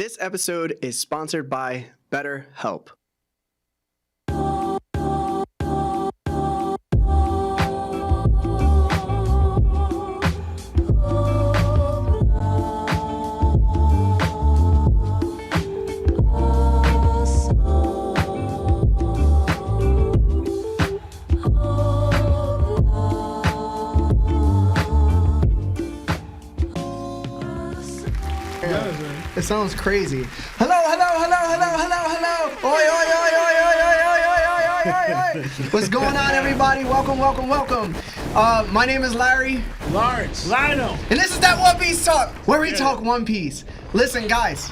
This episode is sponsored by BetterHelp. It sounds crazy. Hello. Oi. What's going on, everybody? Welcome. My name is Larry. Lawrence. Lionel. And this is that One Piece Talk, where we talk One Piece. Listen, guys,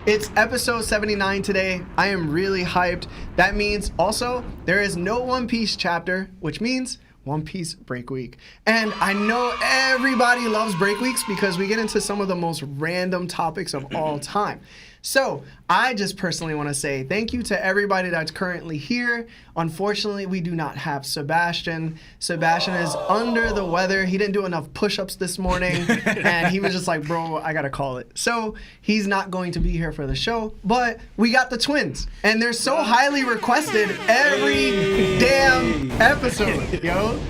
it's episode 79 today. I am really hyped. That means also there is no One Piece chapter, which means One Piece Break Week. And I know everybody loves break weeks because we get into some of the most random topics of all time. So I just personally want to say thank you to everybody that's currently here. Unfortunately, we do not have Sebastian. Sebastian is under the weather. He didn't do enough push-ups this morning. And he was just like, bro, I got to call it. So he's not going to be here for the show. But we got the twins. And they're so highly requested every damn episode, yo.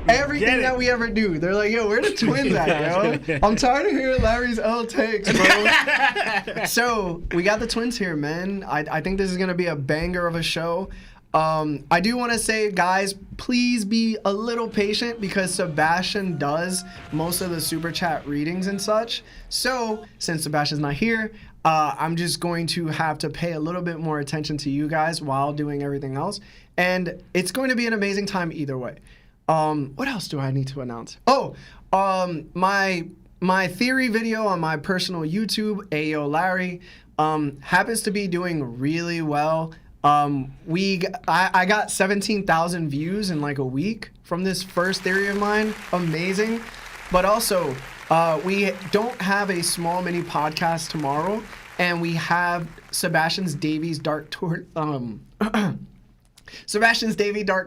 Everything that we ever do, they're like, yo, where the twins at, yo? I'm tired of hearing Larry's L takes, bro. So we got the twins here, man. I think this is going to be a banger of a show. I do want to say, guys, please be a little patient because Sebastian does most of the super chat readings and such. So since Sebastian's not here, I'm just going to have to pay a little bit more attention to you guys while doing everything else. And it's going to be an amazing time either way. What else do I need to announce? My theory video on my personal YouTube, Ayo Larry, happens to be doing really well. I got 17,000 views in like a week from this first theory of mine. Amazing. But also, we don't have a small mini podcast tomorrow, and we have Sebastian's Davy Dark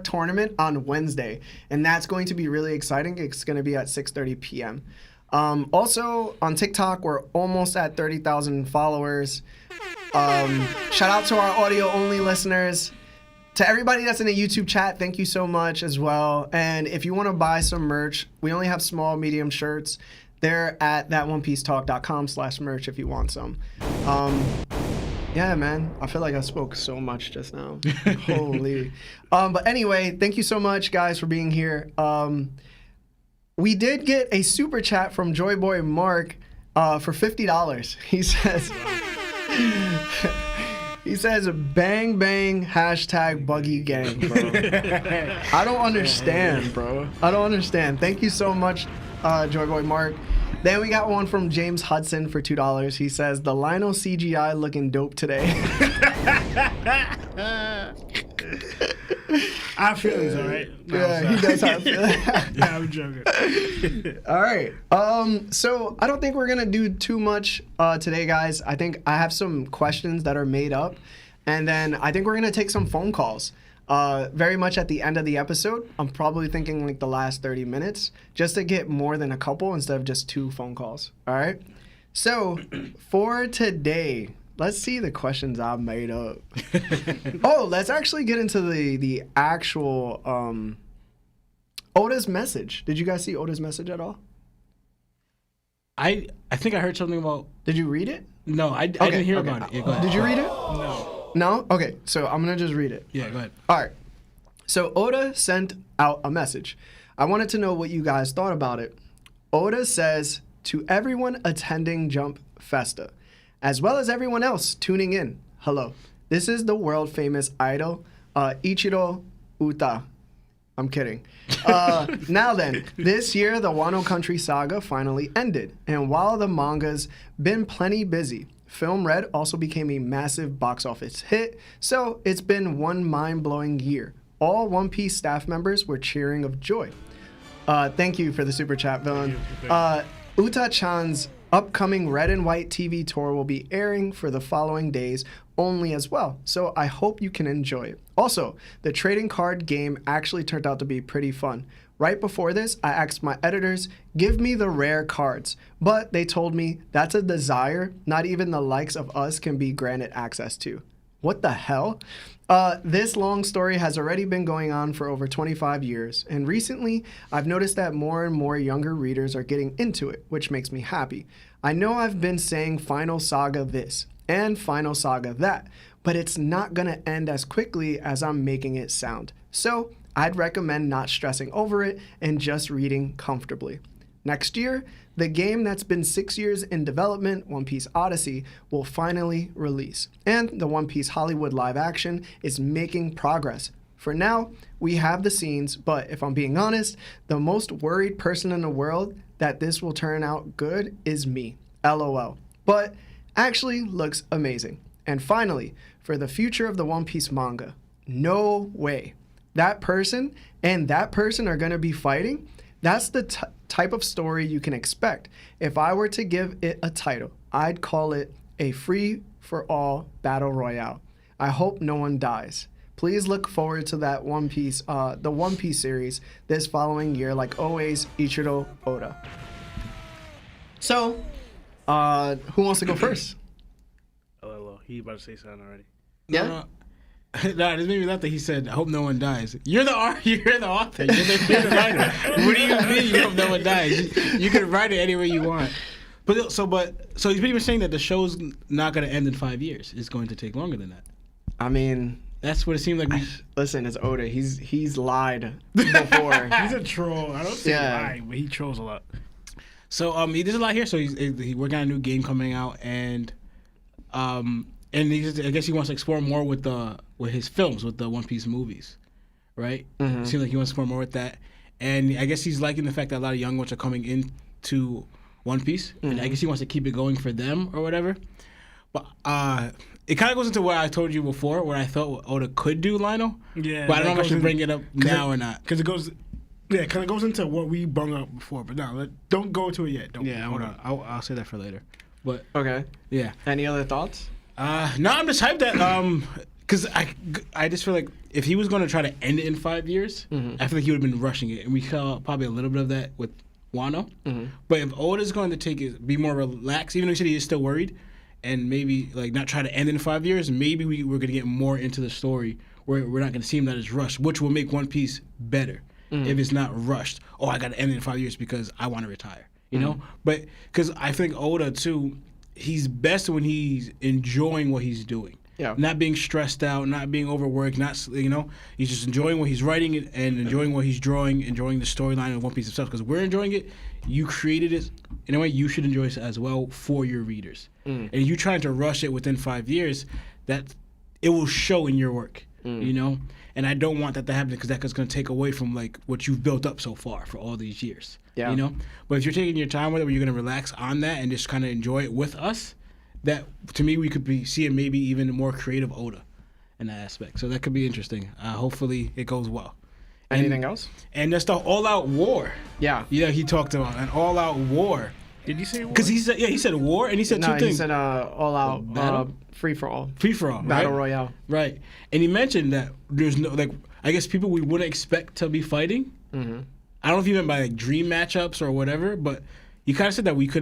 Tournament on Wednesday, and that's going to be really exciting. It's going to be at 6:30 p.m. Also, on TikTok, we're almost at 30,000 followers. Shout out to our audio-only listeners. To everybody that's in the YouTube chat, thank you so much as well. And if you want to buy some merch, we only have small, medium shirts. They're at thatonepiecetalk.com/merch if you want some. Yeah, man. I feel like I spoke so much just now. Holy. But anyway, thank you so much, guys, for being here. We did get a super chat from Joyboy Mark for $50. He says, bang, bang, hashtag buggy gang, bro. I don't understand, bro. I don't understand. Thank you so much, Joyboy Mark. Then we got one from James Hudson for $2. He says, the Lionel CGI looking dope today. I feel he's all right. Yeah, he does have feelings. Yeah, I'm joking. All right. So I don't think we're going to do too much today, guys. I think I have some questions that are made up. And then I think we're going to take some phone calls. Very much at the end of the episode. I'm probably thinking like the last 30 minutes just to get more than a couple instead of just 2 phone calls. All right. So for today, let's see the questions I've made up. Let's actually get into the actual Oda's message. Did you guys see Oda's message at all? I think I heard something about... Did you read it? No, I didn't hear about it. Yeah, go ahead. Did you read it? No. No? Okay, so I'm going to just read it. Yeah, go ahead. All right. So Oda sent out a message. I wanted to know what you guys thought about it. Oda says, to everyone attending Jump Festa, as well as everyone else tuning in, hello. This is the world-famous idol, Ichiro Uta. I'm kidding. Now then, this year, the Wano Country saga finally ended. And while the manga's been plenty busy, Film Red also became a massive box office hit, so it's been one mind-blowing year. All One Piece staff members were cheering of joy. Thank you for the super chat, Villain. Uta-chan's upcoming Red and White TV tour will be airing for the following days only as well, so I hope you can enjoy it. Also, the trading card game actually turned out to be pretty fun. Right before this, I asked my editors, give me the rare cards. But they told me that's a desire not even the likes of us can be granted access to. What the hell? This long story has already been going on for over 25 years, and recently I've noticed that more and more younger readers are getting into it, which makes me happy. I know I've been saying Final Saga this and Final Saga that, but it's not gonna end as quickly as I'm making it sound. So I'd recommend not stressing over it and just reading comfortably. Next year, the game that's been 6 years in development, One Piece Odyssey, will finally release. And the One Piece Hollywood live action is making progress. For now, we have the scenes, but if I'm being honest, the most worried person in the world that this will turn out good is me. LOL. But actually looks amazing. And finally, for the future of the One Piece manga, no way. That person and that person are going to be fighting? That's the type of story you can expect. If I were to give it a title, I'd call it a free-for-all battle royale. I hope no one dies. Please look forward to that One Piece, the One Piece series this following year, like always, Ichiro Oda. So, who wants to go first? Oh, he about to say something already. Yeah? Nah, this made me laugh that he said, I hope no one dies. You're the author. You're the writer. What do you mean you hope no one dies? You can write it any way you want. So he's pretty much saying that the show's not going to end in 5 years. It's going to take longer than that. I mean, that's what it seemed like. Listen, it's Oda. He's lied before. He's a troll. I don't say lie, but he trolls a lot. So he does a lot here. So he's working on a new game coming out, and I guess he wants to explore more with his films, with the One Piece movies, right? Mm-hmm. It seems like he wants to explore more with that. And I guess he's liking the fact that a lot of young ones are coming into One Piece. Mm-hmm. And I guess he wants to keep it going for them or whatever. But it kind of goes into what I told you before, what I thought Oda could do, Lionel. Yeah. But I don't know if I should bring it up now or not. Because it goes... Yeah, it kind of goes into what we brought up before. But no, don't go to it yet. Hold on. I'll say that for later. But okay. Yeah. Any other thoughts? No, I'm just hyped that because I just feel like if he was going to try to end it in 5 years, I feel like he would have been rushing it, and we saw probably a little bit of that with Wano. Mm-hmm. But if Oda's going to take it, be more relaxed, even though he said he is still worried, and maybe like not try to end in 5 years, maybe we're going to get more into the story where we're not going to seem that it's rushed, which will make One Piece better if it's not rushed. Oh, I got to end it in 5 years because I want to retire, you know? But because I think Oda too. He's best when he's enjoying what he's doing. Yeah. Not being stressed out, not being overworked, he's just enjoying what he's writing and enjoying what he's drawing, enjoying the storyline of One Piece himself. Because we're enjoying it, you created it. In a way, you should enjoy it as well for your readers. And you trying to rush it within 5 years, that it will show in your work, you know? And I don't want that to happen because that's going to take away from like what you've built up so far for all these years. Yeah. You know? But if you're taking your time with it, where you're going to relax on that and just kind of enjoy it with us, that to me we could be seeing maybe even more creative Oda in that aspect. So that could be interesting. Hopefully it goes well. Anything else? And that's the all-out war. Yeah. Yeah, he talked about an all-out war. Did you say war? Because he said war, and he said two things. He said all-out free-for-all. Free-for-all, Battle royale. Right. And he mentioned that there's no, like, I guess people we wouldn't expect to be fighting. Mm-hmm. I don't know if he meant by, like, dream matchups or whatever, but he kind of said that we're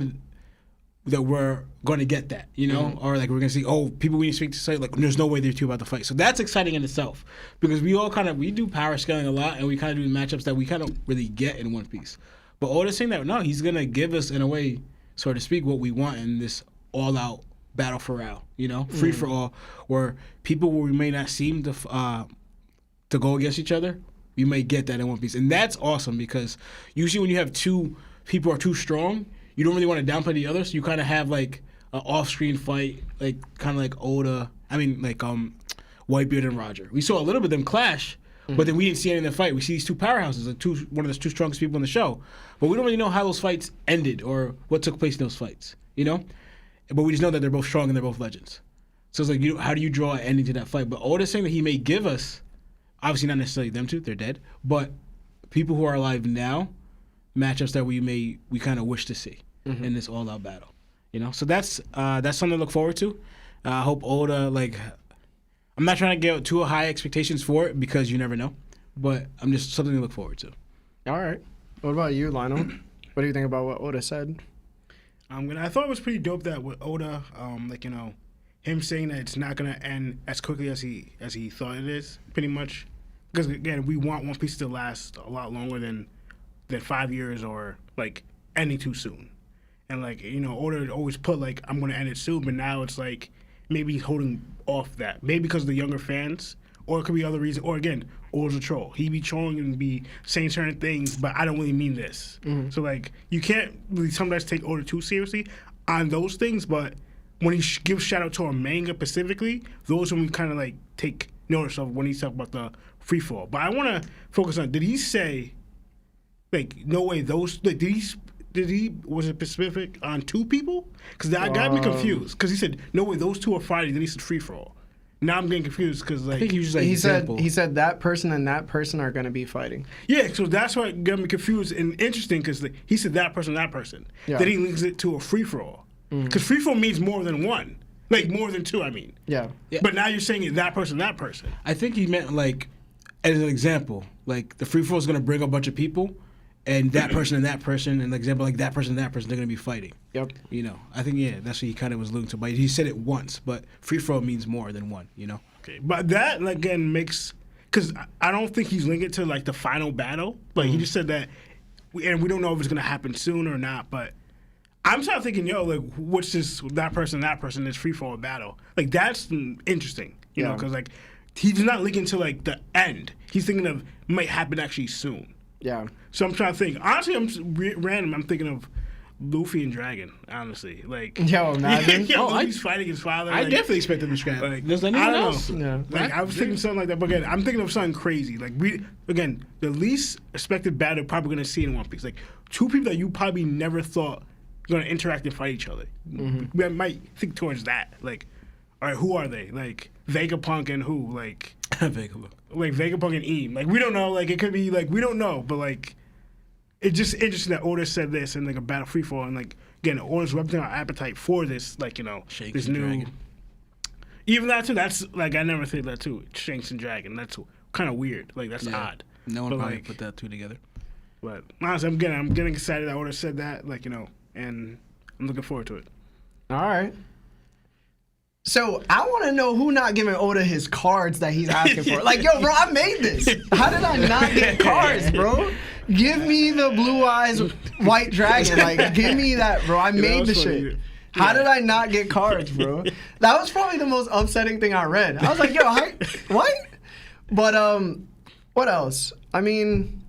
going to get that, you know? Mm-hmm. Or, like, we're going to see, people we expect to say, like, there's no way they're two about to fight. So that's exciting in itself. Because we do power scaling a lot, and we kind of do matchups that we kind of really get in One Piece. But Oda's saying that, no, he's going to give us, in a way, so to speak, what we want in this all-out battle for all, you know, free-for-all, where people where we may not seem to go against each other, you may get that in One Piece. And that's awesome because usually when you have two people are too strong, you don't really want to downplay the other, so you kind of have, like, an off-screen fight, like, kind of like Whitebeard and Roger. We saw a little bit of them clash, but then we didn't see any in the fight. We see these two powerhouses, one of the two strongest people in the show. But we don't really know how those fights ended or what took place in those fights, you know? But we just know that they're both strong and they're both legends. So it's like, how do you draw an ending to that fight? But Oda's saying that he may give us, obviously not necessarily them two, they're dead, but people who are alive now, matchups that we kind of wish to see in this all-out battle, you know? So that's something to look forward to. I hope Oda, like... I'm not trying to get too high expectations for it because you never know, but I'm just something to look forward to. All right. What about you, Lionel? What do you think about what Oda said? I thought it was pretty dope that with Oda, him saying that it's not gonna end as quickly as he thought it is, pretty much. Because again, we want One Piece to last a lot longer than 5 years or like ending too soon. And like Oda always put like I'm gonna end it soon, but now it's like maybe he's holding off that, maybe because of the younger fans, or it could be other reasons. Or again, Oda's a troll. He be trolling and be saying certain things, but I don't really mean this. Mm-hmm. So like you can't really sometimes take Oda too seriously on those things, but when he gives shout out to our manga specifically, those when we kind of like take notice of when he's talking about the free fall. But I want to focus on, did he say like no way those like, did he was it specific on 2 people? Because that got me confused. Because he said no way those 2 are fighting, then he said free for all. Now I'm getting confused because like I think he was just like he said that person and that person are going to be fighting. Yeah, so that's why it got me confused and interesting because like, he said that person. Yeah. Then he links it to a free for all because free for all means more than one, like more than 2. I mean, yeah. But now you're saying it that person. I think he meant like as an example, like the free for all is going to bring a bunch of people. And that person and that person, and example like that person and that person, they're going to be fighting. Yep. I think, that's what he kind of was alluding to. But he said it once, but free-for-all means more than one, Okay, but that, again, makes... Because I don't think he's linked it to, like, the final battle. But he just said that... And we don't know if it's going to happen soon or not, but... I'm sort of thinking, like, what's this, that person, this free-for-all battle? Like, that's interesting, you know? Because, like, he's not linking to, like, the end. He's thinking of might happen actually soon. Yeah. So I'm trying to think. Honestly, random. I'm thinking of Luffy and Dragon. Honestly, like imagine. Luffy's fighting his father. I definitely expected him to scrap. Like, Does anyone else? Yeah. Like I was thinking something like that. But again, I'm thinking of something crazy. Like the least expected battle probably going to see in One Piece. Like 2 people that you probably never thought going to interact and fight each other. Mm-hmm. We might think towards that. Like, all right, who are they? Like Vegapunk and who? Like Vegapunk. Like Vegapunk and Eam. Like we don't know. Like it could be like we don't know. But like it's just interesting that Oda said this and like a battle free fall and like again Oda's representing our appetite for this like Shanks this and new. Dragon. Even that too. That's like I never think that too. Shanks and Dragon. That's kind of weird. Like that's odd. No one probably put that 2 together. But honestly, I'm getting excited that Oda said that. Like and I'm looking forward to it. All right. So I want to know who not giving Oda his cards that he's asking for. Like, yo, bro, I made this. How did I not get cards, bro? Give me the blue eyes, white dragon. Like, give me that, bro. I made the shit. How did I not get cards, bro? That was probably the most upsetting thing I read. I was like, yo, what? But what else? I mean,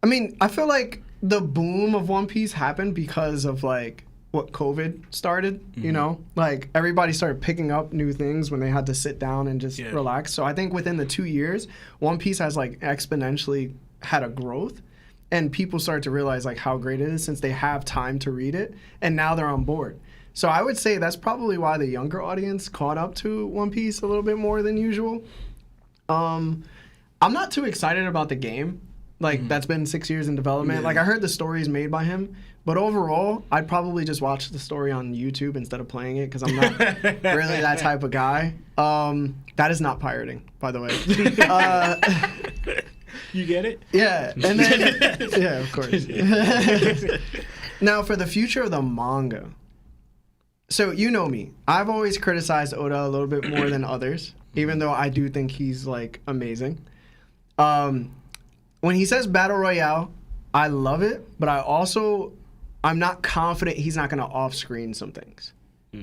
I feel like the boom of One Piece happened because of like what COVID started, like everybody started picking up new things when they had to sit down and just relax. So I think within the 2 years, One Piece has like exponentially had a growth and people start to realize like how great it is since they have time to read it and now they're on board. So I would say that's probably why the younger audience caught up to One Piece a little bit more than usual. I'm not too excited about the game. Like that's been 6 years in development. Like I heard the story is made by him. But overall, I'd probably just watch the story on YouTube instead of playing it because I'm not really that type of guy. That is not pirating, by the way. You get it? Yeah. And then, yeah, of course. Now, for the future of the manga. So, you know me. I've always criticized Oda a little bit more than others, even though I do think he's, like, amazing. When he says Battle Royale, I love it, but I'm not confident he's not going to off-screen some things,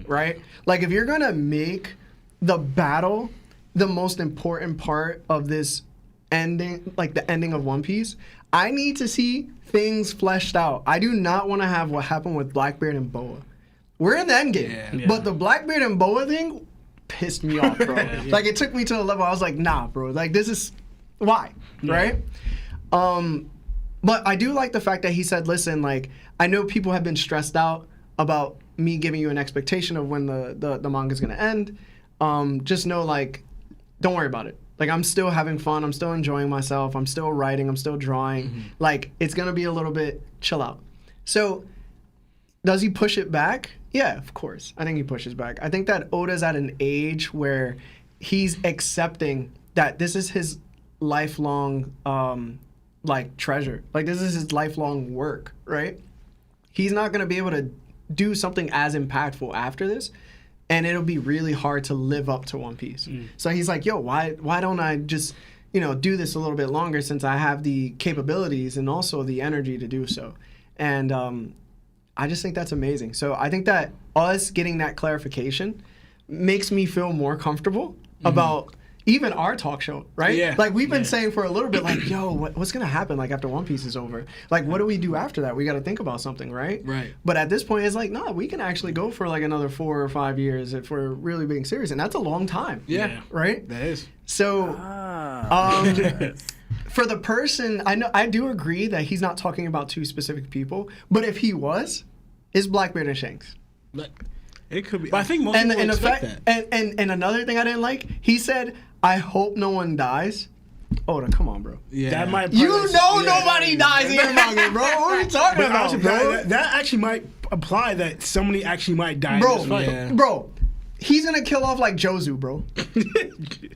right? Like, if you're going to make the battle the most important part of this ending, like the ending of One Piece, I need to see things fleshed out. I do not want to have what happened with Blackbeard and Boa. We're in the endgame, but the Blackbeard and Boa thing pissed me off, bro. Like, it took me to a level I was like, nah, bro. Like, this is... Why? Right? But I do like the fact that he said, listen, like, I know people have been stressed out about me giving you an expectation of when the manga's going to end. Just know, like, don't worry about it. Like, I'm still having fun. I'm still enjoying myself. I'm still writing. I'm still drawing. Mm-hmm. Like, it's going to be a little bit chill out. So, does he push it back? Yeah, of course. I think he pushes back. I think that Oda's at an age where he's accepting that this is his lifelong like treasure. Like this is his lifelong work, right? He's not gonna be able to do something as impactful after this, and it'll be really hard to live up to One Piece. So he's like, yo, why don't I just do this a little bit longer since I have the capabilities and also the energy to do so. And I just think that's amazing. So I think that us getting that clarification makes me feel more comfortable about even our talk show, right? Yeah. Like we've been saying for a little bit, like, yo, what's gonna happen like after One Piece is over? Like, what do we do after that? We got to think about something, right? Right. But at this point, it's like, nah, we can actually go for like another 4 or 5 years if we're really being serious, and that's a long time. Yeah. Right. That is. So, for the person, I do agree that he's not talking about 2 specific people, but if he was, it's Blackbeard and Shanks. But It could be. I think most people expect that. And another thing I didn't like, he said, "I hope no one dies." Oda, come on, bro. Yeah. That might. Nobody dies in your manga, bro. What are you talking But about, also, bro? that actually might imply that somebody actually might die. In this fight. Yeah. Bro, he's gonna kill off like Jozu, bro.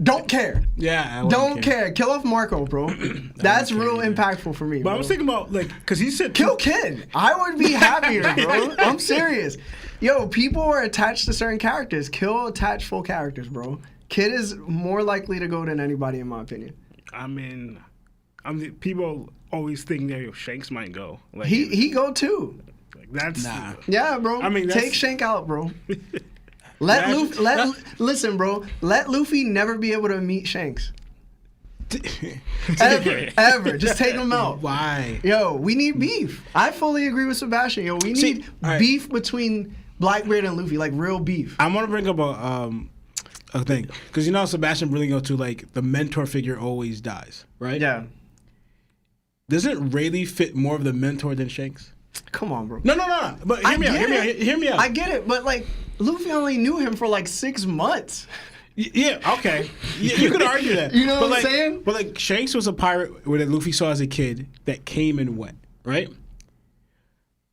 Don't care. Yeah. I Don't wouldn't care. Kill off Marco, bro. That's real impactful for me. But bro. I was thinking about because he said Kill Kid. I would be happier, bro. I'm serious. Yo, people are attached to certain characters. Kill attachful characters, bro. Kid is more likely to go than anybody, in my opinion. I mean, people always think that Shanks might go. Like He go too. like that's Nah. Yeah, bro. I mean, take that's- Shank out, bro. Listen, bro. Let Luffy never be able to meet Shanks. Ever. Just take him out. Why? Yo, we need beef. I fully agree with Sebastian. Yo, we See, need all right. beef between Blackbeard and Luffy, like real beef. I want to bring up a thing because Sebastian really go to like the mentor figure always dies, right? Yeah. Doesn't Rayleigh fit more of the mentor than Shanks? Come on, bro. No. But hear me out. I get it, but like Luffy only knew him for like 6 months. Yeah, okay. You could argue that. You know but what I'm saying? But like Shanks was a pirate that Luffy saw as a kid that came and went, right?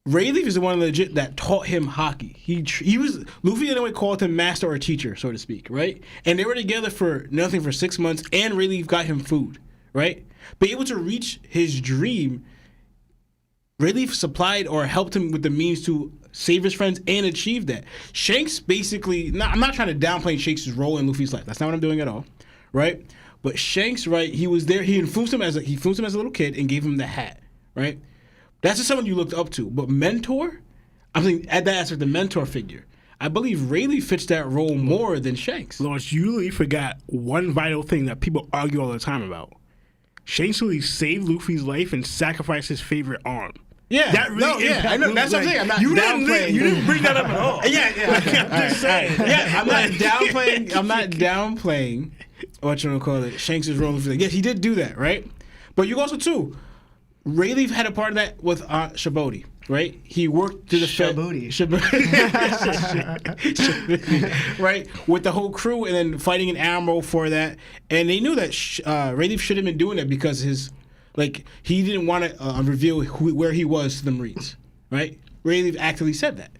Rayleigh is the one legit that taught him hockey. He was Luffy in a way called him master or teacher, so to speak, right? And they were together for nothing for 6 months, and Rayleigh got him food, right? But able to reach his dream, Rayleigh supplied or helped him with the means to save his friends and achieve that. Shanks basically, I'm not trying to downplay Shanks' role in Luffy's life. That's not what I'm doing at all, right? But Shanks, right? He was there. He influenced him as a little kid and gave him the hat, right? That's just someone you looked up to. But mentor, I'm thinking at that aspect, the mentor figure. I believe Rayleigh fits that role more than Shanks. Lawrence, you really forgot one vital thing that people argue all the time about. Shanks really saved Luffy's life and sacrificed his favorite arm. Yeah, That really I know. That's what I'm saying. I'm not you downplaying. you didn't bring that up at all. I'm just saying. Yeah, I'm not downplaying. I'm not downplaying. What you want to call it? Shanks' role. Yes, he did do that, right? But you also too. Rayleigh had a part of that with Shaboti, right? He worked to the Shaboti. right? With the whole crew and then fighting an admiral for that. And they knew that Rayleigh should have been doing that because he didn't want to reveal where he was to the Marines, right? Rayleigh actively said that,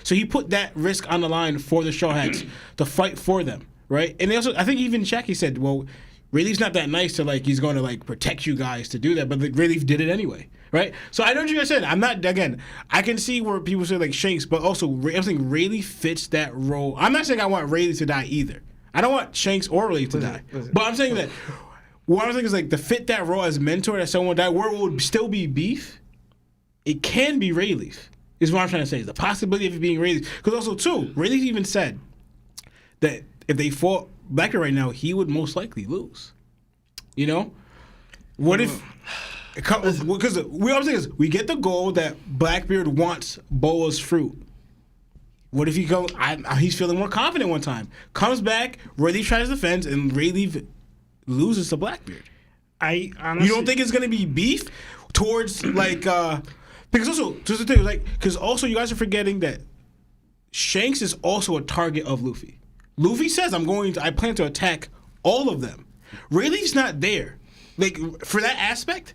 So he put that risk on the line for the Straw Hats to fight for them, right? And they also, I think even Shaggy said, well, Rayleigh's not that nice to he's going to protect you guys to do that, but Rayleigh did it anyway, right? So I know what you guys said. I'm not, again, I can see where people say Shanks, but also I'm saying Rayleigh fits that role. I'm not saying I want Rayleigh to die either. I don't want Shanks or Rayleigh to die. But I'm saying that what I'm saying is to fit that role as mentor that someone died, where it would still be beef, it can be Rayleigh, is what I'm trying to say. The possibility of it being Rayleigh. Because also, too, Rayleigh even said that if they fought Blackbeard right now, he would most likely lose. What if? Because what I'm saying is, we get the goal that Blackbeard wants Boa's fruit. What if he goes? He's feeling more confident one time. Comes back, Rayleigh tries the fence, and Rayleigh loses to Blackbeard. I honestly, You don't think it's gonna be beef towards because also just the thing because also you guys are forgetting that Shanks is also a target of Luffy. Luffy says I plan to attack all of them. Rayleigh's not there. For that aspect,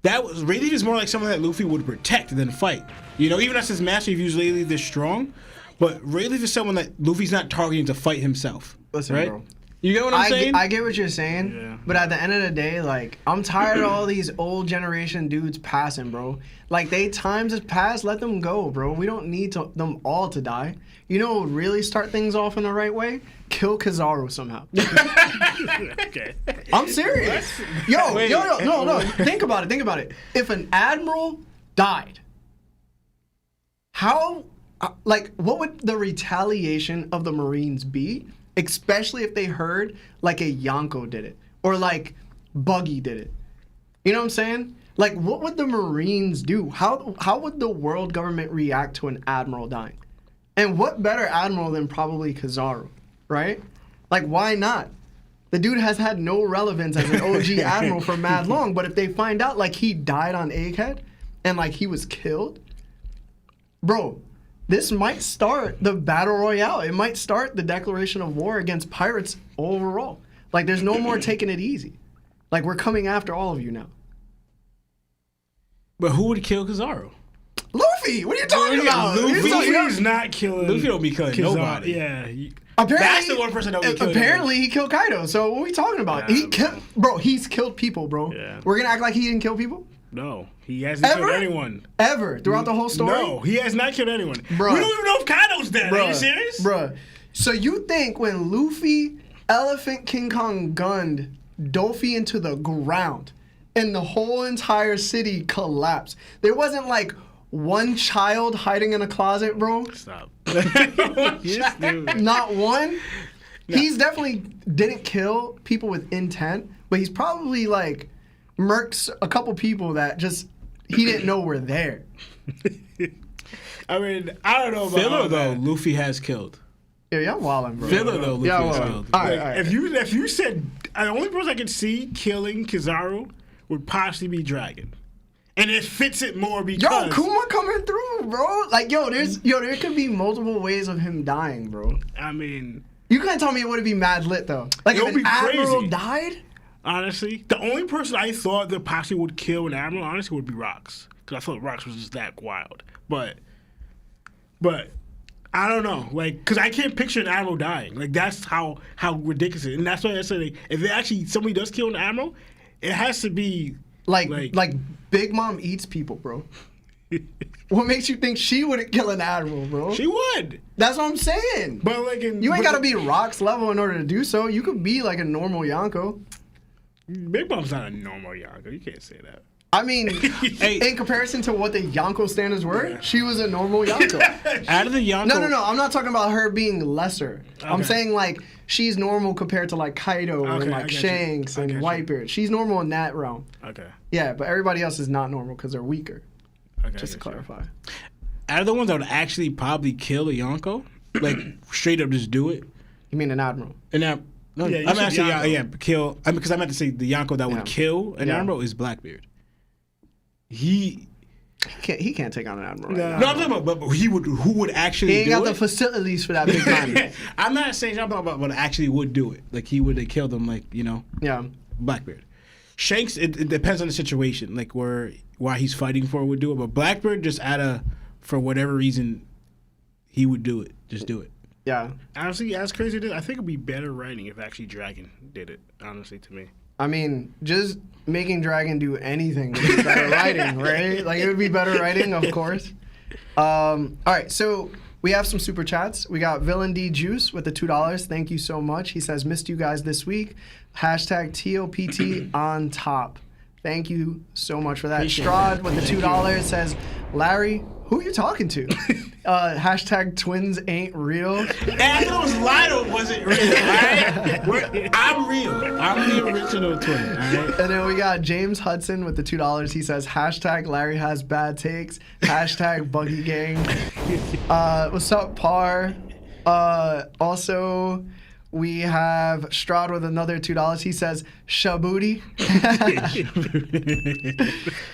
Rayleigh is more like someone that Luffy would protect than fight. Even as his master, he views Rayleigh this strong, but Rayleigh is someone that Luffy's not targeting to fight himself. Listen, right? bro. You get what I'm saying? I get what you're saying, Yeah. but at the end of the day, like, I'm tired of all these old generation dudes passing, bro. Like, times has passed, let them go, bro. We don't need them all to die. You know what would really start things off in the right way? Kill Kizaru somehow. Okay. I'm serious. No. Think about it. If an admiral died, how, what would the retaliation of the Marines be? Especially if they heard like a Yonko did it or like Buggy did it. You know what I'm saying? Like, what would the Marines do? How would the world government react to an admiral dying? And what better admiral than probably Kizaru, right? Like, why not? The dude has had no relevance as an OG admiral for mad long, but if they find out like he died on Egghead and like he was killed, bro, this might start the battle royale. It might start the declaration of war against pirates overall. Like, there's no more taking it easy. Like, we're coming after all of you now. But who would kill Kizaru? Luffy, what are you talking about? Luffy's not killing. Luffy don't be killing nobody. Yeah. Apparently, That's the one person that would kill. Apparently, he killed Kaido. So what are we talking about? He's killed people, bro. Yeah. We're gonna act like he didn't kill people? No, he hasn't killed anyone. Ever throughout the whole story? No, he has not killed anyone. Bruh. We don't even know if Kaido's dead. Are you serious? Bruh. So you think when Luffy, Elephant King Kong gunned Doffy into the ground and the whole entire city collapsed, there wasn't like one child hiding in a closet, bro? Stop. Not one? No. He's definitely didn't kill people with intent, but he's probably like murked a couple people that just he didn't know were there. I mean, I don't know about Filler though, Luffy has killed. Yeah, y'all wildin', bro. Filler though, Luffy has killed. All right. If you said the only person I could see killing Kizaru would possibly be Dragon. And it fits it more because Kuma coming through, bro. Like, there could be multiple ways of him dying, bro. I mean, you can't tell me it would be mad lit though. Like, if an admiral died. Honestly, the only person I thought that possibly would kill an admiral, honestly, would be Rocks, because I thought Rocks was just that wild. But I don't know, like, because I can't picture an admiral dying. Like, that's how ridiculous it is. And that's why I said, like, if somebody does kill an admiral, it has to be like Big Mom eats people, bro. What makes you think she wouldn't kill an admiral, bro? She would. That's what I'm saying. But like, you ain't gotta be Rock's level in order to do so. You could be like a normal Yonko. Big Mom's not a normal Yonko. You can't say that. I mean, in comparison to what the Yonko standards were, she was a normal Yonko. Out of the Yonko... No. I'm not talking about her being lesser. Okay. I'm saying, like, she's normal compared to, like, Kaido and, like, Shanks and Whitebeard. She's normal in that realm. Okay. Yeah, but everybody else is not normal because they're weaker. Okay, just to clarify. Out of the ones that would actually probably kill a Yonko, like, straight up just do it. You mean an admiral? No, yeah, I'm actually kill. I mean, because I meant to say the Yonko that would kill an admiral is Blackbeard. He can't take on an admiral. No, right no, I'm talking about, but who would actually? He ain't got the facilities for that big man. I'm not saying I'm talking about, but actually would do it. Like he would have killed him. Like Yeah. Blackbeard. Shanks, it depends on the situation. Like why he's fighting for would do it, but Blackbeard just for whatever reason, he would do it. Just do it. Yeah. Honestly, as crazy as it is, I think it'd be better writing if actually Dragon did it. Honestly, to me. I mean, just making Dragon do anything would be better writing, right? Like, it would be better writing, of course. All right, so we have some super chats. We got Villain D Juice with the $2. Thank you so much. He says, missed you guys this week. Hashtag TOPT on top. Thank you so much for that. Strahd with the $2 says, Larry, who are you talking to? Hashtag twins ain't real. And I thought it was Lido wasn't real, right? I'm real. I'm the original twin, all right? And then we got James Hudson with the $2. He says, hashtag Larry has bad takes. Hashtag Buggy Gang. What's up, Par? Also, we have Strahd with another $2. He says, Shabooty.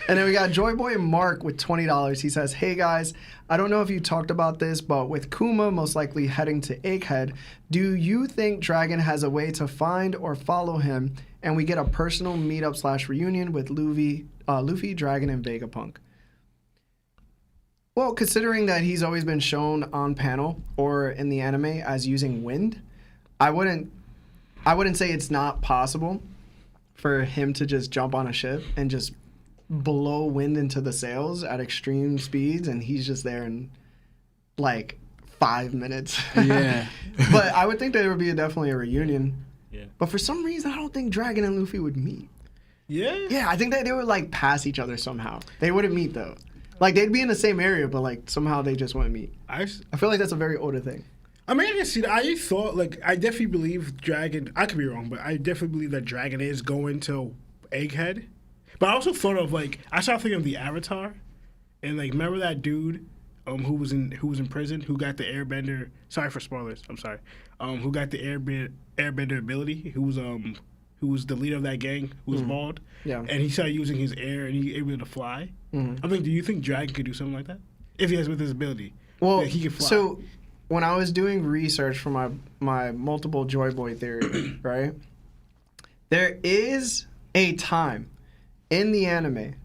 And then we got Joyboy Mark with $20. He says, hey guys, I don't know if you talked about this, but with Kuma most likely heading to Egghead, do you think Dragon has a way to find or follow him and we get a personal meetup / reunion with Luffy, Dragon, and Vegapunk? Well, considering that he's always been shown on panel or in the anime as using wind, I wouldn't I wouldn't say it's not possible for him to just jump on a ship and just blow wind into the sails at extreme speeds, and he's just there in like 5 minutes. Yeah. But I would think there would be definitely a reunion. Yeah. But for some reason, I don't think Dragon and Luffy would meet. Yeah. Yeah, I think that they would like pass each other somehow. They wouldn't meet though. Like they'd be in the same area, but like somehow they just wouldn't meet. I feel like that's a very Oda thing. I mean, I can see that. I thought, like, I definitely believe Dragon. I could be wrong, but I definitely believe that Dragon is going to Egghead. But I also thought of like I started thinking of the Avatar, and like remember that dude, who was in prison, who got the Airbender. Sorry for spoilers. I'm sorry. Who got the Airbender ability? Who was the leader of that gang? Who was bald? Yeah. And he started using his air, and he able to fly. Mm-hmm. I mean, do you think Dragon could do something like that if he has with his ability? Well, that he can fly. So when I was doing research for my multiple Joy Boy theory, right? There is a time in the anime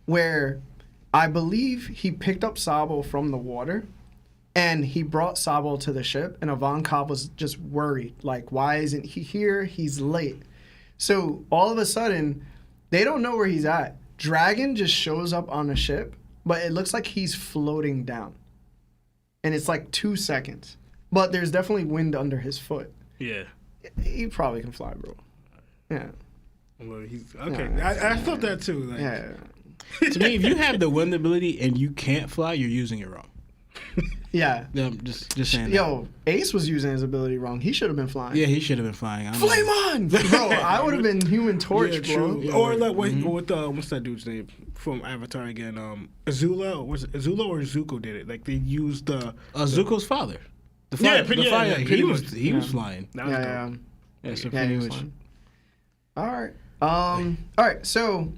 where I believe he picked up Sabo from the water and he brought Sabo to the ship, and Ivankov was just worried. Like, why isn't he here? He's late. So all of a sudden, they don't know where he's at. Dragon just shows up on the ship, but it looks like he's floating down. And it's like 2 seconds. But there's definitely wind under his foot. Yeah. He probably can fly, bro. Yeah. Well, he's okay. Yeah. I thought that too. Like, Yeah. To me, if you have the wind ability and you can't fly, you're using it wrong. Yeah. Just saying. Yo, Ace was using his ability wrong. He should have been flying. Yeah, he should have been flying. Flame on! Bro, I would have been Human Torch, yeah, bro. true. Or like what's that dude's name from Avatar again? Azula, was it Azula or Zuko did it? Like they used the Zuko's father. The Yeah, fire, pretty- the fire, yeah, he pretty was much. he was flying. That was Yeah, dope. Yeah, so yeah, pretty he was much. flying. All right. So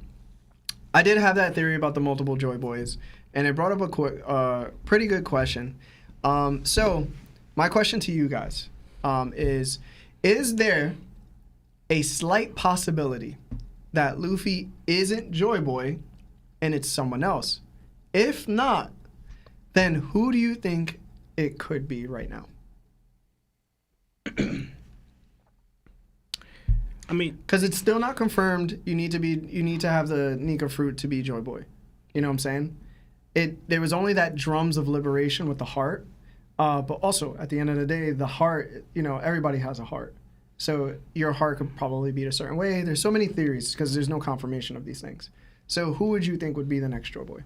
I did have that theory about the multiple Joy Boys, and it brought up a pretty good question. So my question to you guys is there a slight possibility that Luffy isn't Joy Boy and it's someone else? If not, then who do you think it could be right now? I mean, Because it's still not confirmed. You need to have the Nika fruit to be Joy Boy. You know what I'm saying? There was only that drums of liberation with the heart. But also at the end of the day, the heart, everybody has a heart. So your heart could probably beat a certain way. There's so many theories because there's no confirmation of these things. So who would you think would be the next Joy Boy?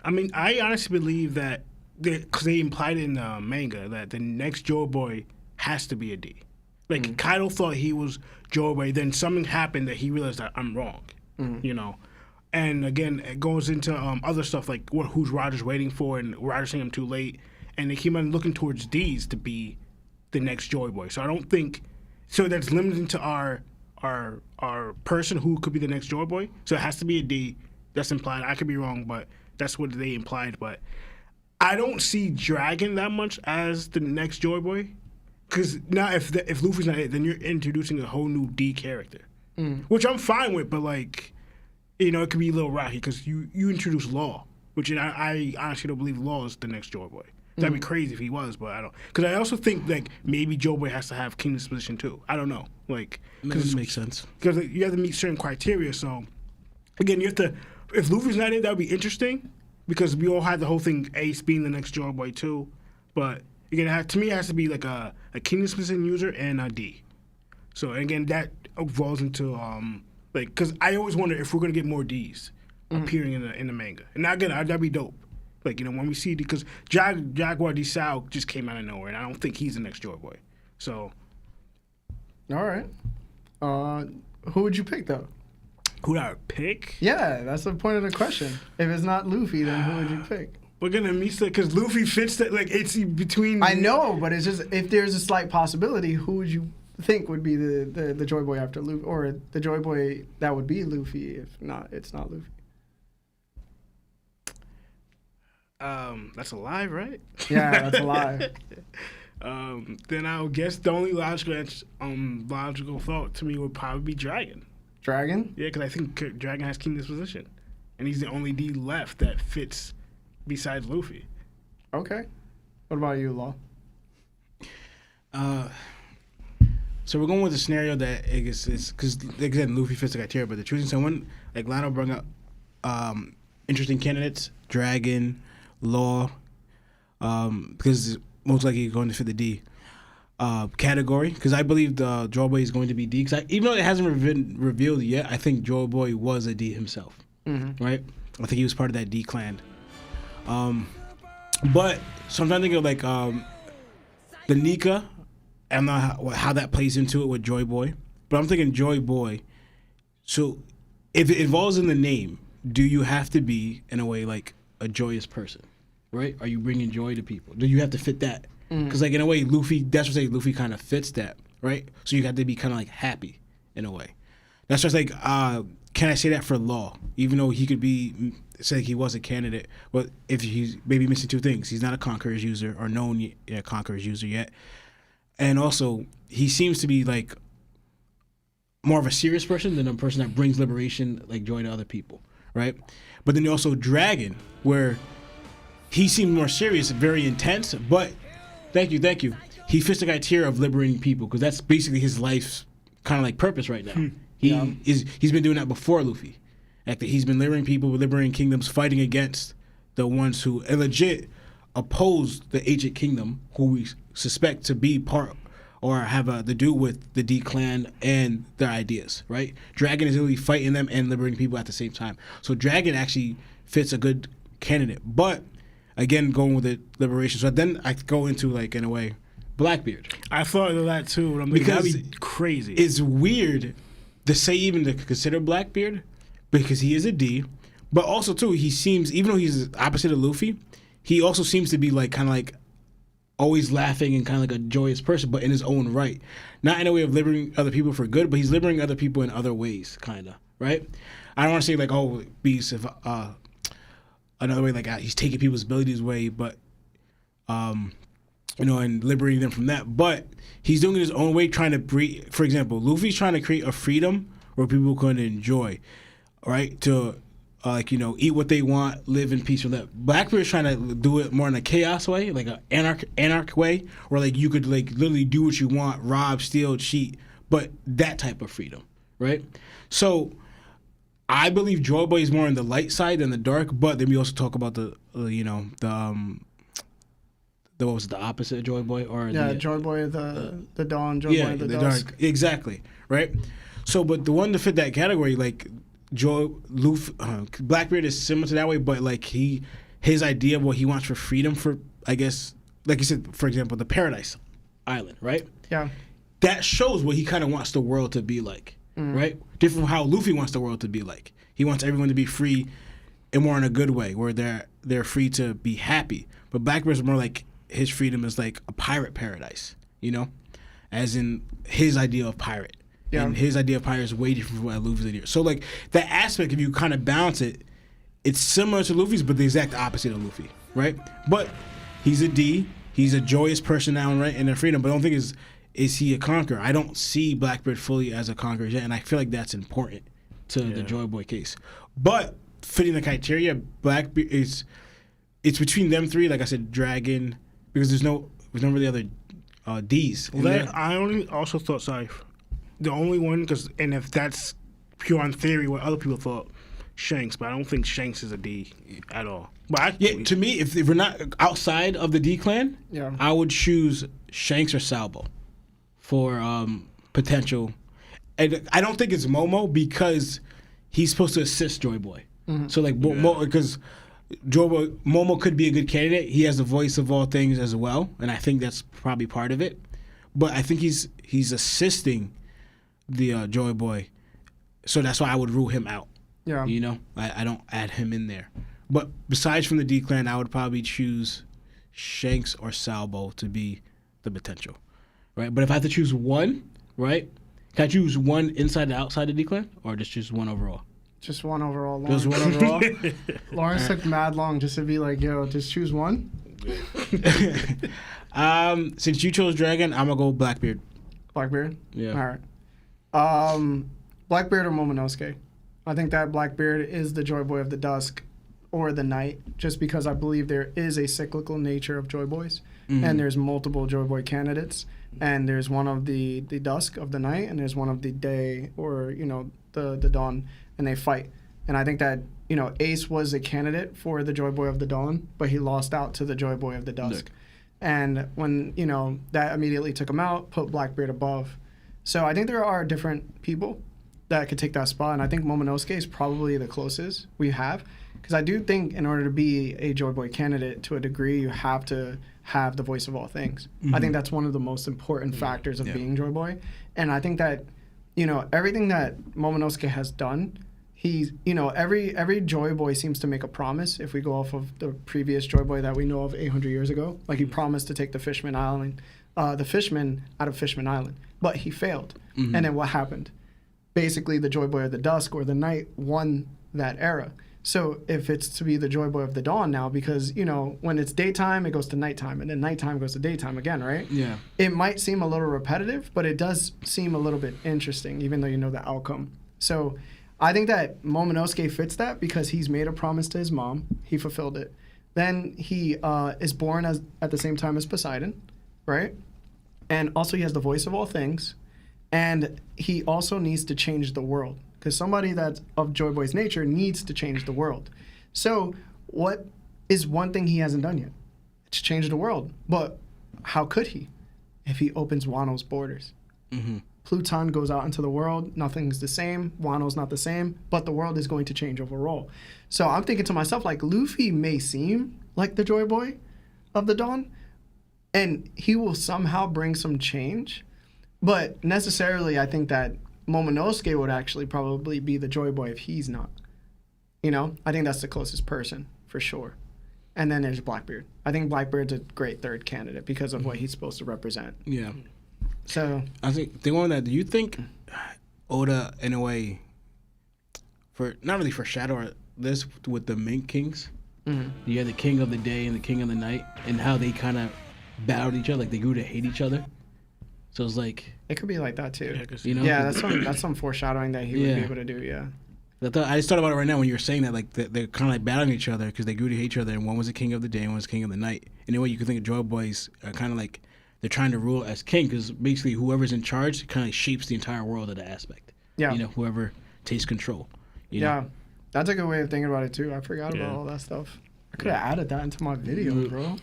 I mean, I honestly believe that because they implied in the manga that the next Joy Boy has to be a D. Like Kaido thought he was Joy Boy, then something happened that he realized that I'm wrong. And again, it goes into other stuff like who's Roger's waiting for, and Roger's saying I'm too late, and they keep on looking towards D's to be the next Joy Boy. So I don't think that's limited to our person who could be the next Joy Boy. So it has to be a D. That's implied. I could be wrong, but that's what they implied. But I don't see Dragon that much as the next Joy Boy. Because now, if Luffy's not it, then you're introducing a whole new D character, which I'm fine with. But like, it could be a little rocky because you introduce Law, which I honestly don't believe Law is the next Joy Boy. That'd be crazy if he was, but I don't. Because I also think like maybe Joy Boy has to have King Disposition too. I don't know, like Because it makes sense. because you have to meet certain criteria. So again, you have to. If Luffy's not in, that would be interesting because we all had the whole thing Ace being the next Joy Boy too, but. Again, to me, it has to be like a King Disposition user and a D. So again, that evolves into because I always wonder if we're gonna get more Ds appearing in the manga, and again, that'd be dope. Like when we see because Jaguar D Sao just came out of nowhere, and I don't think he's the next Joy Boy. So, All right. Who would you pick though? who would I pick? Yeah, that's the point of the question. If it's not Luffy, then who would you pick? We're gonna meet because Luffy fits that like it's between. I know, but it's just if there's a slight possibility, who would you think would be the Joy Boy after Luffy, or the Joy Boy that would be Luffy if not it's not Luffy? That's alive, right? Yeah, that's a lie. Then I would guess the only logical thought to me would probably be Dragon. Dragon? Yeah, because I think Dragon has King Disposition, and he's the only D left that fits besides Luffy. Okay. What about you, Law? So we're going with a scenario that I guess is because again Luffy fits the criteria, but they're choosing someone like Lionel brought up interesting candidates: Dragon, Law, because most likely going to fit the D category. Because I believe the Joy Boy is going to be D. Because even though it hasn't been revealed yet, I think Joy Boy was a D himself. Right? I think he was part of that D clan. But so I'm trying to think of like the Nika. I don't know how that plays into it with Joy Boy, but I'm thinking Joy Boy. So if it involves in the name, do you have to be in a way like a joyous person, right? Are you bringing joy to people? Do you have to fit that? Because like in a way, Luffy. That's what I say. Luffy kind of fits that, right? So you have to be kind of like happy in a way. That's just like, can I say that for Law? Even though he could be say he was a candidate, but if he's maybe missing two things, he's not a Conqueror's user or known Conqueror's user yet. And also, he seems to be like more of a serious person than a person that brings liberation, like joy to other people, right? But then also Dragon, where he seems more serious, very intense. But thank you, he fits the criteria of liberating people because that's basically his life's kind of like purpose right now. He's been doing that before Luffy. Like he's been liberating people, liberating kingdoms, fighting against the ones who legit oppose the ancient kingdom, who we suspect to be part or have to do with the D clan and their ideas, right? Dragon is really fighting them and liberating people at the same time. So Dragon actually fits a good candidate. But again, going with the liberation. So then I go into like in a way, Blackbeard. I thought of that too. But I'm like, Because that'd be crazy. It's weird to say even to consider Blackbeard because he is a D, but also too he seems, even though he's the opposite of Luffy, he also seems to be like kind of like always laughing and kind of like a joyous person, but in his own right. Not in a way of liberating other people for good, but he's liberating other people in other ways, kind of, right? I don't want to say like, oh, Beast, if another way, like he's taking people's abilities away, but, and liberating them from that. But he's doing it his own way, trying to breed, for example, Luffy's trying to create a freedom where people can enjoy, right? To eat what they want, live in peace with that. Blackbeard's trying to do it more in a chaos way, like an anarch way, where like you could like literally do what you want, rob, steal, cheat, but that type of freedom, right? So I believe Joy Boy is more on the light side than the dark, but then we also talk about the what was it, the opposite of Joy Boy or Joy Boy the dawn, Joy Boy the dusk. Dark, exactly, right? So, but the one to fit that category, like Blackbeard is similar to that way, but like his idea of what he wants for freedom, for I guess, like you said, for example, the Paradise Island, right? Yeah. That shows what he kind of wants the world to be like, right? Different from how Luffy wants the world to be like. He wants everyone to be free and more in a good way, where they're free to be happy. But Blackbeard's more like his freedom is like a pirate paradise, as in his idea of pirate. Yeah. And his idea of pirate is way different from what Luffy's idea. So like that aspect, if you kind of balance it, it's similar to Luffy's, but the exact opposite of Luffy, right? But he's a D. He's a joyous person now, right? And a freedom. But I don't think is he a conqueror? I don't see Blackbeard fully as a conqueror yet, and I feel like that's important to the Joy Boy case. But fitting the criteria, Blackbeard it's between them three. Like I said, Dragon, because there's no really other D's. I only also thought the only one, and if that's pure on theory, what other people thought, Shanks, but I don't think Shanks is a D at all. But to me, if we're not outside of the D clan, I would choose Shanks or Salvo for potential. And I don't think it's Momo because he's supposed to assist Joy Boy. So like because Momo could be a good candidate. He has the voice of all things as well, and I think that's probably part of it. But I think he's assisting the Joy Boy, so that's why I would rule him out. Yeah, I don't add him in there. But besides from the D clan, I would probably choose Shanks or Salvo to be the potential, right? But if I have to choose one, right? Can I choose one inside and outside the D clan, or just choose one overall? Just one overall. Just one overall. Lawrence took mad long just to be like, yo, just choose one. Since you chose Dragon, I'm gonna go Blackbeard. Blackbeard? Yeah. All right. Blackbeard or Momonosuke? I think that Blackbeard is the Joy Boy of the Dusk or the Night, just because I believe there is a cyclical nature of Joy Boys. and there's multiple Joy Boy candidates, and there's one of the dusk of the night, and there's one of the day, or the dawn, and they fight. And I think that Ace was a candidate for the Joy Boy of the dawn, but he lost out to the Joy Boy of the dusk. And when that immediately took him out, put Blackbeard above. So I think there are different people that could take that spot, and I think Momonosuke is probably the closest we have. Because I do think in order to be a Joy Boy candidate to a degree, you have to have the voice of all things. I think that's one of the most important factors of being Joy Boy. And I think that, everything that Momonosuke has done, he's, every Joy Boy seems to make a promise. If we go off of the previous Joy Boy that we know of 800 years ago, like he promised to take the Fishman Island, the Fishman out of Fishman Island, but he failed. And then what happened? Basically, the Joy Boy of the dusk or the night won that era. So if it's to be the Joy Boy of the dawn now, because, when it's daytime, it goes to nighttime, and then nighttime goes to daytime again, right? Yeah. It might seem a little repetitive, but it does seem a little bit interesting, even though you know the outcome. So I think that Momonosuke fits that because he's made a promise to his mom. He fulfilled it. Then he is born at the same time as Poseidon, right? And also he has the voice of all things. And he also needs to change the world. Because somebody that's of Joy Boy's nature needs to change the world. So what is one thing he hasn't done yet? It's change the world. But how could he if he opens Wano's borders? Pluton goes out into the world. Nothing's the same. Wano's not the same. But the world is going to change overall. So I'm thinking to myself, like, Luffy may seem like the Joy Boy of the Dawn. And he will somehow bring some change. But necessarily, I think that Momonosuke would actually probably be the Joy Boy if he's not. I think that's the closest person, for sure. And then there's Blackbeard. I think Blackbeard's a great third candidate because of what he's supposed to represent. Yeah. So I think the one that, do you think Oda, in a way, not really foreshadow this with the Mink Kings? You had the King of the Day and the King of the Night, and how they kind of battled each other, like they grew to hate each other. So it's like, it could be like that too. Yeah, that's some foreshadowing that he would be able to do. Yeah. I just thought about it right now when you were saying that, like they're kind of like battling each other because they grew to hate each other, and one was the King of the Day and one was King of the Night. In a way, you could think of Joy Boys are kind of like they're trying to rule as king because basically whoever's in charge kind of like shapes the entire world of the aspect. Yeah. Whoever takes control. Yeah, that's a good way of thinking about it too. I forgot about all that stuff. I could have added that into my video, bro.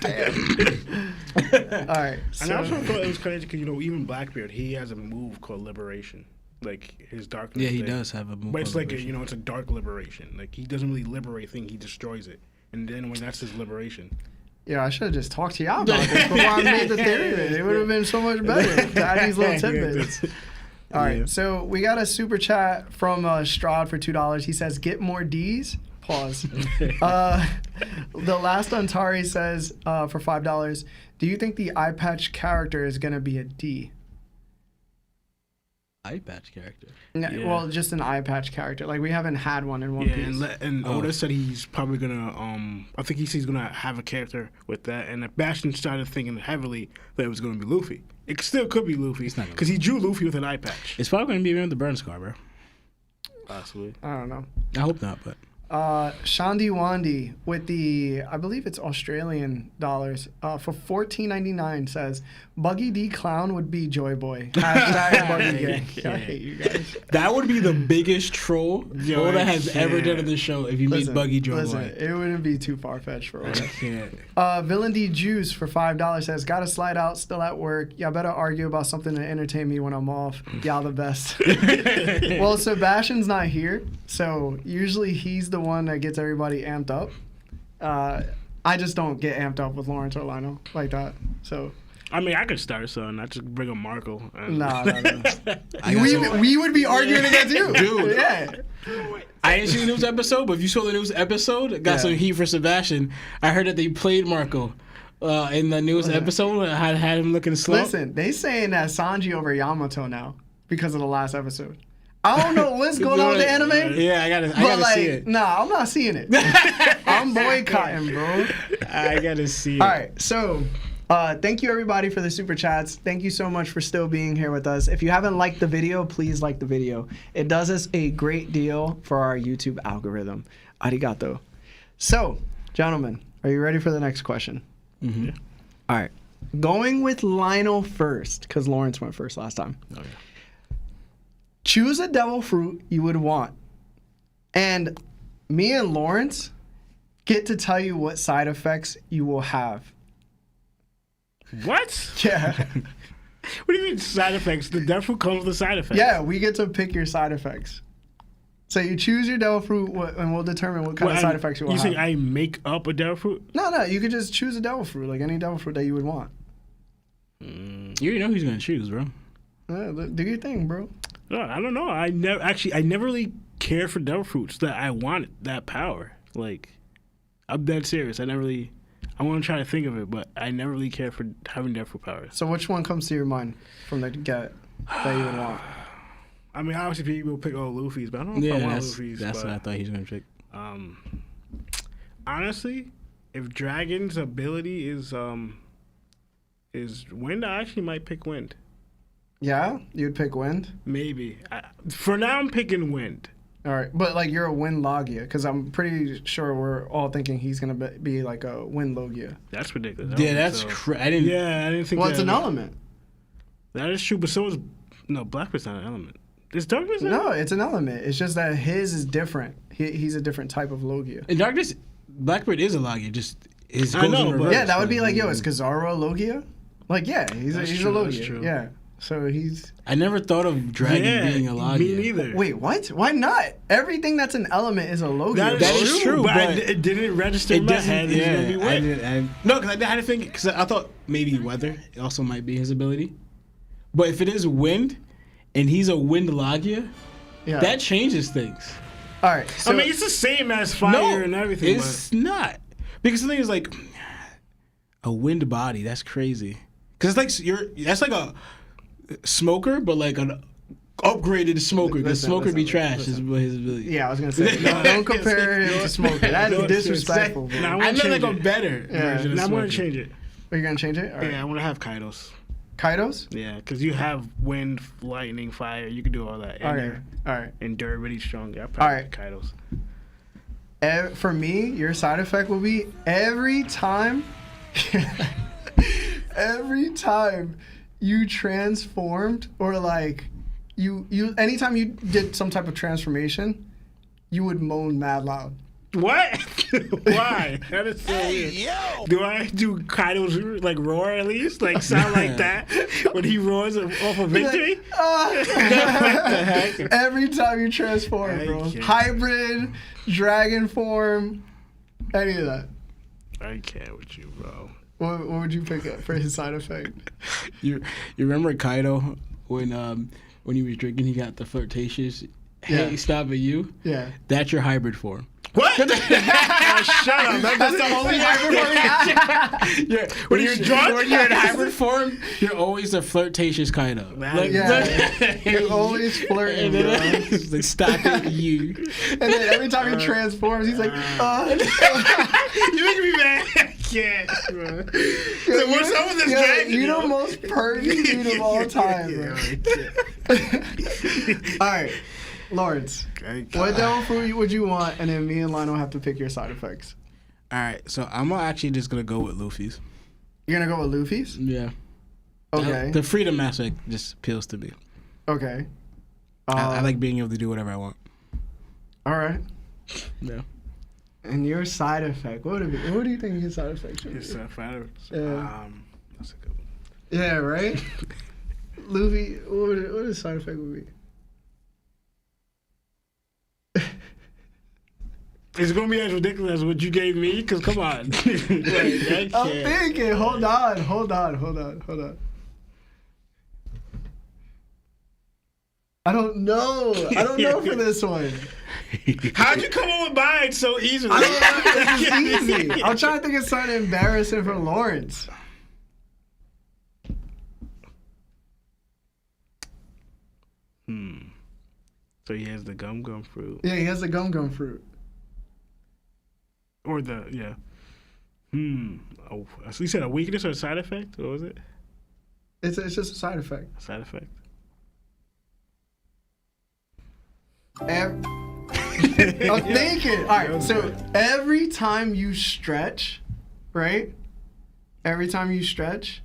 Damn. All right. And I also thought it was crazy because even Blackbeard, he has a move called Liberation, like his darkness. Yeah, he does have a move. But it's like it's a dark liberation. Like he doesn't really liberate things; he destroys it. And then when that's his liberation. Yeah, I should have just talked to y'all about this before I made the theory. It would have been so much better to add these little tidbits. All right, so we got a super chat from Strahd for $2. He says, "Get more D's." Pause. The last Antari says for $5, do you think the eye patch character is going to be a D? Eye patch character? Well, just an eye patch character. Like, we haven't had one in One Piece. And Oda said he's probably going to, I think he says he's going to have a character with that. And Bastion started thinking heavily that it was going to be Luffy. It still could be Luffy because he drew Luffy with an eye patch. It's probably going to be around the burn scar, bro. Possibly. I don't know. I hope not, but. Shandi Wandi with the, I believe it's Australian dollars, for $14.99 says, Buggy D Clown would be Joy Boy. Hashtag Buggy Gang. I hate you guys. That would be the biggest troll Oda has ever done in the show if you made Buggy Joy Boy. It wouldn't be too far-fetched for Oda. Villain D Juice for $5 says, gotta slide out, still at work. Y'all better argue about something to entertain me when I'm off. Y'all the best. Well, Sebastian's not here, so usually he's the one that gets everybody amped up. I just don't get amped up with Lawrence or Lionel like that. So I mean, I could start something. I just bring up Marco. No. We would be arguing against you, dude. Yeah. I didn't see the news episode, but if you saw the news episode, it got some heat for Sebastian. I heard that they played Marco in the news episode. I had him looking slow. Listen, they saying that Sanji over Yamato now because of the last episode. I don't know what's going on with the anime. Yeah, I gotta see it. Nah, I'm not seeing it. I'm boycotting, bro. I gotta see it. All right, so thank you everybody for the super chats. Thank you so much for still being here with us. If you haven't liked the video, please like the video. It does us a great deal for our YouTube algorithm. Arigato. So, gentlemen, Are you ready for the next question? Mm-hmm. All right. Going with Lionel first, because Lawrence went first last time. Oh, yeah. Choose a devil fruit you would want. And me and Lawrence get to tell you what side effects you will have. What? Yeah. What do you mean side effects? The devil fruit comes with side effects. Yeah, we get to pick your side effects. So you choose your devil fruit, and we'll determine what kind of side effects you will You have. think I make up a devil fruit? No, you could just choose a devil fruit, like any devil fruit that you would want. You already know who he's gonna choose, bro. Do your thing, bro. No, I don't know. I never really cared for devil fruits that I wanted that power. Like, I'm dead serious. I want to try to think of it, but I never really cared for having devil fruit powers. So which one comes to your mind from the get that you would want? I mean, obviously people pick all Luffy's, but I don't know if I want Luffy's. That's but, what I thought he was gonna pick. honestly, if Dragon's ability is wind, I actually might pick wind. Yeah, you'd pick wind. Maybe. For now, I'm picking wind. All right, but like you're a wind Logia, because I'm pretty sure we're all thinking he's gonna be like a wind Logia. That's ridiculous. Yeah, that's I didn't. Yeah, I didn't think. Well, it's an element. That is true, but so is Blackbeard's not an element. Is Darkness? No, it's an element. It's just that his is different. He's a different type of Logia. In Darkness, Blackbird is a Logia. Just his I goes know, in but- reverse. Yeah, that would be like, yo, is Kizaru a Logia? Like, yeah, he's a true, that's Logia. true. Yeah, so he's. I never thought of Dragon being a Logia. Me neither. Wait, what? Why not? Everything that's an element is a Logia. That is true, but but it didn't register in It my doesn't. head. It's gonna be Yeah, wind. no, because I had to think. Because I thought maybe weather also might be his ability. But if it is wind, and he's a wind Logia, Yeah. that changes things. All right. So, I mean, it's the same as fire and everything. It's not. Because the thing is like a wind body. That's crazy. Because it's like that's like a smoker, but like an upgraded smoker. Because Listen, smoker be listen, trash. listen. Is what his ability. yeah, I was gonna say, don't compare him to Smoker. That is disrespectful, bro. Nah, I meant like a change it. better Yeah. version of Now I'm gonna smoker. change it. Are you gonna change it? All right. Yeah, I want to have Kaidos. Kaidos? Yeah, because you have wind, lightning, fire. You can do all that. And Okay. your All right. endurability strong. Yeah, I'll probably All right. pick Kaidos. For me, your side effect will be every time you transformed or like you anytime you did some type of transformation, you would moan mad loud. What? Why? That is so weird. Do I do Kaido's like roar at least? Like sound like that when he roars off of victory? Every time you transform, I bro. can't. Hybrid, dragon form, any of that. I can't with you, bro. What would you pick up for his side effect? You remember Kaido when he was drinking, he got the flirtatious. Hey, Yeah. stop at you. Yeah. That's your hybrid form. What? Shut up. That's the only hybrid form. When you're drunk? when you're in hybrid form, you're always a flirtatious Kaido. Man, Yeah. You're always flirting, bro. It's like stop at you. And then every time he transforms, he's like, You make me mad. I can't, bro. So what's up with this dragon? You're yo? the most pervy dude of all time, bro. All right, Lawrence. What devil fruit would you want? And then me and Lionel have to pick your side effects. All right, so I'm actually just gonna go with Luffy's. You're gonna go with Luffy's? Yeah. Okay. The freedom aspect just appeals to me. Okay. I like being able to do whatever I want. All right. Yeah. And your side effect, what do you think your side effect should be? It's fire. Yeah. That's a good one. Yeah, right? Luffy, what his side effect would be? Is it gonna be as ridiculous as what you gave me? Cause come on. Like, I I'm can't. thinking. Hold on. I don't know for this one. How'd you come up with mine so easily? I don't know. It's easy. I'm trying to think of something embarrassing for Lawrence. So he has the gum fruit. Yeah, he has the gum fruit. Or the, yeah. Oh, so you said a weakness or a side effect? What was it? It's just a side effect. A side effect. I'm thinking. All right, so every time you stretch, right? Every time you stretch,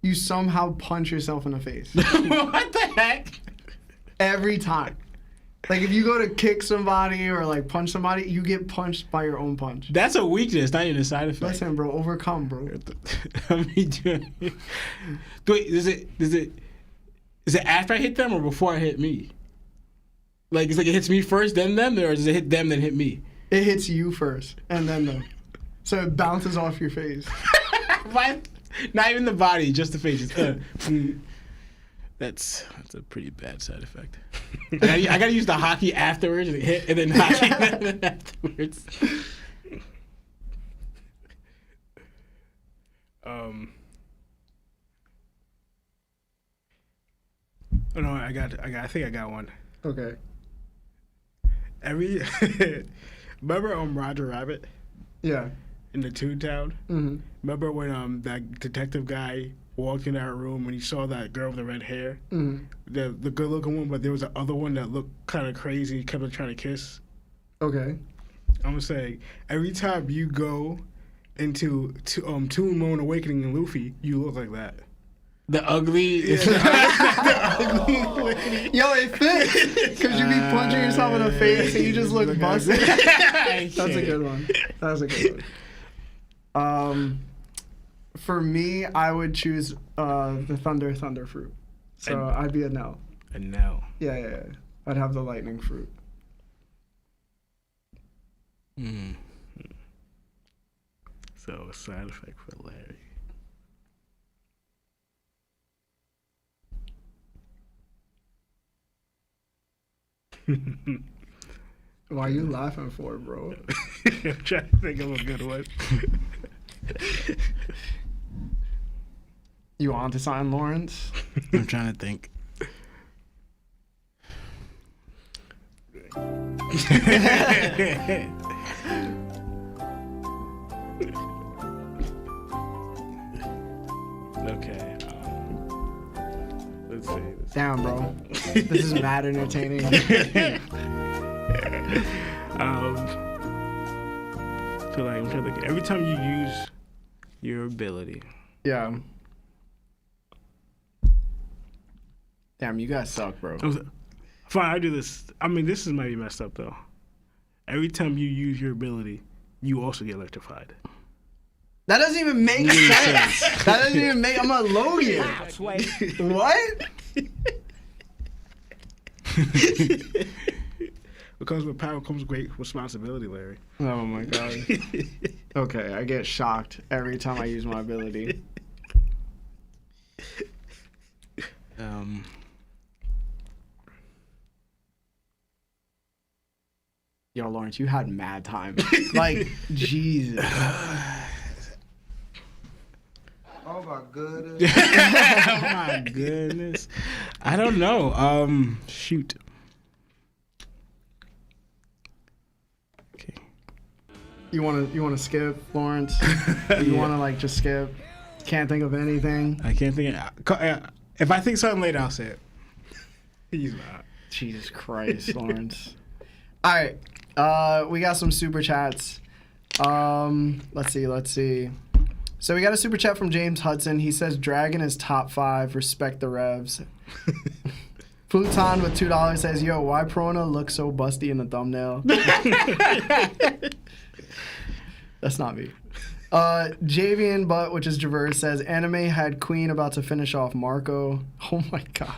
you somehow punch yourself in the face. What the heck? Every time. Like if you go to kick somebody or like punch somebody, you get punched by your own punch. That's a weakness, not even a side effect. Listen, bro, overcome, bro. I mean, wait, is it after I hit them or before I hit me? Like it's like it hits me first, then them, or does it hit them then hit me? It hits you first and then them. So it bounces off your face. What? Not even the body, just the face. That's a pretty bad side effect. I gotta use the hockey afterwards and hit, and then hockey and then afterwards. Oh no, I think I got one. Okay. Remember Roger Rabbit Yeah. in the Toontown? Mm-hmm. Remember when that detective guy walked in that room and he saw that girl with the red hair? Mm-hmm. The good looking one, but there was the other one that looked kind of crazy. He kept on trying to kiss. Okay. I'm gonna say every time you go into Toon Moon Awakening and Luffy, you look like that. The ugly. Yo, it fits because you be punching yourself in the face and you just look busted. That's a good one. That's a good one. For me, I would choose the thunder fruit. So I'd be a no. A no. Yeah. I'd have the lightning fruit. Mm. So a side effect for Larry. Why are you laughing for, bro? I'm trying to think of a good one. You on to something, Lawrence? I'm trying to think. Okay. Let's see. Damn, bro. This is mad entertaining. So like, I'm trying to think. Every time you use your ability. Yeah. Damn, you guys suck, bro. Fine, I do this. I mean, this might be messed up though. Every time you use your ability, you also get electrified. That doesn't even make sense. That doesn't even make. I'm a Logan. What? Because with power comes great responsibility, Larry. Oh my god. Okay, I get shocked every time I use my ability. Yo, Lawrence, you had mad time. Like, Jesus. Oh my goodness. Oh my goodness. I don't know. Shoot. Okay. You wanna skip, Lawrence? You wanna like just skip? Can't think of anything. I can't think of, if I think something later, I'll say it. He's not. Jesus Christ, Lawrence. All right, we got some super chats. Let's see. So we got a super chat from James Hudson. He says Dragon is top 5. Respect the revs. Futon with $2 says, "Yo, why Prona looks so busty in the thumbnail?" That's not me. Javian Butt, which is Traverse, says anime had Queen about to finish off Marco. Oh my god.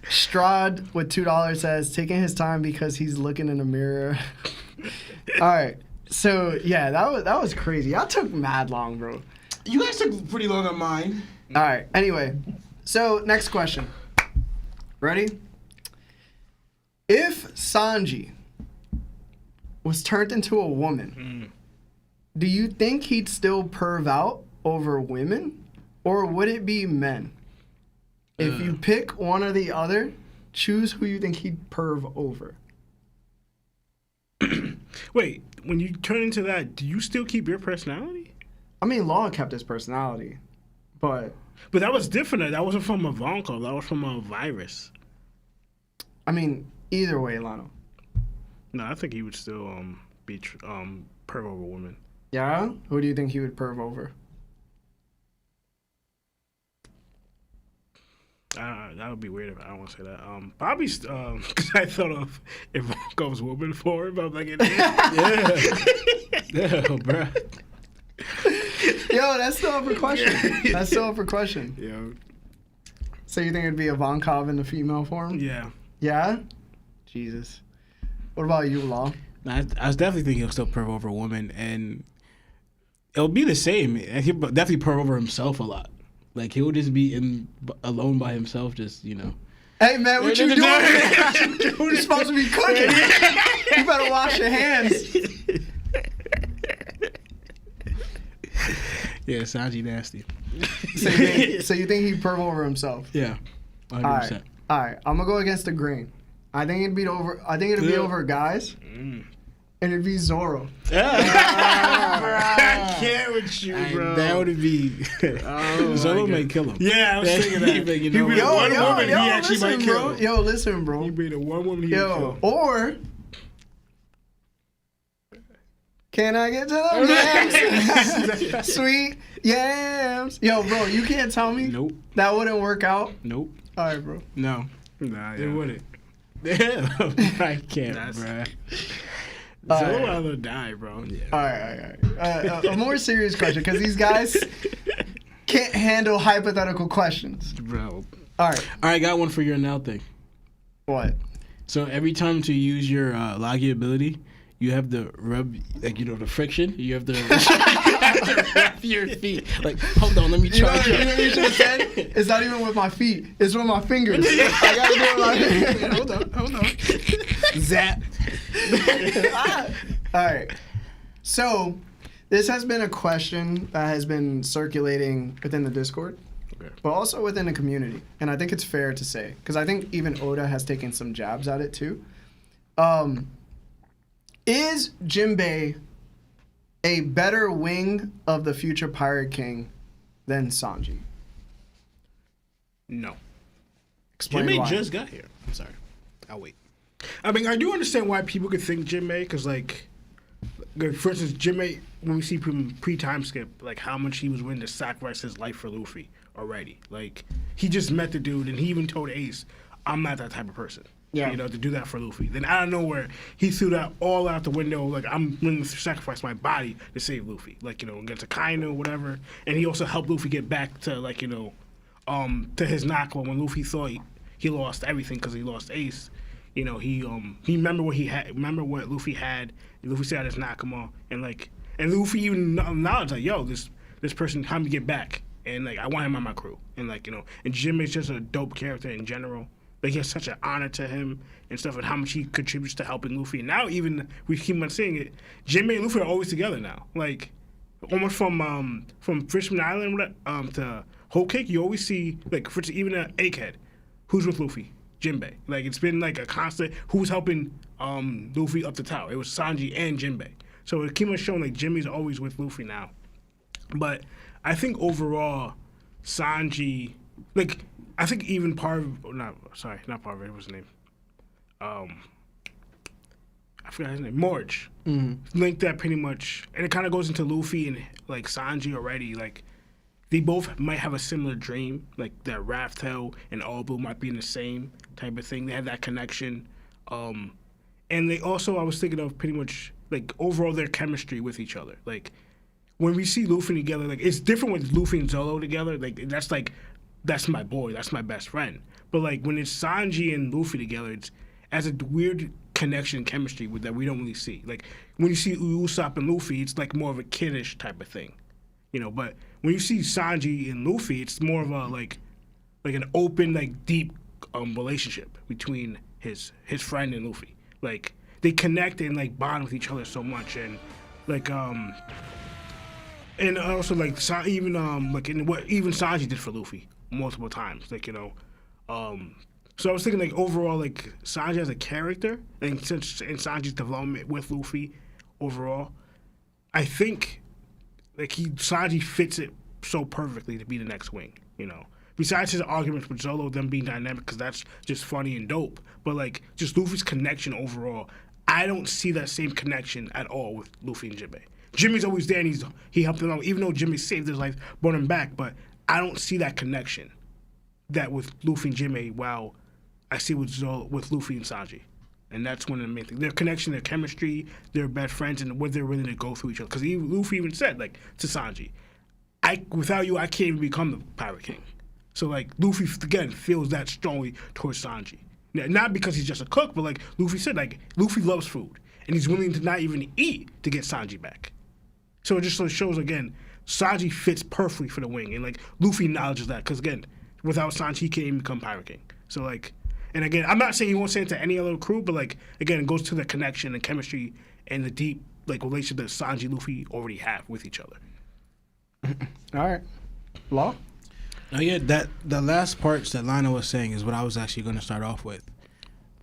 Strad with $2 says taking his time because he's looking in the mirror. All right. So yeah, that was crazy. I took mad long, bro. You guys took pretty long on mine. All right. Anyway, so next question. Ready? If Sanji was turned into a woman, do you think he'd still perv out over women, or would it be men? If you pick one or the other, choose who you think he'd perv over. Wait, when you turn into that, do you still keep your personality? I mean, Law kept his personality, but that was different. That wasn't from a Vonko. That was from a virus. I mean, either way, Lano. No, I think he would still be perv over women. Yeah? Who do you think he would perv over? That would be weird if I don't want to say that. Probably because I thought of Ivanka's woman for him. I'm like, Yeah, bro. Yo, that's still up for question. That's still up for question. Yeah. So you think it'd be Ivankov in the female form? Yeah. Yeah? Jesus. What about you, Law? I was definitely thinking he'll still perv over a woman, and it'll be the same. And he'll definitely perv over himself a lot. Like, he'll just be alone by himself, just, you know. Hey, man, what you doing? You're supposed to be cooking. You better wash your hands. Yeah, Sanji nasty. So you think he'd perv over himself? Yeah, 100%. All right. I'm gonna go against the grain. I think it'd be over guys, and it'd be Zoro. I can't with you, bro. That would be. Zoro might kill him. Yeah, I was thinking that. He'd be like, you know He'd be what? the one woman he actually listen, might bro. kill. Yo, listen, bro. He'd be the one woman he would Yo, kill. or can I get to them yams? Sweet yams. Yo, bro, you can't tell me Nope. that wouldn't work out. Nope. All right, bro. No. Nah, It wouldn't. Yeah, I can't, bruh. Zoro right. rather die, bro. Yeah. All right. A more serious question, because these guys can't handle hypothetical questions. Bro. All right. All right, I got one for your now thing. What? So every time to use your Logi ability, you have to rub, like, you know, the friction. You have to, rub your feet. Like, hold on, let me You know, charge you know what you should have said? It's not even with my feet. It's with my fingers. I gotta do it with my fingers. Hold on. Zap. All right. So, this has been a question that has been circulating within the Discord, but also within the community. And I think it's fair to say, because I think even Oda has taken some jabs at it too. Is Jinbei a better wing of the future Pirate King than Sanji? No. Explain Jimmy why. just got here. I'm sorry. I'll wait. I mean, I do understand why people could think Jinbei, because, like, for instance, Jinbei, when we see him pre-time skip, like, how much he was willing to sacrifice his life for Luffy already. Like, he just met the dude, and he even told Ace, I'm not that type of person. Yeah. You know, to do that for Luffy. Then out of nowhere, he threw that all out the window, like, I'm willing to sacrifice my body to save Luffy. Like, you know, against Akainu or whatever. And he also helped Luffy get back to, like, you know, to his Nakama when Luffy thought he lost everything because he lost Ace. You know, he remembered what he had, remember what Luffy had. And Luffy said his Nakama, and Luffy even acknowledged, like, yo, this person helped me get back, and, like, I want him on my crew, and, like, you know, and Jimmy's just a dope character in general. Like, he has such an honor to him and stuff, and how much he contributes to helping Luffy. And now even we keep on seeing it, Jimmy and Luffy are always together now. Like, almost from Fishman Island to Whole Cake, you always see, like, for even an Egghead, who's with Luffy? Jinbei. Like, it's been like a constant. Who's helping Luffy up the tower? It was Sanji and Jinbei. So it keeps on showing like Jimmy's always with Luffy now. But I think overall, Sanji, like, I think even not Parvati, what's his name? I forgot his name. Morge. Mm-hmm. Linked that pretty much, and it kind of goes into Luffy and like Sanji already. Like, they both might have a similar dream, like that Raftel and All Blue might be in the same type of thing. They have that connection. And they also, I was thinking of pretty much, like, overall their chemistry with each other. Like, when we see Luffy together, like, it's different with Luffy and Zolo together. Like, that's my boy, that's my best friend. But, like, when it's Sanji and Luffy together, it's as a weird connection chemistry that we don't really see. Like, when you see Usopp and Luffy, it's, like, more of a kiddish type of thing. You know, but when you see Sanji and Luffy, it's more of a like an open, like, deep relationship between his friend and Luffy. Like, they connect and like bond with each other so much, and like and also like even like in what even Sanji did for Luffy multiple times. Like, you know, so I was thinking like overall like Sanji as a character and Sanji's development with Luffy overall, I think. Like, Sanji fits it so perfectly to be the next wing, you know. Besides his arguments with Zolo, them being dynamic, because that's just funny and dope. But, like, just Luffy's connection overall, I don't see that same connection at all with Luffy and Jinbei. Jimmy's always there and he helped him out, even though Jimmy saved his life, brought him back. But I don't see that connection that with Luffy and Jimmy, while I see with Luffy and Sanji. And that's one of the main things. Their connection, their chemistry, their best friends, and what they're willing to go through each other. Because Luffy even said, like, to Sanji, without you, I can't even become the Pirate King. So, like, Luffy, again, feels that strongly towards Sanji. Now, not because he's just a cook, but, like Luffy said, like, Luffy loves food. And he's willing to not even eat to get Sanji back. So it just sort of shows, again, Sanji fits perfectly for the wing. And, like, Luffy acknowledges that. Because, again, without Sanji, he can't even become Pirate King. So, like, and again, I'm not saying he won't say it to any other crew, but, like, again, it goes to the connection and chemistry and the deep, like, relationship that Sanji and Luffy already have with each other. All right. Law? Now, yeah, the last parts that Lionel was saying is what I was actually going to start off with.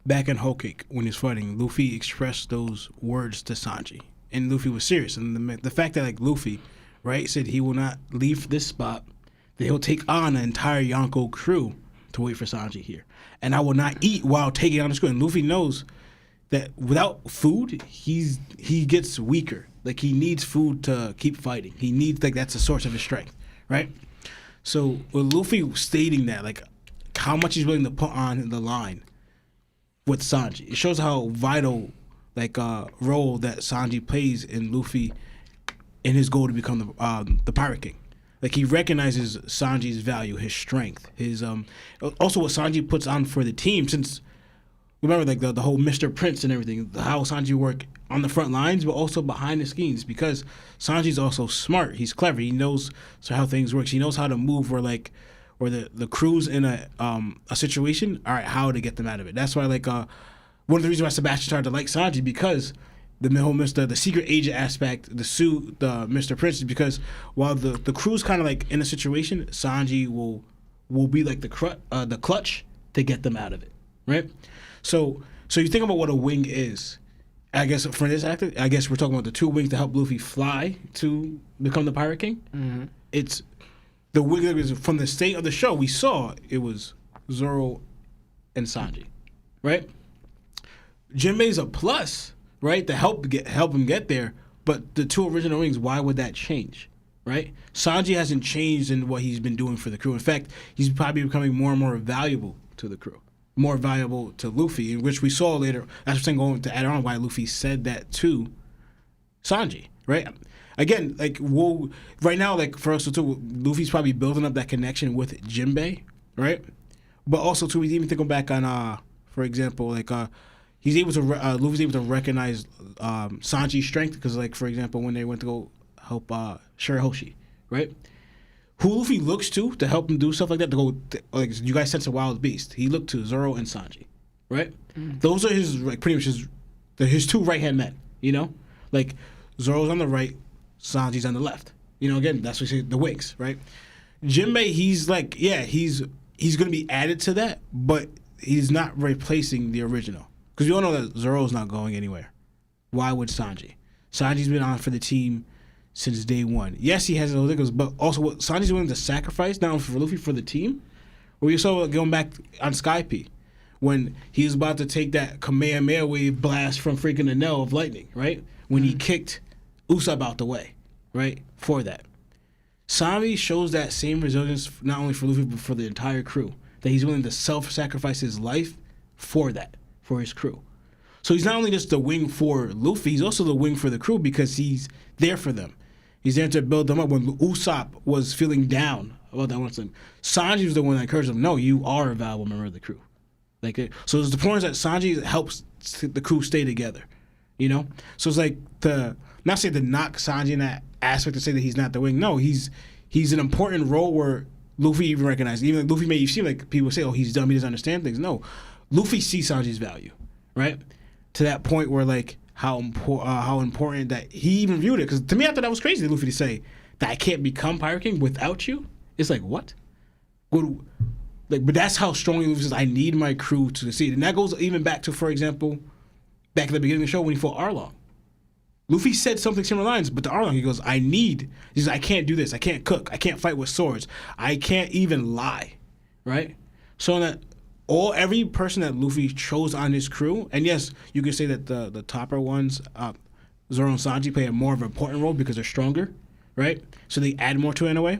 Back in Whole Cake, when he's fighting, Luffy expressed those words to Sanji. And Luffy was serious. And the fact that, like, Luffy, right, said he will not leave this spot, that he'll take on an entire Yonko crew to wait for Sanji here. And I will not eat while taking on the crew. And Luffy knows that without food, he gets weaker. Like, he needs food to keep fighting. He needs, like, that's a source of his strength, right? So with Luffy stating that, like, how much he's willing to put on the line with Sanji, it shows how vital, like, role that Sanji plays in Luffy in his goal to become the Pirate King. Like, he recognizes Sanji's value, his strength, his also what Sanji puts on for the team. Since remember, like, the whole Mr. Prince and everything, how Sanji work on the front lines, but also behind the scenes, because Sanji's also smart. He's clever. He knows how things work. He knows how to move where the crew's in a situation. All right, how to get them out of it. That's why, like, one of the reasons why Sebastian started to like Sanji, because the whole the secret agent aspect, the Mr. Prince, is because while the crew's kind of like in a situation, Sanji will be like the clutch to get them out of it, right? So you think about what a wing is. I guess for this actor, I guess we're talking about the two wings to help Luffy fly to become the Pirate King. Mm-hmm. It's the wing that was from the state of the show. We saw it was Zoro and Sanji, right? Jinbei's a plus, right, to help him get there. But the two original wings, why would that change, right? Sanji hasn't changed in what he's been doing for the crew. In fact, he's probably becoming more and more valuable to the crew. More valuable to Luffy, in which we saw later. That's what I'm going to add on why Luffy said that to Sanji, right? Again, like, right now, like, for us too, Luffy's probably building up that connection with Jinbei, right? But also too, he's even thinking back on, for example, like, he's able to Luffy's able to recognize Sanji's strength because, like, for example, when they went to go help Shirahoshi, right? Who Luffy looks to help him do stuff like that, to go, like, you guys sense a wild beast. He looked to Zoro and Sanji, right? Mm. Those are his, like, pretty much his two right-hand men, you know? Like, Zoro's on the right, Sanji's on the left. You know, again, that's what you say, the wings, right? Jinbei, he's like, yeah, he's going to be added to that, but he's not replacing the original. Because we all know that Zoro's not going anywhere. Why would Sanji? Sanji's been on for the team since day one. Yes, he has those niggas, but also what Sanji's willing to sacrifice, not only for Luffy, for the team. We saw going back on Skype when he was about to take that Kamehameha wave blast from freaking the Knell of Lightning, right? When he kicked Usopp out the way, right? For that. Sanji shows that same resilience, not only for Luffy, but for the entire crew. That he's willing to self-sacrifice his life for that, for his crew. So he's not only just the wing for Luffy, he's also the wing for the crew because he's there for them. He's there to build them up. When Usopp was feeling down about that one thing, Sanji was the one that encouraged him, no, you are a valuable member of the crew. Like, so there's the point that Sanji helps the crew stay together, you know? So it's like not say to knock Sanji in that aspect to say that he's not the wing. No, he's an important role where Luffy even recognizes. Even like Luffy may seem like people say, oh, he's dumb, he doesn't understand things. No, Luffy sees Sanji's value, right? To that point where, like, how important that he even viewed it. Because to me, I thought that was crazy, Luffy, to say that I can't become Pirate King without you. It's like, what? Like, but that's how strongly Luffy says, I need my crew to succeed. And that goes even back to, for example, back at the beginning of the show when he fought Arlong. Luffy said something similar lines, but to Arlong, he goes, he says, I can't do this. I can't cook. I can't fight with swords. I can't even lie, right? So that every person that Luffy chose on his crew, and yes, you could say that the topper ones, Zoro and Sanji play a more of an important role because they're stronger, right? So they add more to it in a way.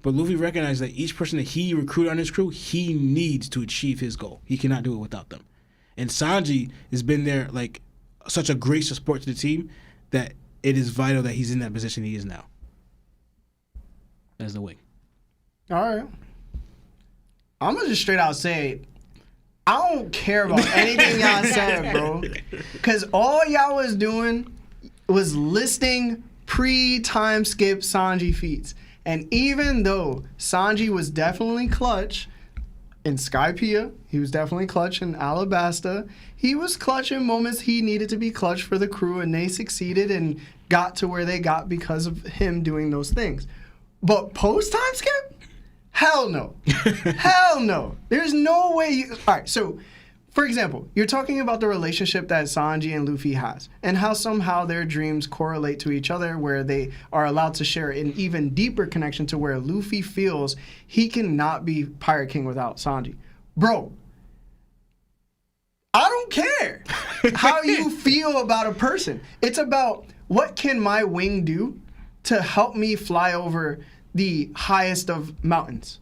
But Luffy recognized that each person that he recruited on his crew, he needs to achieve his goal. He cannot do it without them. And Sanji has been there like such a great support to the team that it is vital that he's in that position he is now. As the wing. All right. I'm going to just straight out say, I don't care about anything y'all said, bro. Because all y'all was doing was listing pre-time skip Sanji feats. And even though Sanji was definitely clutch in Skypiea, he was definitely clutch in Alabasta, he was clutch in moments he needed to be clutch for the crew, and they succeeded and got to where they got because of him doing those things. But post-time skip? Hell no. Hell no. There's no way you... All right, so, for example, you're talking about the relationship that Sanji and Luffy has and how somehow their dreams correlate to each other where they are allowed to share an even deeper connection to where Luffy feels he cannot be Pirate King without Sanji. Bro, I don't care how you feel about a person. It's about what can my wing do to help me fly over the highest of mountains.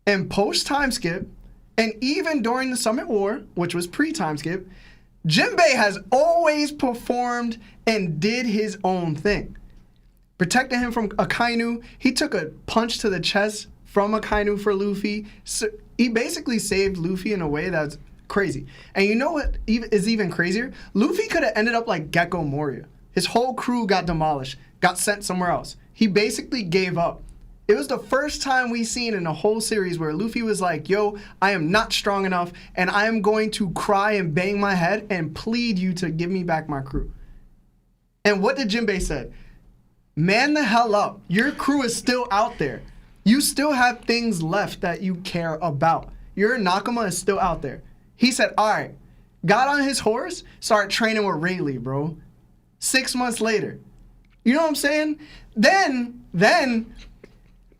And post-time skip, and even during the Summit War, which was pre-time skip, Jinbei has always performed and did his own thing. Protected him from Akainu. He took a punch to the chest from Akainu for Luffy. So he basically saved Luffy in a way that's crazy. And you know what is even crazier? Luffy could have ended up like Gecko Moria. His whole crew got demolished, got sent somewhere else. He basically gave up. It was the first time we seen in a whole series where Luffy was like, yo, I am not strong enough, and I am going to cry and bang my head and plead you to give me back my crew. And what did Jinbei say? Man the hell up. Your crew is still out there. You still have things left that you care about. Your Nakama is still out there. He said, all right, got on his horse, started training with Rayleigh, bro. 6 months later. You know what I'm saying? Then,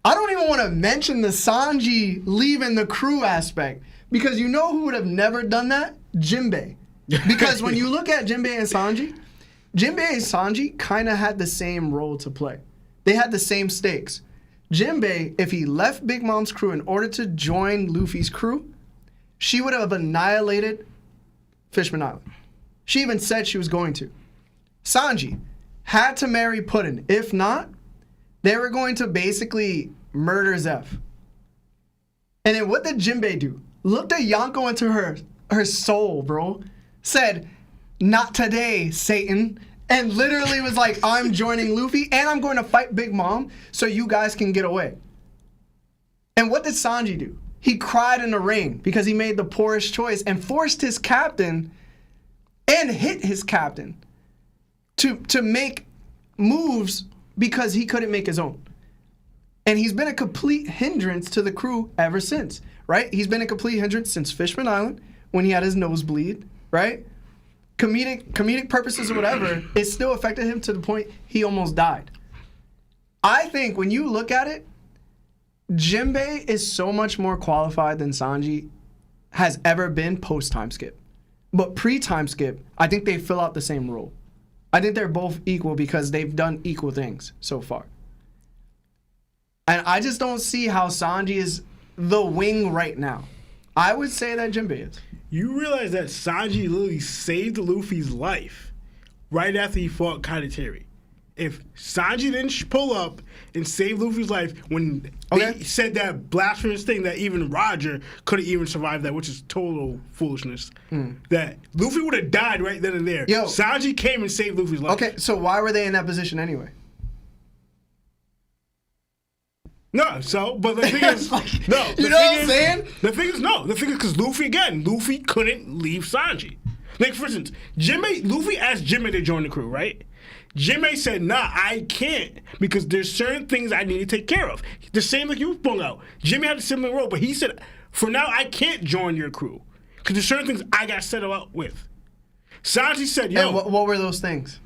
I don't even want to mention the Sanji leaving the crew aspect. Because you know who would have never done that? Jinbei. Because when you look at Jinbei and Sanji kind of had the same role to play. They had the same stakes. Jinbei, if he left Big Mom's crew in order to join Luffy's crew, she would have annihilated Fishman Island. She even said she was going to. Sanji had to marry Puddin'. If not, they were going to basically murder Zeph. And then what did Jinbei do? Looked at Yonko into her soul, bro. Said, not today, Satan. And literally was like, I'm joining Luffy and I'm going to fight Big Mom so you guys can get away. And what did Sanji do? He cried in the ring because he made the poorest choice and forced his captain and hit his captain to make moves because he couldn't make his own. And he's been a complete hindrance to the crew ever since, right? He's been a complete hindrance since Fishman Island when he had his nosebleed, right? Comedic purposes or whatever, it still affected him to the point he almost died. I think when you look at it, Jinbei is so much more qualified than Sanji has ever been post-time skip. But pre-time skip, I think they fill out the same role. I think they're both equal because they've done equal things so far. And I just don't see how Sanji is the wing right now. I would say that Jinbei is. You realize that Sanji literally saved Luffy's life right after he fought Katatari. If Sanji didn't pull up and save Luffy's life when they said that blasphemous thing that even Roger couldn't even survive that, which is total foolishness, that Luffy would have died right then and there. Yo. Sanji came and saved Luffy's life. Okay, so why were they in that position anyway? No, but the thing is, no. You know what I'm saying? The thing is because Luffy couldn't leave Sanji. Like, for instance, Luffy asked Jinbei to join the crew, right? Jinbei said, nah, I can't because there's certain things I need to take care of. The same like you sprung out. Jinbei had a similar role, but he said, for now, I can't join your crew because there's certain things I got to settle out with. Sanji said, yo. And what were those things?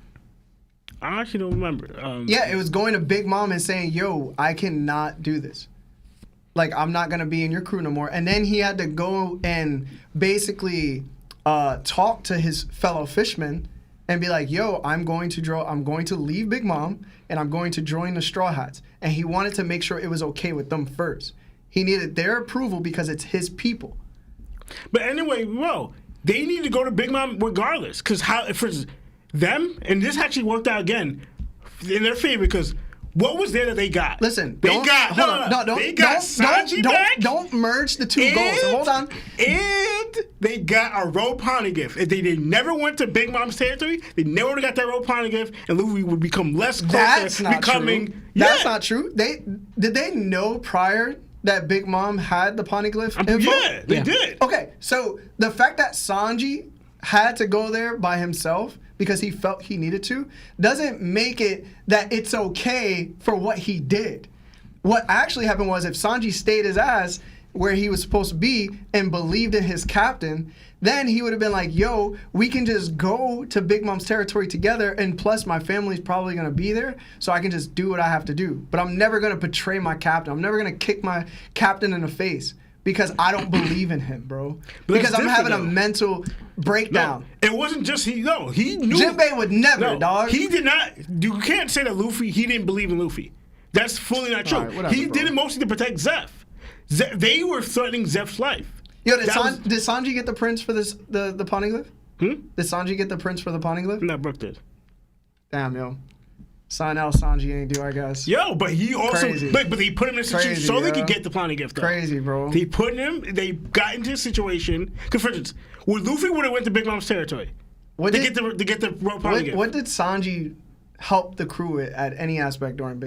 I actually don't remember. Yeah, it was going to Big Mom and saying, yo, I cannot do this. Like, I'm not going to be in your crew no more. And then he had to go and basically talk to his fellow fishermen and be like, yo, I'm going to leave Big Mom and I'm going to join the Straw Hats. And he wanted to make sure it was okay with them first. He needed their approval because it's his people. But anyway, bro, they need to go to Big Mom regardless. Because for them, and this actually worked out again in their favor because what was there that they got? Listen, they got Sanji back. Don't merge the two goals. Hold on. And they got a road pony gift. If they never went to Big Mom's territory, they never would have got that road pony gift, and Luffy would become less closer. That's not becoming, true. That's not true. Did they know prior that Big Mom had the poneglyph info? Yeah, they did. Okay, so the fact that Sanji had to go there by himself because he felt he needed to doesn't make it that it's okay for what he did. What actually happened was if Sanji stayed his ass where he was supposed to be and believed in his captain, then he would have been like, yo, we can just go to Big Mom's territory together, and plus my family's probably going to be there, so I can just do what I have to do. But I'm never going to betray my captain. I'm never going to kick my captain in the face because I don't believe in him, bro. Because I'm having a mental breakdown. No, it wasn't just he knew. Jinbei would never, dog. He did not. You can't say that he didn't believe in Luffy. That's fully not true. Right, whatever, he bro. did it mostly to protect Zeph. They were threatening Zeph's life. Yo, did Sanji get the prince for the poneglyph? Hmm? Did Sanji get the prince for the poneglyph? No, Brooke did. Damn, yo. Sign out Sanji ain't do, I guess. Yo, but he also, but they put him in a situation Crazy, so they yo. could get the Plani gift. Though. Crazy, bro. They got into a situation. Because for instance, when Luffy would have went to Big Mom's territory, to get the Plani gift. What did Sanji help the crew with at any aspect during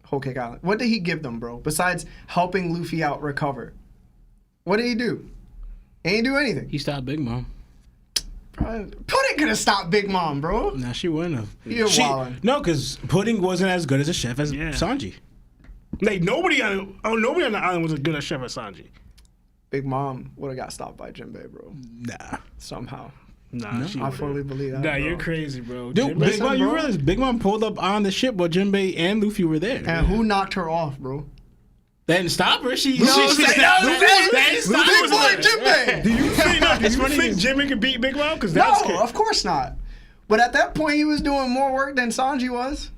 Whole Cake Island? What did he give them, bro? Besides helping Luffy out recover, what did he do? He ain't do anything. He stopped Big Mom. Pudding could have stopped Big Mom, bro. Nah, she wouldn't have. You're wildin'. No, because Pudding wasn't as good as a chef as Sanji. Like nobody on the island was as good a chef as Sanji. Big Mom would have got stopped by Jinbei, bro. Nah. Somehow. Nah, I fully believe that. Nah, bro. you're crazy, bro. Dude, Big Mom, you realize Big Mom pulled up on the ship while Jinbei and Luffy were there. And who knocked her off, bro? That didn't stop her. She Big boy Jinbei. Do you think Jinbei could beat Big Mom? Because No, of course not. But at that point, he was doing more work than Sanji was.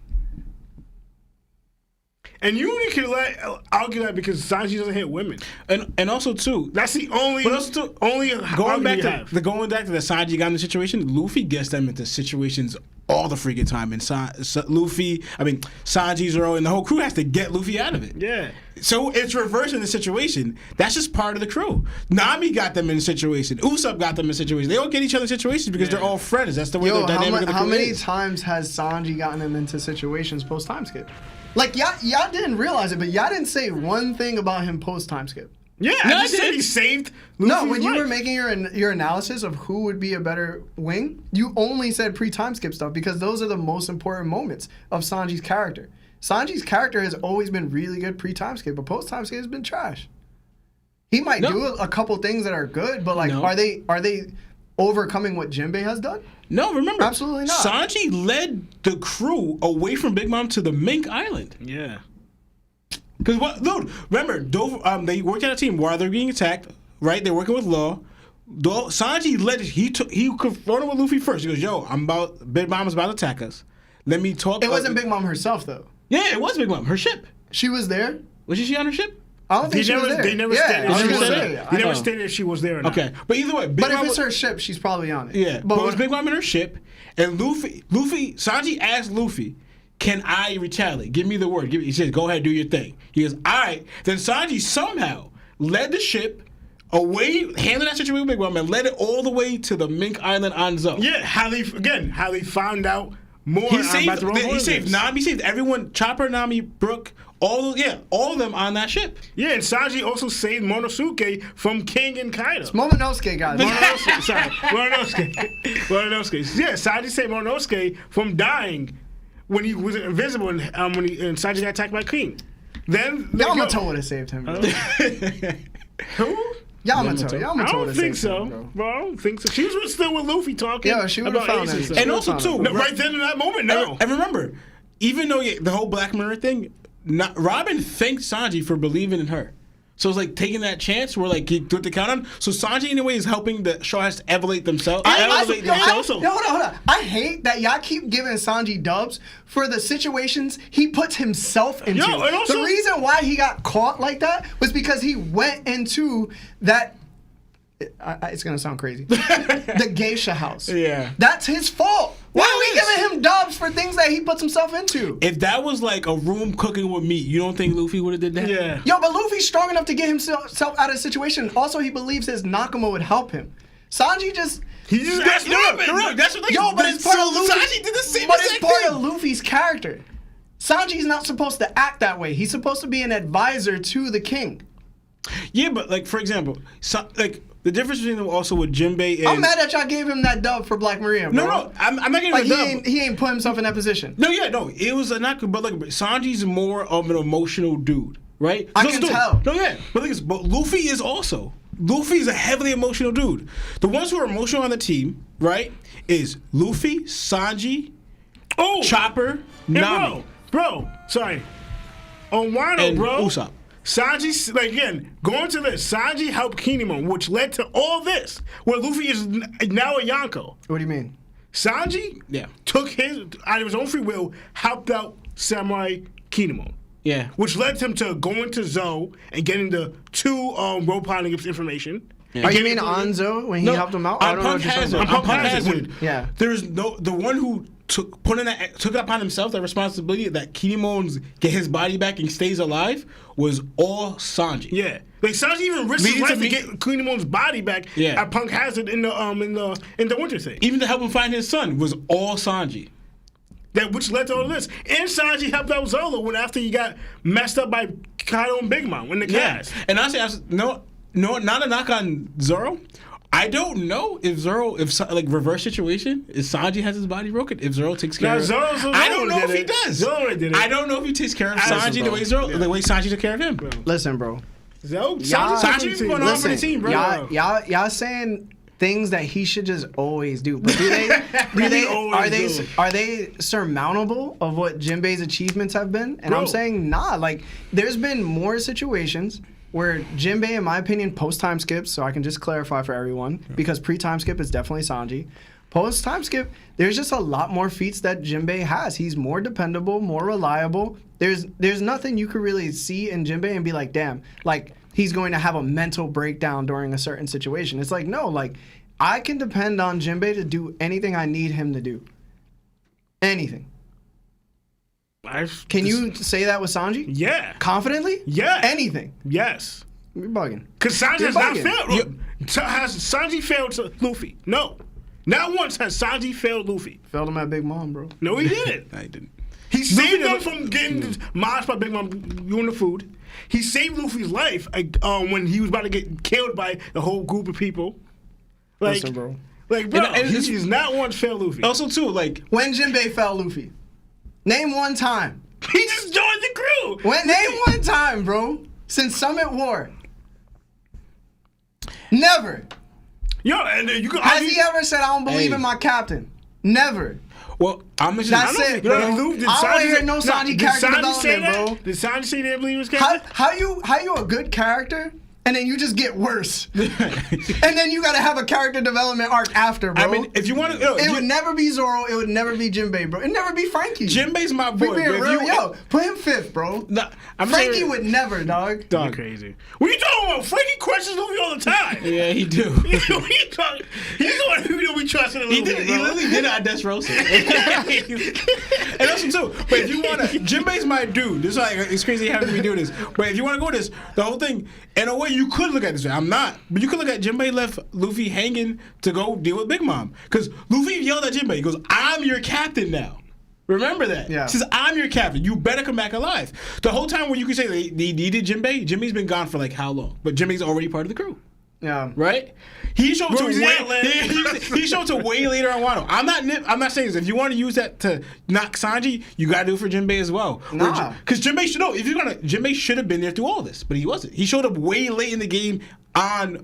And you only can argue that because Sanji doesn't hit women. And also too, that's the only. But also too, going back to the Sanji got in the situation. Luffy gets them into situations all the freaking time, and Sanji, Zoro, and the whole crew has to get Luffy out of it. Yeah. So it's reversing the situation. That's just part of the crew. Nami got them in a situation. Usopp got them in a situation. They all get each other in situations because they're all friends. That's the way the dynamic of the crew how many is. times has Sanji gotten him into situations post time skip? Like y'all didn't realize it, but y'all didn't say one thing about him post time skip. Yeah, I just said he saved Luffy's No, when you life. were making your analysis of who would be a better wing, you only said pre-time skip stuff because those are the most important moments of Sanji's character. Sanji's character has always been really good pre-time skip, but post-time skip has been trash. He might do a couple things that are good, but are they overcoming what Jinbei has done? No, remember, absolutely not. Sanji led the crew away from Big Mom to the Mink Island. Yeah. Because dude, remember, they worked at a team while they're being attacked, right? They're working with Law. Sanji he confronted with Luffy first. He goes, "Yo, Big Mom is about to attack us. Let me talk." It wasn't Big Mom herself though. Yeah, it was Big Mom. Her ship. She was there. Wasn't she on her ship? I don't think she was there. They never stated she was there. They never know. stated if she was there or not. Okay, but either way, But if it's her ship, she's probably on it. Yeah, but it was Big Mom in her ship, and Sanji asked Luffy, "Can I retaliate? Give me the word." He says, "Go ahead, do your thing." He goes, "All right." Then Sanji somehow led the ship away, handled that situation with Big Mom, and led it all the way to the Mink Island on Zo. Yeah, how they found out more. He saved Nami, he saved everyone. Chopper, Nami, Brook, all of them on that ship. Yeah, and Sanji also saved Momonosuke from King and Kaido. It's Momonosuke, guys. Momonosuke. Yeah, Sanji saved Momonosuke from dying when he was invisible and Sanji got attacked by King. Then Yamato would have saved him, bro. Who? Yamato I would don't have think saved so, him, bro. I don't think so. She was still with Luffy talking. Yeah, she would have found Ace that. And also too, right then in that moment, no. And remember, even though the whole Black Mirror thing, Robin thanked Sanji for believing in her. So it's like taking that chance where like he put the count on. So Sanji in a way is helping the Shaw has to elevate themselves. Hold on. I hate that y'all keep giving Sanji dubs for the situations he puts himself into. And also, the reason why he got caught like that was because he went into that. It's gonna sound crazy. The geisha house. Yeah. That's his fault. Why are we giving him dubs for things that he puts himself into? If that was like a room cooking with meat, you don't think Luffy would have did that? Yeah. Yo, but Luffy's strong enough to get himself out of the situation. Also, he believes his Nakama would help him. Sanji just... He just got stupid. That's what they... Yo, but it's part of Luffy. Sanji did the same But it's exact part thing. of Luffy's character. Sanji's not supposed to act that way. He's supposed to be an advisor to the king. Yeah, but like, for example, like... The difference between them also with Jinbei and... I'm mad that y'all gave him that dub for Black Maria, bro. No, I'm not giving like, him a dub. He ain't put himself in that position. No, it was not good, but like Sanji's more of an emotional dude, right? I can tell. No, yeah, but Luffy is also. Luffy is a heavily emotional dude. The ones who are emotional on the team, right, is Luffy, Sanji, Chopper, Nami, sorry, on Wano, and bro. Usopp. Sanji, like again, going to this, Sanji helped Kinemon, which led to all this, where Luffy is now a Yonko. What do you mean? Sanji took his, out of his own free will, helped out Samurai Kinemon. Yeah. Which led him to going to Zou and getting the 2 rope piloting information. Yeah. Are you mean Anzo when he helped him out? On Punk Hazard. Yeah. There's the one who took it upon himself that responsibility that Kinemon get his body back and stays alive was all Sanji. Yeah, like Sanji even risked his life to get Kinemon's body back at Punk Hazard in the winter thing. Even to help him find his son was all Sanji. That which led to all this. And Sanji helped out Zolo when after he got messed up by Kaido and Big Mom in the cast. And honestly, not a knock on Zoro. I don't know if Zoro, like reverse situation, if Sanji has his body broken, if Zoro takes care of Zoro I don't know if he does. Zoro did it. I don't know if he takes care of Sanji the way Sanji took care of him. Bro. Listen, bro. Sanji's going on for the team, bro. Y'all saying things that he should just always do. But are they surmountable of what Jinbei's achievements have been? And I'm saying nah. Like there's been more situations where Jinbei, in my opinion, post-time skips, so I can just clarify for everyone, because pre-time skip is definitely Sanji. Post-time skip, there's just a lot more feats that Jinbei has. He's more dependable, more reliable. There's nothing you could really see in Jinbei and be like, damn, like he's going to have a mental breakdown during a certain situation. It's like, no, like I can depend on Jinbei to do anything I need him to do. Anything. Can you say that with Sanji? Yeah. Confidently? Yeah. Anything? Yes. You're bugging. Because Sanji has not failed. Has Sanji failed to Luffy? No. Not once has Sanji failed Luffy. Failed him at Big Mom, bro. No, he didn't. I didn't. He saved them from getting moshed by Big Mom doing the food. He saved Luffy's life when he was about to get killed by the whole group of people. Like, listen, bro. Like, bro, he's not once failed Luffy. Also, too, like... When Jinbei fell Luffy? Name one time. He just joined the crew. Name one time, bro. Since Summit War. Never. Yo, and you can Has he ever said, I don't believe in my captain? Never. Well, That's it, bro. I don't want to hear no Sanji character development, bro. Did Sanji say he didn't believe his character? How you a good character and then you just get worse? And then you got to have a character development arc after, bro. I mean, if you want to... It would never be Zoro. It would never be Jinbei, bro. It'd never be Frankie. Jinbei's my boy. Yo, put him 5th, bro. Nah, Frankie would never, dog. You're crazy. What are you talking about? Frankie questions Luffy all the time. Yeah, he do. What are you talking? He's the one who we trust in a little bit, He literally did it on Dressrosa. And also, too, but if you want to... Jinbei's my dude. This is like, it's crazy having me do this. But if you want to go this, the whole thing, in a way, you could look at this way. I'm not. But you could look at Jinbei left Luffy hanging to go deal with Big Mom. Because Luffy yelled at Jinbei. He goes, I'm your captain now. Remember that. Yeah. He says, I'm your captain. You better come back alive. The whole time where you could say they needed Jinbei, Jinbei's been gone for like how long? But Jinbei's already part of the crew. Yeah. Right? He showed to he showed to way later on Wano. I'm not saying this. If you want to use that to knock Sanji, you gotta do it for Jinbei as well. Nah. Because Jinbei should know. Jinbei should have been there through all this, but he wasn't. He showed up way late in the game at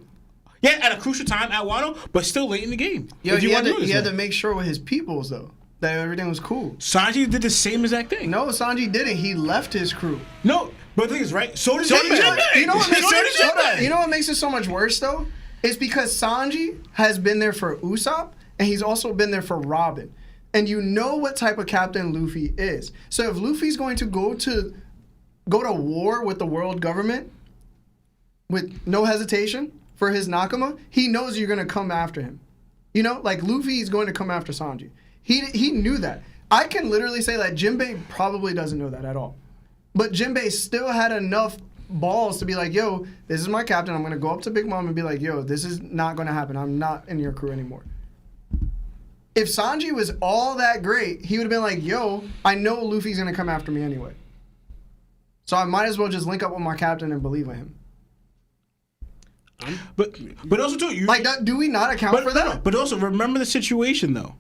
a crucial time at Wano, but still late in the game. Yo, he had to make sure with his peoples though that everything was cool. Sanji did the same exact thing. No, Sanji didn't. He left his crew. No, But the thing is, right? So does You know, Jinbei. you know what makes So does Jinbei. you know what makes it so much worse though? It's because Sanji has been there for Usopp, and he's also been there for Robin. And you know what type of captain Luffy is. So if Luffy's going to go to war with the world government with no hesitation for his Nakama, he knows you're gonna come after him. You know, like Luffy is going to come after Sanji. He knew that. I can literally say that Jinbei probably doesn't know that at all. But Jinbei still had enough balls to be like, yo, this is my captain. I'm going to go up to Big Mom and be like, yo, this is not going to happen. I'm not in your crew anymore. If Sanji was all that great, he would have been like, yo, I know Luffy's going to come after me anyway. So I might as well just link up with my captain and believe in him. But also too, you Like, do we not account for that? But also remember the situation though.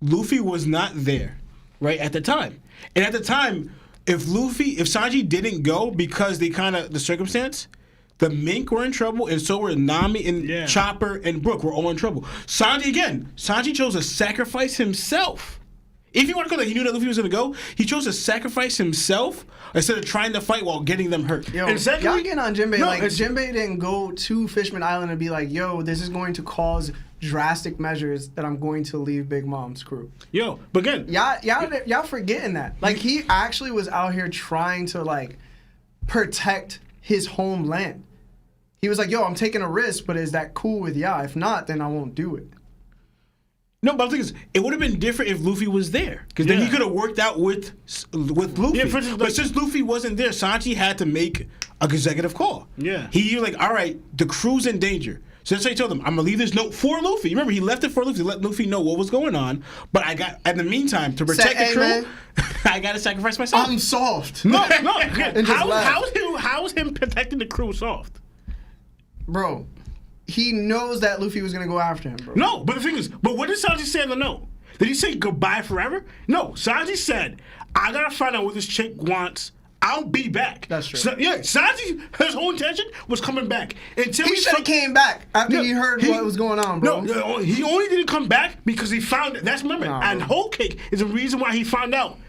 Luffy was not there, right at the time, and at the time, if Sanji didn't go because the circumstance, the Mink were in trouble, and so were Nami and Chopper and Brook were all in trouble. Sanji chose to sacrifice himself. If you want to call that he knew that Luffy was going to go, he chose to sacrifice himself instead of trying to fight while getting them hurt. Yo, y'all getting on Jinbei. Jinbei didn't go to Fishman Island and be like, yo, this is going to cause drastic measures that I'm going to leave Big Mom's crew. Yo, but again, y'all forgetting that. Like, he actually was out here trying to, like, protect his homeland. He was like, yo, I'm taking a risk, but is that cool with y'all? If not, then I won't do it. No, but the thing is, it would have been different if Luffy was there, because then he could have worked out with Luffy. Yeah, but since Luffy wasn't there, Sanji had to make an executive call. Yeah, he was like, all right, the crew's in danger. So that's why he told them, I'm gonna leave this note for Luffy. Remember, he left it for Luffy, let Luffy know what was going on. But in the meantime, to protect the crew, I gotta sacrifice myself. I'm soft. No. How's him protecting the crew soft? Bro, he knows that Luffy was gonna go after him, bro. No, but the thing is, what did Sanji say in the note? Did he say goodbye forever? No, Sanji said, I gotta find out what this chick wants. I'll be back. That's true. Sanji, his whole intention was coming back. Until he should have came back after he heard what was going on, bro. No, he only didn't come back because he found it. That's remember. And Whole Cake is the reason why he found out.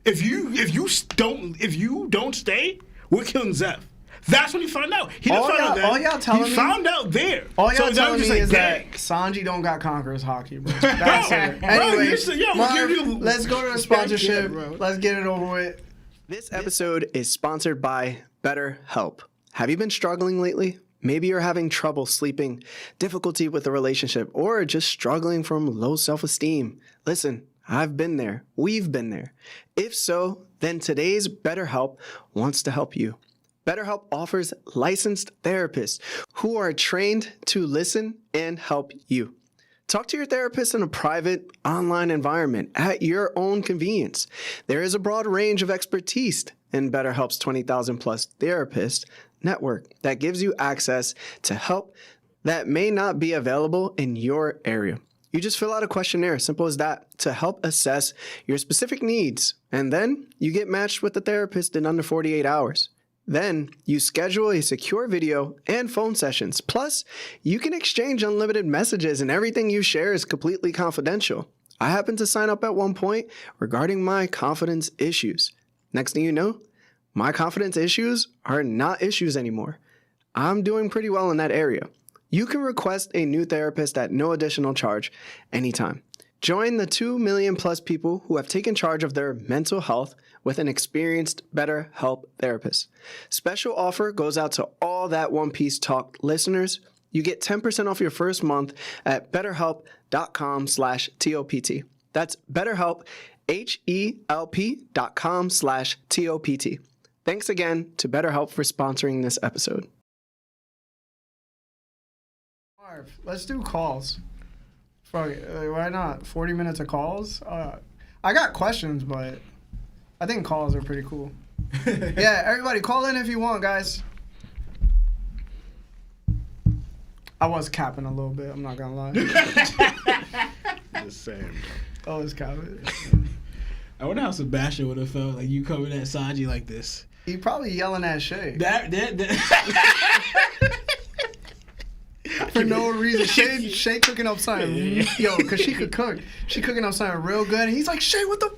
If you don't stay, we're killing Zeph. That's when he found out. He didn't find out that. All y'all telling me, he found out there. All y'all telling me is that Sanji don't got Conqueror's hockey, bro. That's it. Anyway, Marv, let's go to the sponsorship. Let's get it over with. This episode is sponsored by BetterHelp. Have you been struggling lately? Maybe you're having trouble sleeping, difficulty with a relationship, or just struggling from low self-esteem. Listen, I've been there. We've been there. If so, then today's BetterHelp wants to help you. BetterHelp offers licensed therapists who are trained to listen and help you. Talk to your therapist in a private, online environment at your own convenience. There is a broad range of expertise in BetterHelp's 20,000 plus therapist network that gives you access to help that may not be available in your area. You just fill out a questionnaire, simple as that, to help assess your specific needs. And then you get matched with the therapist in under 48 hours. Then you schedule a secure video and phone sessions. Plus, you can exchange unlimited messages and everything you share is completely confidential. I happened to sign up at one point regarding my confidence issues. Next thing you know, my confidence issues are not issues anymore. I'm doing pretty well in that area. You can request a new therapist at no additional charge anytime. Join the 2 million plus people who have taken charge of their mental health with an experienced BetterHelp therapist. Special offer goes out to all that One Piece Talk listeners. You get 10% off your first month at betterhelp.com/TOPT. That's BetterHelp, HELP.com/TOPT. Thanks again to BetterHelp for sponsoring this episode. Marv, let's do calls. Fuck it. Why not? 40 minutes of calls? I got questions, but I think calls are pretty cool. Yeah, everybody call in if you want, guys. I was capping a little bit, I'm not gonna lie. Just saying, bro. I was capping. I wonder how Sebastian would have felt like you coming at Sanji like this. He probably yelling at Shay. That. For no reason. Shay cooking up something. Yo, because she could cook. She cooking up something real good. And he's like, Shay, what the...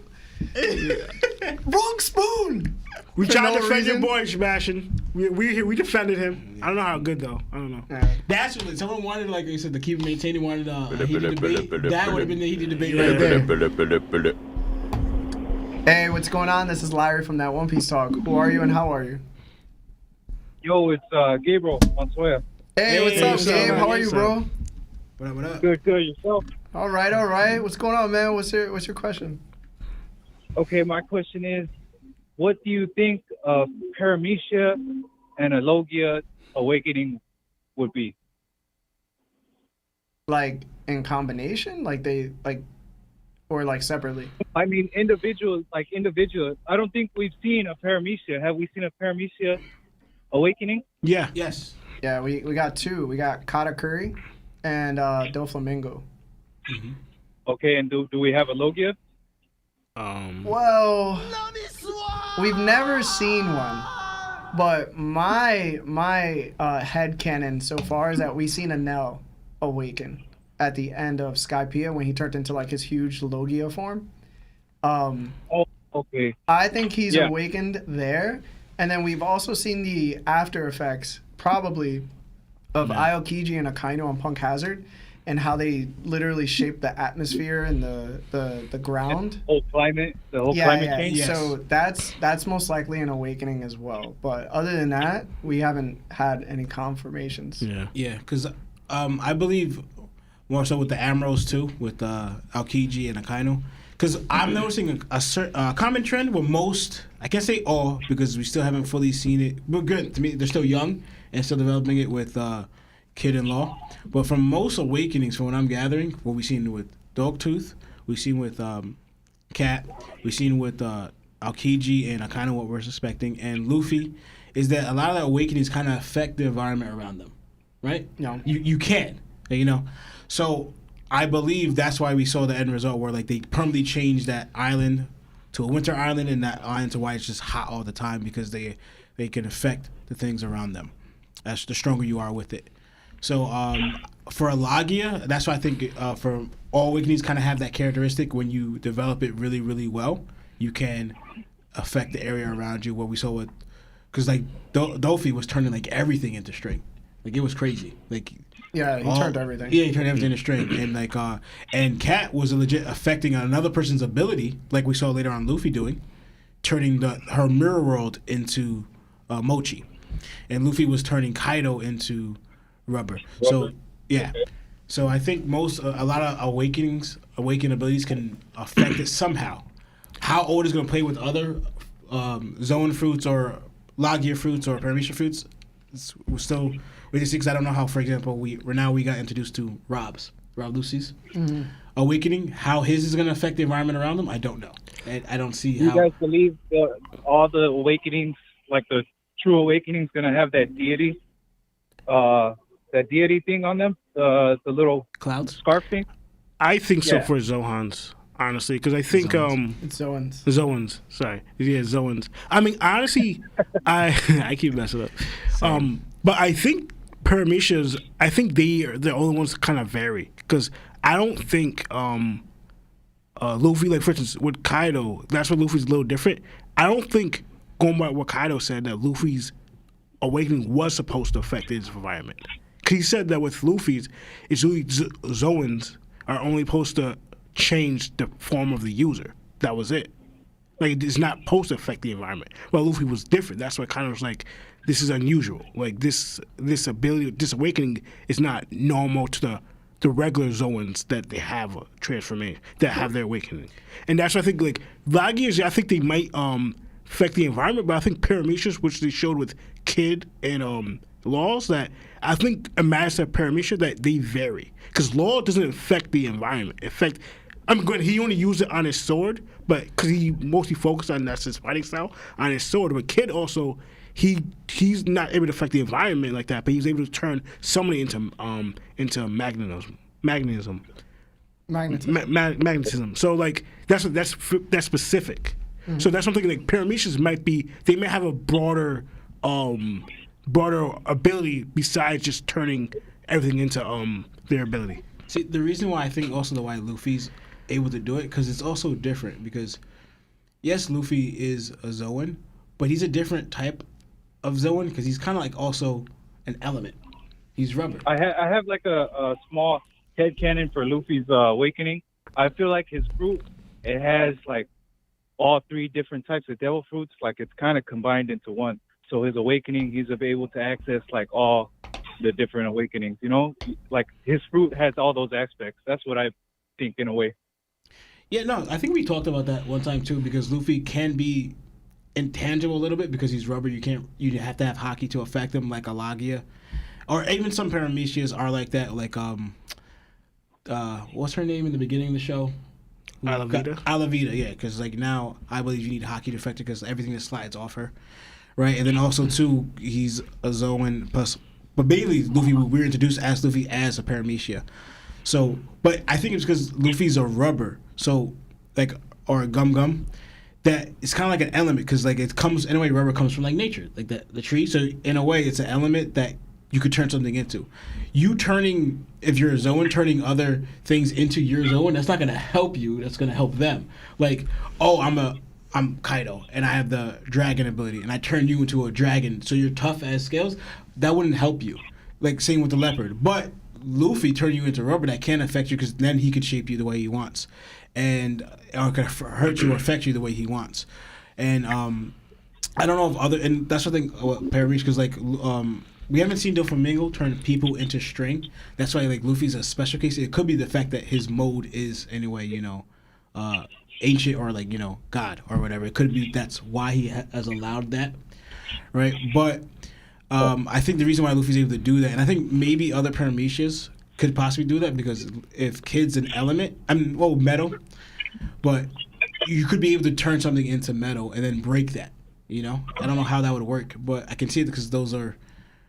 Wrong spoon. We For tried no to defend your reason. boy, Sebastian. We defended him. I don't know how good though. I don't know. That's what someone wanted, like you said, to keep maintaining. Wanted a heated debate. That would have been the heated debate right there. Hey, what's going on? This is Larry from that One Piece Talk. Who are you and how are you? Yo, it's Gabriel Montoya. Hey, what's up, what's up, Gabe? man? How are you, What's bro? What up? Good, yourself. All right. What's going on, man? What's your question? Okay, my question is, what do you think of Paramecia and a Logia awakening would be? Like in combination, or like separately? I mean, individual. I don't think we've seen a Paramecia. Have we seen a Paramecia awakening? Yeah. Yes. Yeah, we got two. We got Katakuri and Doflamingo. Okay, and do we have a Logia? Well, we've never seen one, but my headcanon so far is that we've seen a Nell awaken at the end of Skypiea when he turned into like his huge Logia form. Oh, okay. I think he's Yeah. awakened there, and then we've also seen the after effects probably of Aokiji and Akainu on Punk Hazard, and how they literally shape the atmosphere and the ground. The whole climate change. Yes. So that's most likely an awakening as well. But other than that, we haven't had any confirmations. Yeah. Yeah, because I believe more so with the Amros too, with Aokiji and Akainu. Because I'm noticing a common trend with most, I can't say all, because we still haven't fully seen it. But good, to me, they're still young and still developing it with Kid and Law. But from most awakenings, from what I'm gathering, what we've seen with Dogtooth, we've seen with Cat, we've seen with Aokiji and Akainu, what we're suspecting, and Luffy, is that a lot of the awakenings kind of affect the environment around them, right? No. You can, you know? So I believe that's why we saw the end result where like they permanently changed that island to a winter island and that island to why it's just hot all the time because they can affect the things around them. That's the stronger you are with it. So for a Logia, that's why I think for all awakenings kind of have that characteristic. When you develop it really, really well, you can affect the area around you. What we saw with, because like Dolphy was turning like everything into string, like it was crazy. Like Yeah, he turned everything. Yeah, he turned everything into string, and like and Cat was legit affecting another person's ability, like we saw later on Luffy doing, turning her mirror world into Mochi, and Luffy was turning Kaido into rubber. So yeah, so I think a lot of awakened abilities can affect it somehow. How Old is going to play with other Zoan fruits or Logia fruits or Paramecia fruits, we're still waiting to see, because I don't know how, for example, we got introduced to Rob Lucy's awakening. How his is going to affect the environment around him, I don't know. I don't see Do you how. guys believe all the awakenings, like the true awakenings, gonna have that deity thing on them, the little Clouds? scarf thing? I think so Yeah. for Zohans, honestly, because I think It's Zoans. Zoans. Sorry, yeah, Zoans. I mean, honestly, I keep messing up. But I think Paramecia's. I think they're the only ones that kind of vary, because I don't think Luffy, like for instance with Kaido, that's where Luffy's a little different. I don't think, going by what Kaido said, that Luffy's awakening was supposed to affect his environment. Because he said that with Luffy's, it's really Zoans are only supposed to change the form of the user. That was it. Like, it's not supposed to affect the environment. Well, Luffy was different. That's why Kaido was like, this is unusual. Like, this ability, this awakening is not normal to the regular Zoans that they have a transformation, that have their awakening. And that's why I think, like, Logias, I think they might affect the environment, but I think Paramecia's, which they showed with Kid and Laws, that I think Imagine that Paramecia, that they vary. Because Law doesn't affect the environment. I'm good. He only used it on his sword, but because he mostly focused on that's his fighting style on his sword. But Kid also, he's not able to affect the environment like that, but he's able to turn somebody into magnetism. Magnetism. So like that's specific. Mm-hmm. So that's something like Paramecia's might be. They may have a broader ability besides just turning everything into their ability. See, the reason why I think also why Luffy's able to do it, because it's also different. Because yes, Luffy is a Zoan, but he's a different type of Zoan because he's kind of like also an element. He's rubber. I have like a small head canon for Luffy's awakening. I feel like his fruit, it has like all three different types of devil fruits. Like it's kind of combined into one. So his awakening, he's able to access like all the different awakenings. You know, like his fruit has all those aspects. That's what I think in a way. Yeah, no, I think we talked about that one time too because Luffy can be intangible a little bit because he's rubber. You have to have hockey to affect him, like a Lagia, or even some Paramecias are like that. Like what's her name in the beginning of the show? Alavita, yeah, because like now I believe you need hockey to affect her because everything that slides off her, right? And then also too, he's a Zoan plus, but basically Luffy we're introduced as Luffy as a Paramecia. So, but I think it's because Luffy's a rubber, so like or a gum. That it's kind of like an element because like it comes in a way. Rubber comes from like nature, like the tree. So in a way, it's an element that you could turn something into. You turning, if you're a Zoan, turning other things into your Zoan, that's not going to help you. That's going to help them. Like, oh, I'm Kaido and I have the dragon ability, and I turn you into a dragon, so you're tough as scales. That wouldn't help you. Like same with the leopard, but Luffy turning you into rubber, that can affect you because then he could shape you the way he wants, and or could hurt you or affect you the way he wants. And I don't know if other, and that's the thing Paramecia, because like we haven't seen Doflamingo turn people into string. That's why like Luffy's a special case. It could be the fact that his mode is anyway, ancient or like God or whatever. It could be that's why he has allowed that, right? But I think the reason why Luffy's able to do that, and I think maybe other Paramecias could possibly do that because if Kid's an element, metal, but you could be able to turn something into metal and then break that. I don't know how that would work, but I can see it because those are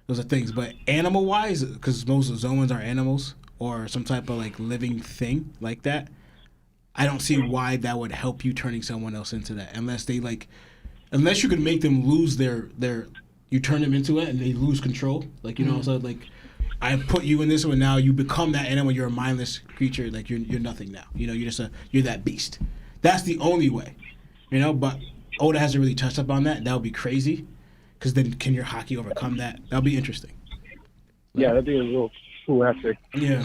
things. But animal wise, because most Zoans are animals or some type of like living thing like that, I don't see why that would help you turning someone else into that unless you could make them lose their you turn them into it and they lose control. Like so like I put you in this one, now you become that animal. You're a mindless creature. Like you're nothing now. You're just you're that beast. That's the only way. But Oda hasn't really touched up on that. That would be crazy. Because then can your hockey overcome that? That'll be interesting. Yeah, that'd be a real cool aspect. Yeah.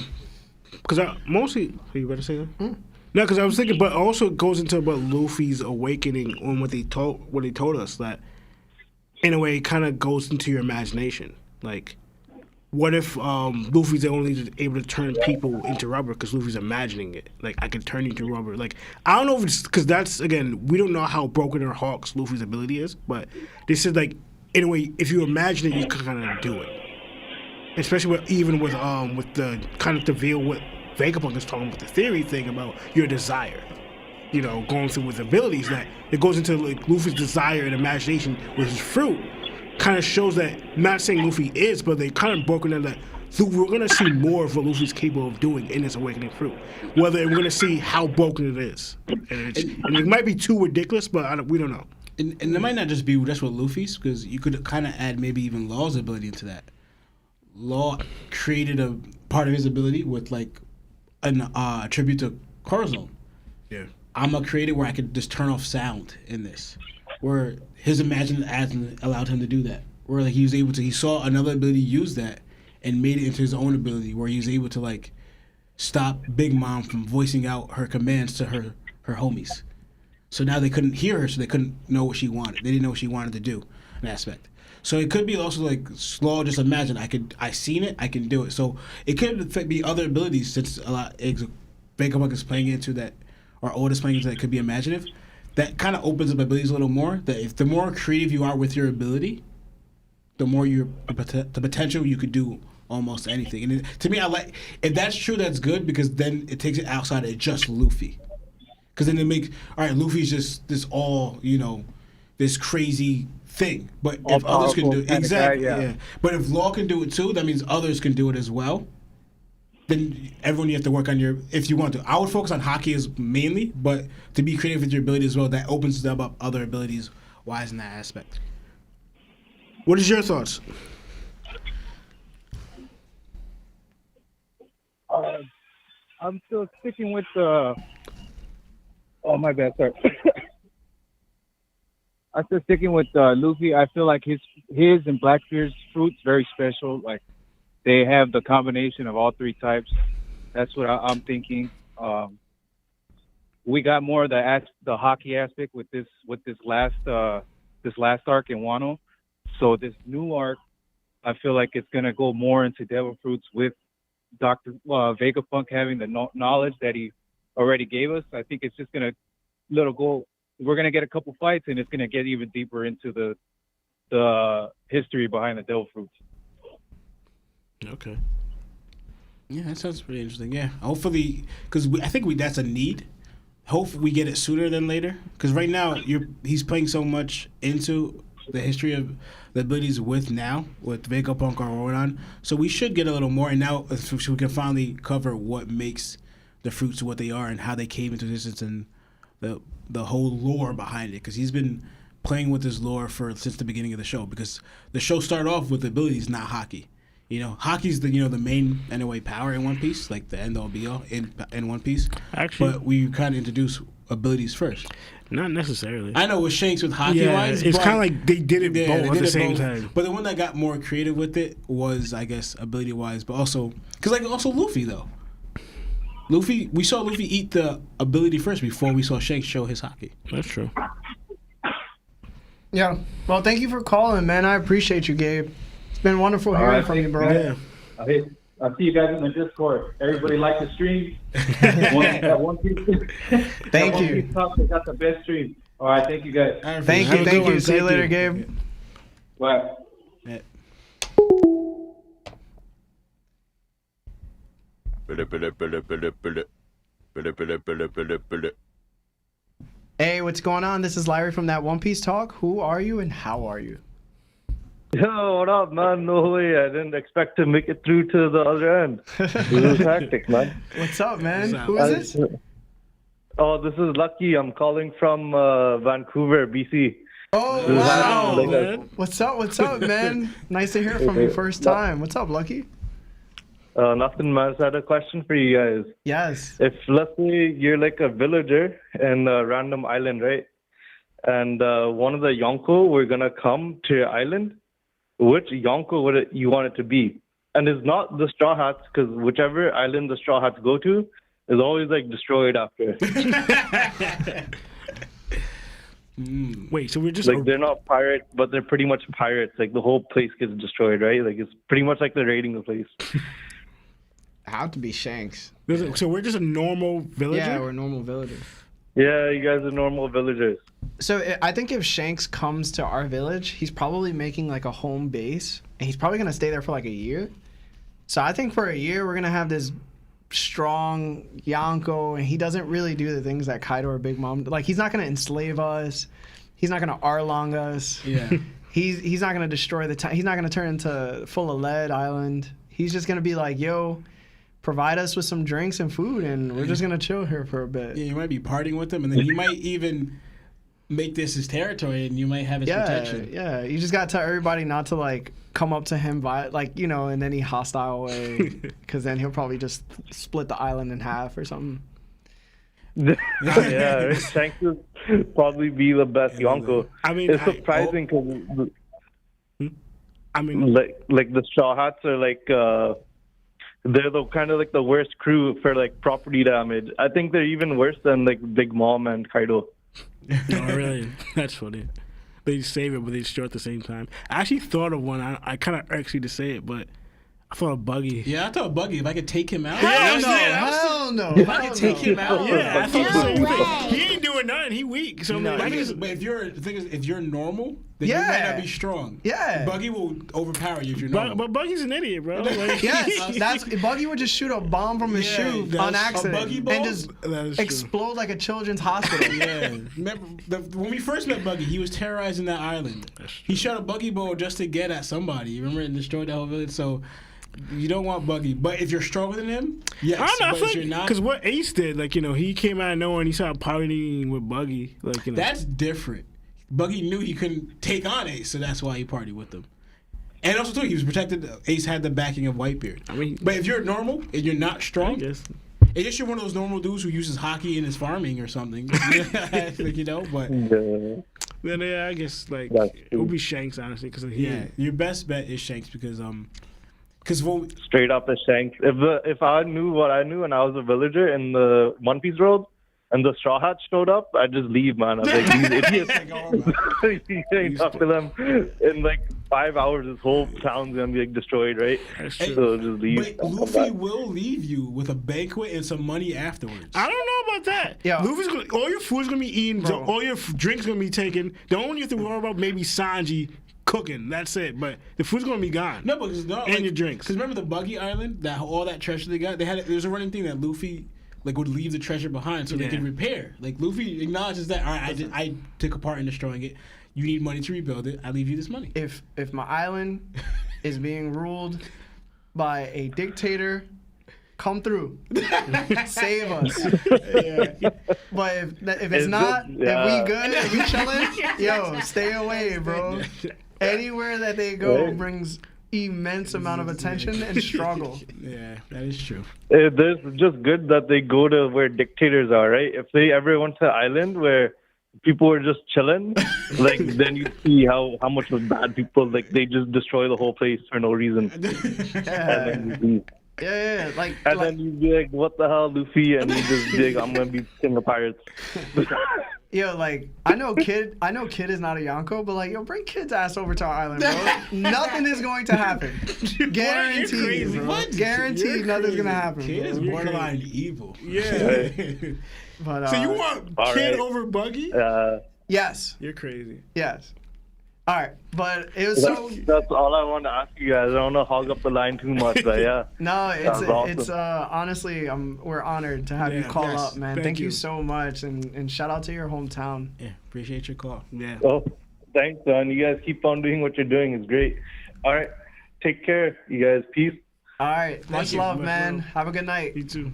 Because mostly, are you about to say that? No, because I was thinking, but also it goes into about Luffy's awakening on what they told us, that in a way it kind of goes into your imagination. Like, what if Luffy's only able to turn people into rubber because Luffy's imagining it? Like, I can turn you into rubber. Like, I don't know if it's because that's, again, we don't know how broken or Hawks Luffy's ability is, but they said, like, in a way, if you imagine it, you can kind of do it. Especially with the kind of the veil what Vegapunk is talking about, the theory thing about your desire. Going through with abilities, that it goes into like Luffy's desire and imagination with his fruit. Kind of shows that, not saying Luffy is, but they kind of broken down that we're going to see more of what Luffy's capable of doing in his awakening fruit. Whether we're going to see how broken it is. And it might be too ridiculous, but we don't know. And it might not just be just with Luffy's, because you could kind of add maybe even Law's ability into that. Law created a part of his ability with like a tribute to Corazon. Yeah. I'm gonna create it where I could just turn off sound in this, where his imagination allowed him to do that. Where like he saw another ability use that and made it into his own ability, where he was able to like stop Big Mom from voicing out her commands to her homies. So now they couldn't hear her, so they couldn't know what she wanted. They didn't know what she wanted to do, an aspect. So it could be also like Slaw. Just imagine I seen it, I can do it. So it could be other abilities since a lot Vegapunk is playing into that, or Oda's playing into that. Could be imaginative. That kind of opens up abilities a little more. That if the more creative you are with your ability, the more the potential you could do almost anything. And to me, I like if that's true. That's good because then it takes it outside of just Luffy. Because then it makes Luffy's just this this crazy thing. But if others can do it, exactly, yeah. But if Law can do it too, that means others can do it as well. Then everyone, you have to work on if you want to. I would focus on hockey as mainly, but to be creative with your ability as well, that opens up other abilities wise in that aspect. What is your thoughts? I'm still sticking with the. Oh, my bad, sorry. I said sticking with Luffy. I feel like his and Blackbeard's fruits very special. Like they have the combination of all three types. That's what I'm thinking. We got more of the hockey aspect with this last arc in Wano. So this new arc, I feel like it's gonna go more into devil fruits with Dr. Vegapunk having the knowledge that he already gave us. I think it's just gonna we're gonna get a couple fights, and it's gonna get even deeper into the history behind the devil fruits. Okay. Yeah, that sounds pretty interesting. Yeah, hopefully, because I think that's a need. Hopefully, we get it sooner than later. Because right now, he's playing so much into the history of the abilities with Vegapunk or Rodan. So we should get a little more, and now so we can finally cover what makes the fruits what they are and how they came into existence and the whole lore behind it. Because he's been playing with this lore since the beginning of the show. Because the show started off with abilities, not hockey. Hockey's the main anyway power in One Piece, like the end all be all in One Piece. Actually, but we kind of introduce abilities first. Not necessarily. I know with Shanks with hockey wise, it's kind of like they did it both at the same time. But the one that got more creative with it was, I guess, ability wise, but also because also Luffy though. We saw Luffy eat the ability first before we saw Shanks show his hockey. That's true. Yeah. Well, thank you for calling, man. I appreciate you, Gabe. It's been wonderful hearing from you, bro. Yeah. I'll see you guys in the Discord. Everybody like the stream. One Piece. Thank you. One Piece Talk, they got the best stream. All right, thank you guys. Thank you. See you later, Gabe. Bye. Yeah. Hey, what's going on? This is Larry from that One Piece Talk. Who are you and how are you? Yo, what up, man? No way. I didn't expect to make it through to the other end. This is hectic, man. What's up, man? Who is this? Oh, this is Lucky. I'm calling from Vancouver, BC. Oh, wow. What's up, man? Nice to hear from you first time. What's up, Lucky? Nothing, man. I just had a question for you guys. Yes. If, let's say, you're like a villager in a random island, right? And one of the Yonko were going to come to your island, which Yonko would you want it to be? And it's not the Straw Hats, because whichever island the Straw Hats go to is always like destroyed after. Wait, so we're just like they're not pirates, but they're pretty much pirates. Like the whole place gets destroyed, right? Like it's pretty much like they're raiding the place. Have to be Shanks. So we're just a normal villager? Yeah, we're normal villagers. Yeah, you guys are normal villagers. So I think if Shanks comes to our village, he's probably making like a home base, and he's probably gonna stay there for like a year. So I think for a year we're gonna have this strong Yonko, and he doesn't really do the things that Kaido or Big Mom. Like he's not gonna enslave us. He's not gonna Arlong us. Yeah. He's not gonna destroy the town. He's not gonna turn into full of lead island. He's just gonna be like, yo, provide us with some drinks and food, and we're just gonna chill here for a bit. Yeah, you might be partying with him, and then he might even make this his territory, and you might have his protection. Yeah, you just gotta tell everybody not to like come up to him in any hostile way, because then he'll probably just split the island in half or something. Yeah, Shanks would probably be the best Yonko. I mean, it's surprising because I mean, like the Straw Hats are like they're the kind of like the worst crew for like property damage. I think they're even worse than like Big Mom and Kaido. Oh, really? That's funny. They save it, but they destroy at the same time. I actually thought of one. I kind of irks you to say it, but I thought of Buggy. Yeah, I thought Buggy. If I could take him out. Hell no. If I could take him out. Yeah, I thought No the same way. thing. He ain't doing nothing. He weak. So But if you're normal, then Yeah. you might not be strong. Yeah. Buggy will overpower you if you're normal. but Buggy's an idiot, bro. Like, Yes, Buggy would just shoot a bomb from his shoe on a accident buggy ball? and just That is true. explode like a children's hospital. Yeah. Remember, when we first met Buggy, he was terrorizing that island. He shot a buggy ball just to get at somebody. You remember, and destroyed the whole village. So you don't want Buggy. But if you're stronger than him, yes. I don't know. But if you're not, Because what Ace did, like, he came out of nowhere and he started partying with Buggy. Like, that's different. Buggy knew he couldn't take on Ace, so that's why he partied with him. And also, too, he was protected. Ace had the backing of Whitebeard. I mean, but if you're normal and you're not I strong, guess. it's just you're one of those normal dudes who uses hockey in his farming or something. But Yeah. Then I guess like That's it would be Shanks honestly because Yeah, your best bet is Shanks because when Straight up as Shanks. If I knew what I knew and I was a villager in the One Piece world and the Straw Hats showed up, I'd just leave, man. I'd be like, these idiots. You ain't talk to them in like 5 hours. This whole town's gonna be like destroyed, right? That's true. So just leave. but Luffy will leave you with a banquet and some money afterwards. I don't know about that. Yeah. Luffy's gonna, all your food's gonna be eaten, Bro. all your drinks gonna be taken. The only you have to worry about maybe Sanji cooking. That's it. But the food's gonna be gone. No, because And your drinks. Because remember the Buggy Island, that all that treasure they got. There's a running thing that Luffy like would leave the treasure behind so they Yeah. could repair. Like Luffy acknowledges that. All right, I took a part in destroying it. You need money to rebuild it. I leave you this money. If my island is being ruled by a dictator, come through, save us. But if it's not, if we good, if we chilling, yo, stay away, bro. Anywhere that they go brings immense amount of attention and struggle. Yeah, that is true. There's just good that they go to where dictators are, right? If they ever went to an island where people were just chilling, like then you see how much of bad people, like they just destroy the whole place for no reason. And then you leave. Yeah, like, And then you'd be like, what the hell, Luffy? And you just be like, I'm going to be king of pirates. yo, like, I know Kid is not a Yonko, but like, yo, bring Kid's ass over to our island, bro. Nothing is going to happen. Guaranteed, crazy. bro. What? Guaranteed nothing's going to happen, Kid bro. is borderline evil. Yeah. But, So you want All Kid right. over Buggy? yes. You're crazy. Yes. All right, but it was so... That's all I want to ask you guys. I don't want to hog up the line too much, but yeah. No, Sounds awesome. it's honestly, we're honored to have you Yeah, call yes, up, man. Thank you so much, and shout out to your hometown. Yeah, appreciate your call. Yeah. Oh, thanks, son. You guys keep on doing what you're doing. It's great. All right. Take care, you guys. Peace. All right, much you. love, Much man. love. Have a good night. You too.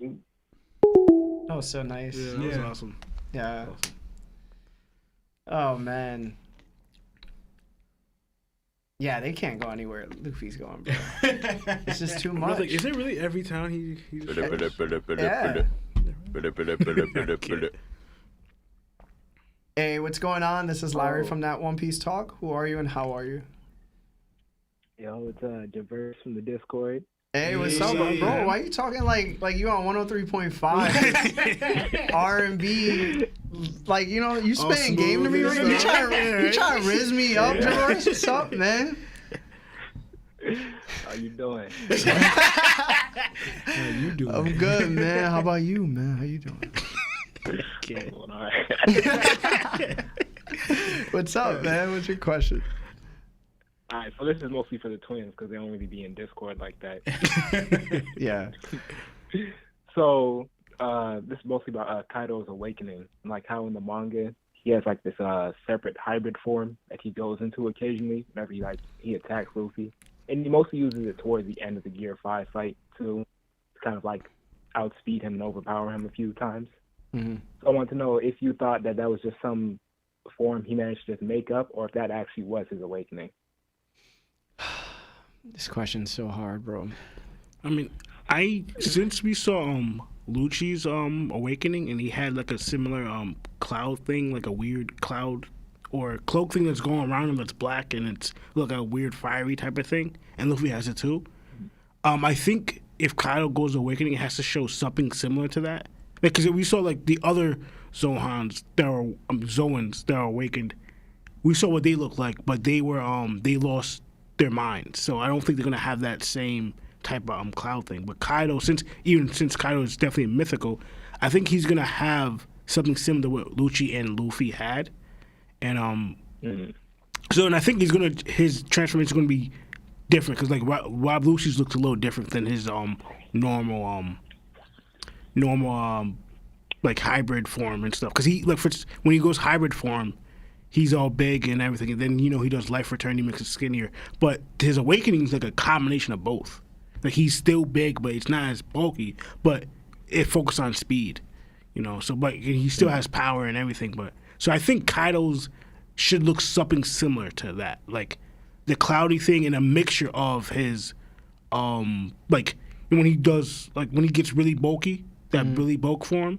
That was so nice. Yeah, that was awesome. Yeah. Oh man. Yeah, they can't go anywhere Luffy's going, bro. It's just too I was much. like, is it really every town he Yeah. Hey, what's going on? This is Larry from That One Piece Talk. Who are you and how are you? Yo, it's Diverse from the Discord. Hey, what's up, bro? Why are you talking like you on 103.5 R&B? Like, you know, you spitting game to me right now. You trying to riz me up, George? What's up, man? How you doing? How you doing? I'm good, man. How about you, man? How you doing? Doing all right. What's up, man? What's your question? All right, so this is mostly for the twins because they don't really be in Discord like that. Yeah. So this is mostly about Kaido's awakening, and like how in the manga he has like this separate hybrid form that he goes into occasionally whenever he attacks Luffy, and he mostly uses it towards the end of the Gear 5 fight too, to kind of like outspeed him and overpower him a few times. Mm-hmm. So I want to know if you thought that was just some form he managed to just make up, or if that actually was his awakening. This question's so hard, bro. I mean, since we saw Lucci's awakening, and he had like a similar cloud thing, like a weird cloud or cloak thing that's going around him that's black and it's like a weird fiery type of thing, and Luffy has it too. I think if Kaido goes awakening, it has to show something similar to that. Because we saw like the other Zoans that are Zoans that are awakened, we saw what they looked like, but they were they lost their minds. So I don't think they're gonna have that same type of cloud thing. But Kaido, since Kaido is definitely mythical, I think he's gonna have something similar to what Lucci and Luffy had, and so and I think his transformation is gonna be different because like Rob Lucci's looks a little different than his normal like hybrid form and stuff. Because he when he goes hybrid form, he's all big and everything, and then he does life return, he makes it skinnier. But his awakening is like a combination of both. Like he's still big, but it's not as bulky. But it focuses on speed, So, but he still has power and everything. But so I think Kaido's should look something similar to that, like the cloudy thing and a mixture of his, like when he gets really bulky, that really bulk form.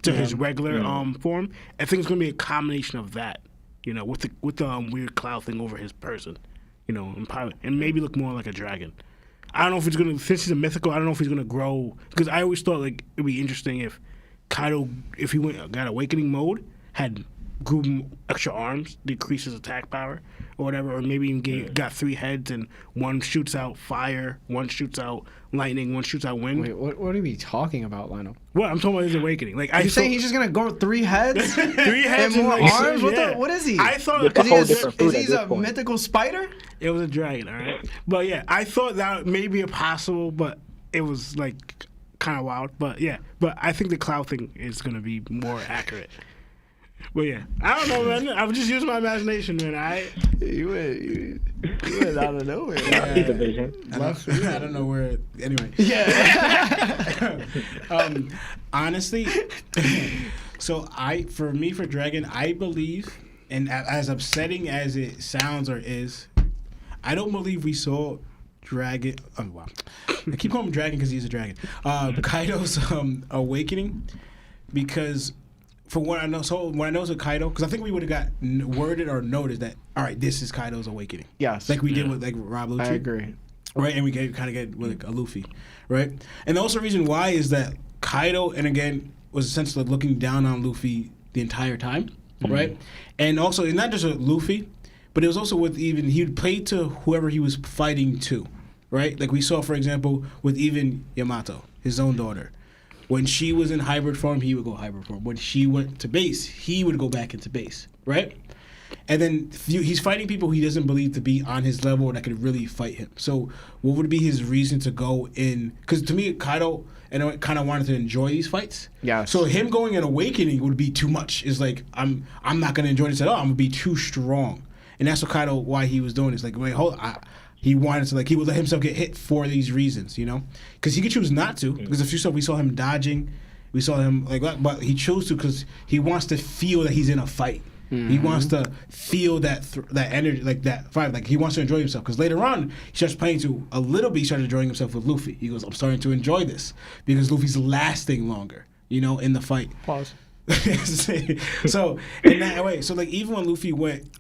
to his regular form. I think it's gonna be a combination of that, you know, with the weird cloud thing over his person, you know, and maybe look more like a dragon. I don't know if it's gonna, since he's a mythical, I don't know if he's gonna grow, because I always thought like it'd be interesting if Kaido, if he got awakening mode, grew extra arms, decreased his attack power or whatever, or maybe even got 3 heads and one shoots out fire, one shoots out lightning, one shoots out wind. Wait, what are we talking about, Lionel? Well, I'm talking about his awakening. Like, You saying he's just gonna grow 3 heads? 3 heads and more like, arms? yeah. What is he? I thought It's a whole different food is at he this a point. mythical spider? it was a dragon, all right? But yeah, I thought that may be possible, but it was like kind of wild. But yeah, but I think the cloud thing is gonna be more accurate. But yeah, I don't know, man. I was just using my imagination, man. You went out of nowhere. See the vision. I don't know where. Anyway. Yeah. Honestly, so for Dragon, I believe, and as upsetting as it sounds or is, I don't believe we saw Dragon. Oh wow, I keep calling him Dragon because he's a dragon. Kaido's awakening, because from what I know, with Kaido, because I think we would have got worded or noted that, all right, this is Kaido's awakening. Yes. Like we did with like Rob Lucci. I agree. Right, and we kind of get with like a Luffy, right? And the also reason why is that Kaido, and again, was essentially looking down on Luffy the entire time, right? And also, it's not just with Luffy, but it was also with even, he would play to whoever he was fighting to, right? Like we saw, for example, with even Yamato, his own daughter. When she was in hybrid form, he would go hybrid form. When she went to base, he would go back into base, right? And then he's fighting people he doesn't believe to be on his level or that could really fight him. So what would be his reason to go in? Because to me, Kaido kind of wanted to enjoy these fights. Yeah. So him going in awakening would be too much. It's like, I'm not going to enjoy this at all. I'm going to be too strong. And that's what Kaido, why he was doing this. Like, wait, hold on. He wanted to, like, he would let himself get hit for these reasons, you know? Because he could choose not to. Because a few stuff we saw him dodging. We saw him, like, but he chose to because he wants to feel that he's in a fight. He wants to feel that energy, like that fight. Like, he wants to enjoy himself. Because later on, he starts playing to a little bit, he started enjoying himself with Luffy. He goes, I'm starting to enjoy this. Because Luffy's lasting longer, you know, in the fight. Pause. So, in that way, so, like, even when Luffy went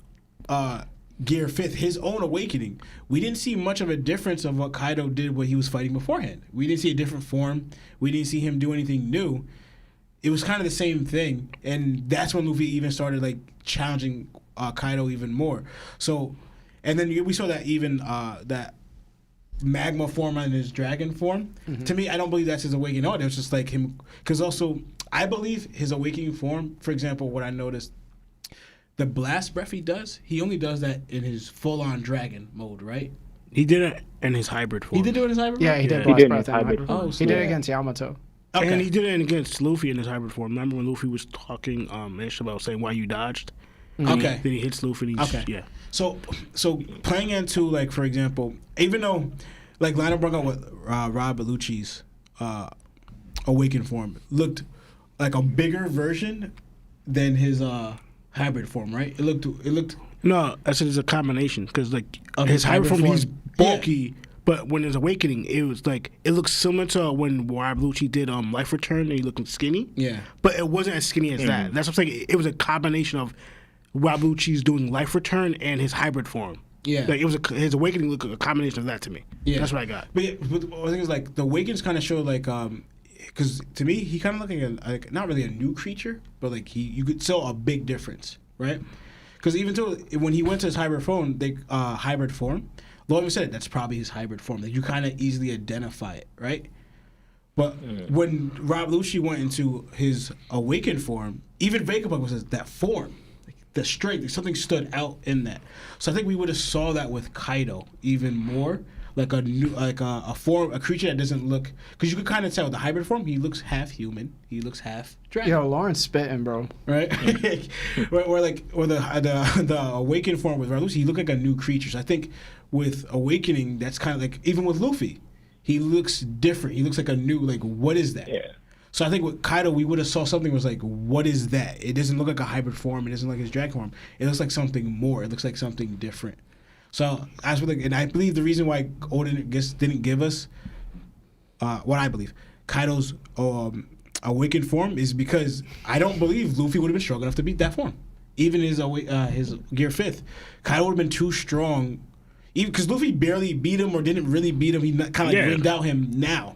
Gear 5th, his own awakening, we didn't see much of a difference of what Kaido did when he was fighting beforehand. We didn't see a different form. We didn't see him do anything new. It was kind of the same thing, and that's when Luffy even started like challenging Kaido even more. So, and then we saw that even that magma form on his dragon form. To me, I don't believe that's his awakening. No, it was just like him, because also I believe his awakening form. For example, what I noticed, the blast breath he does, he only does that in his full-on dragon mode, right? He did it in his hybrid form. He did do it in his hybrid Yeah, mode? he did He blast did in breath his in hybrid hybrid form. form. He did it Yeah. against Yamato. Okay. And he did it against Luffy in his hybrid form. Remember when Luffy was talking ish about saying why you dodged? Okay. Then he hits Luffy and he's, Okay. yeah. So playing into, like, for example, even though, like, Lionel brought up what Rob Bellucci's awakened form looked like a bigger version than his hybrid form, right? It looked. No, I said it's a combination because like Of his his hybrid hybrid form, he's form. bulky, but when his awakening, it was like it looks similar to when Rob Lucci did Life Return and he looking skinny. Yeah. But it wasn't as skinny as that. That's what I'm saying. It was a combination of Rob Lucci's doing Life Return and his hybrid form. Yeah. Like it was his awakening looked a combination of that to me. Yeah. That's what I got. But the thing is, like, the Awakens kind of show, like, because to me, he kind of looked like not really a new creature, but like you could tell a big difference, right? Because even though when he went to his hybrid form, Lord even said it, that's probably his hybrid form. Like, you kind of easily identify it, right? But when Rob Lucci went into his awakened form, even Vegapunk was that form. The strength, something stood out in that. So I think we would have saw that with Kaido even more, like a new, like a form, a creature that doesn't look, because you could kind of tell the hybrid form. He looks half human. He looks half dragon. Yo, Lauren's spitting, bro. Right? or the awakened form with Lucy, he looked like a new creature. So I think with awakening, that's kind of like, even with Luffy, he looks different. He looks like a new, like, what is that? Yeah. So I think with Kaido, we would have saw something was like, what is that? It doesn't look like a hybrid form. It doesn't look like his dragon form. It looks like something more. It looks like something different. So as for and I believe the reason why Oda didn't give us what I believe, Kaido's awakened form is because I don't believe Luffy would have been strong enough to beat that form. Even his Gear 5th. Kaido would have been too strong. Even because Luffy barely beat him or didn't really beat him. He kind of like ringed out him now.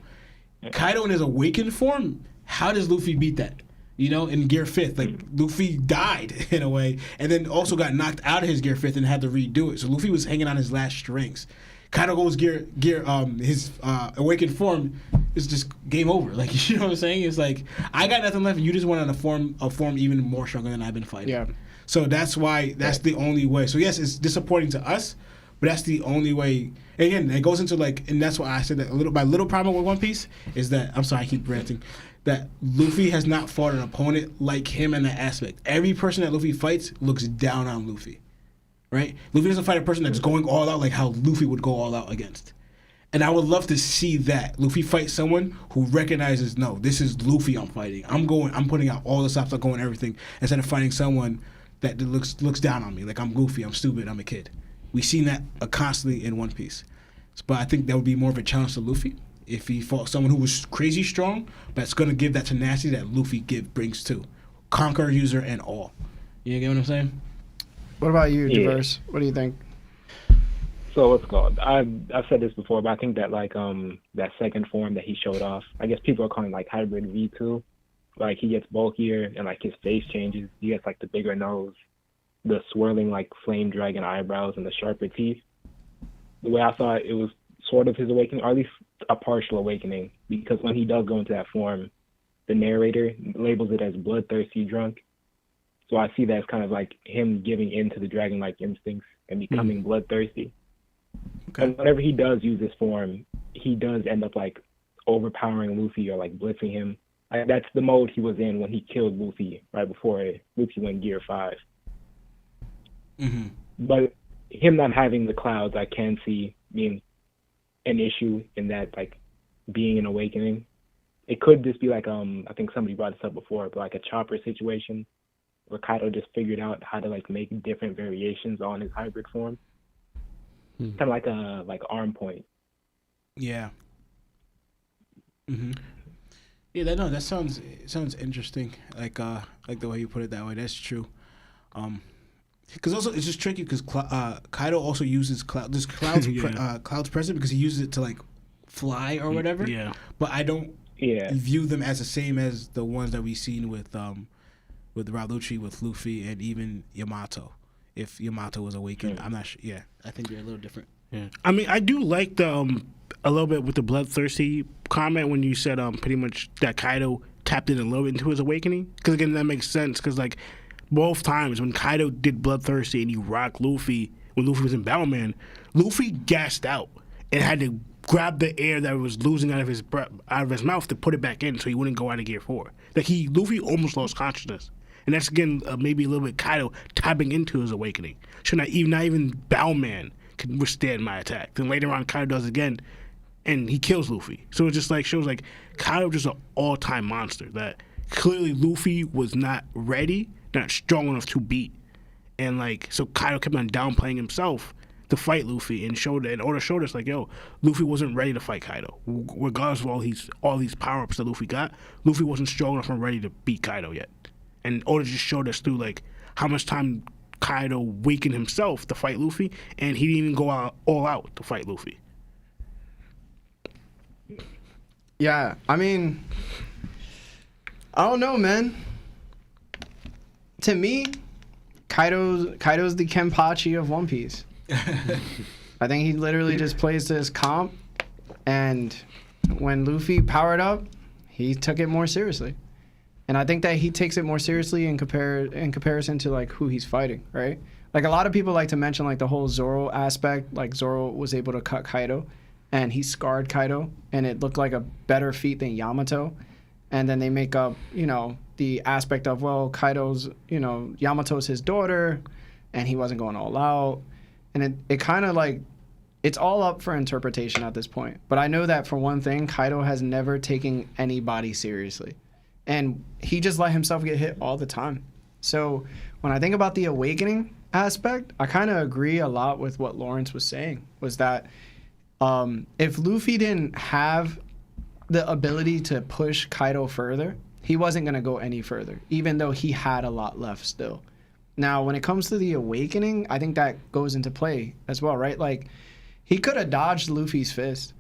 Kaido in his awakened form, how does Luffy beat that? You know, in Gear 5th, like Luffy died in a way, and then also got knocked out of his Gear 5th and had to redo it. So Luffy was hanging on his last strings. Kaido goes his awakened form is just game over. Like, you know what I'm saying? It's like I got nothing left, and you just went on a form even more stronger than I've been fighting. Yeah. So that's why the only way. So yes, it's disappointing to us, but that's the only way. And again, it goes into like, and that's why I said that my little problem with One Piece is that I'm sorry, I keep ranting. That Luffy has not fought an opponent like him in that aspect. Every person that Luffy fights looks down on Luffy, right? Luffy doesn't fight a person that's going all out like how Luffy would go all out against. And I would love to see that Luffy fight someone who recognizes, no, this is Luffy I'm fighting. I'm putting out all the stops, I'm going everything, instead of fighting someone that looks down on me, like I'm goofy, I'm stupid, I'm a kid. We've seen that constantly in One Piece. But I think that would be more of a challenge to Luffy if he fought someone who was crazy strong, but it's going to give that tenacity that Luffy brings too. Conqueror, user, and all. You get what I'm saying? What about you, Diverse? What do you think? So what's it called? I've said this before, but I think that like that second form that he showed off, I guess people are calling like hybrid V2. Like he gets bulkier and like his face changes. He gets like the bigger nose, the swirling like flame dragon eyebrows, and the sharper teeth. The way I thought it was sort of his awakening, or at least a partial awakening, because when he does go into that form, the narrator labels it as bloodthirsty drunk. So I see that as kind of like him giving in to the dragon-like instincts and becoming bloodthirsty. Okay. And whenever he does use this form, he does end up like overpowering Luffy or like blitzing him. Like, that's the mode he was in when he killed Luffy right before Luffy went Gear 5. Mm-hmm. But him not having the clouds, I can see being an issue in that, like, being an awakening. It could just be like, I think somebody brought this up before, but like a Chopper situation where Kaido just figured out how to like make different variations on his hybrid form. Kind of like a arm point. Yeah. Mm-hmm. Yeah, that sounds interesting. Like the way you put it that way. That's true. Because also it's just tricky because Kaido also uses clouds present because he uses it to like fly or whatever. Yeah. But I don't view them as the same as the ones that we've seen with Raluchi, with Luffy, and even Yamato. If Yamato was awakened, I'm not sure. Yeah, I think they're a little different. Yeah. I mean, I do like the a little bit with the bloodthirsty comment when you said pretty much that Kaido tapped in a little bit into his awakening. Because again, that makes sense. Because like both times when Kaido did bloodthirsty and he rocked Luffy when Luffy was in Battleman, Luffy gassed out and had to grab the air that was losing out of his mouth to put it back in so he wouldn't go out of Gear 4. Like Luffy almost lost consciousness. And that's again maybe a little bit Kaido tapping into his awakening. So not even Bowman can withstand my attack. Then later on Kaido does it again and he kills Luffy. So it just like shows like Kaido just an all-time monster that clearly Luffy was not ready, not strong enough to beat. And like so Kaido kept on downplaying himself to fight Luffy and showed us like, yo, Luffy wasn't ready to fight Kaido. Regardless of all these power-ups that Luffy got, Luffy wasn't strong enough and ready to beat Kaido yet. And Oda just showed us through like how much time Kaido weakened himself to fight Luffy, and he didn't even go all out to fight Luffy. Yeah, I mean, I don't know, man. To me, Kaido's the Kenpachi of One Piece. I think he literally just plays to his comp, and when Luffy powered up, he took it more seriously. And I think that he takes it more seriously in comparison to like who he's fighting, right? Like a lot of people like to mention like the whole Zoro aspect. Like Zoro was able to cut Kaido, and he scarred Kaido, and it looked like a better feat than Yamato. And then they make up, the aspect of Kaido's, Yamato's his daughter, and he wasn't going all out, and it kind of like it's all up for interpretation at this point. But I know that for one thing, Kaido has never taken anybody seriously. And he just let himself get hit all the time. So when I think about the awakening aspect, I kind of agree a lot with what Lawrence was saying, was that if Luffy didn't have the ability to push Kaido further, He wasn't going to go any further, even though he had a lot left still. Now, when it comes to the awakening, I think that goes into play as well, right? Like, he could have dodged Luffy's fist,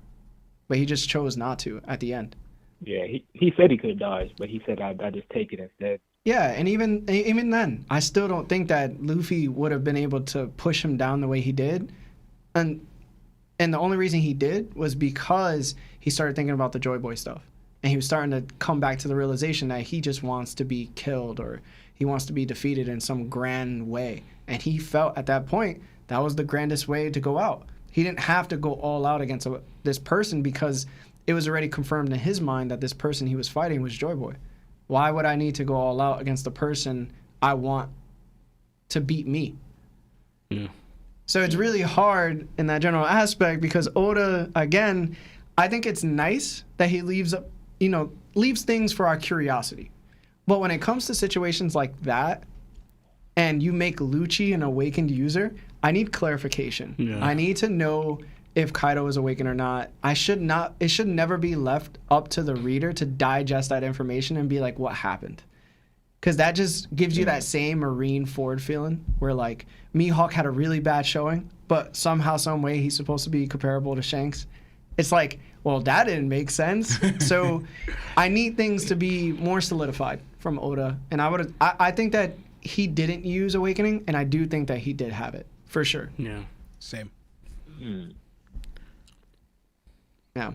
but he just chose not to at the end. Yeah, he said he could dodge, but he said I just take it instead. Yeah, and even then, I still don't think that Luffy would have been able to push him down the way he did. And the only reason he did was because he started thinking about the Joy Boy stuff. And he was starting to come back to the realization that he just wants to be killed or he wants to be defeated in some grand way. And he felt at that point that was the grandest way to go out. He didn't have to go all out against this person because it was already confirmed in his mind that this person he was fighting was Joy Boy. Why would I need to go all out against the person I want to beat me? Yeah. So it's really hard in that general aspect because Oda, again, I think it's nice that he leaves things for our curiosity. But when it comes to situations like that, and you make Lucci an awakened user, I need clarification. Yeah. I need to know if Kaido is awakened or not. It should never be left up to the reader to digest that information and be like, what happened? Because that just gives you that same Marine Ford feeling where like Mihawk had a really bad showing, but somehow, some way he's supposed to be comparable to Shanks. It's like, well, that didn't make sense. So I need things to be more solidified from Oda. And I think that he didn't use Awakening, and I do think that he did have it, for sure. Yeah. Same. Yeah.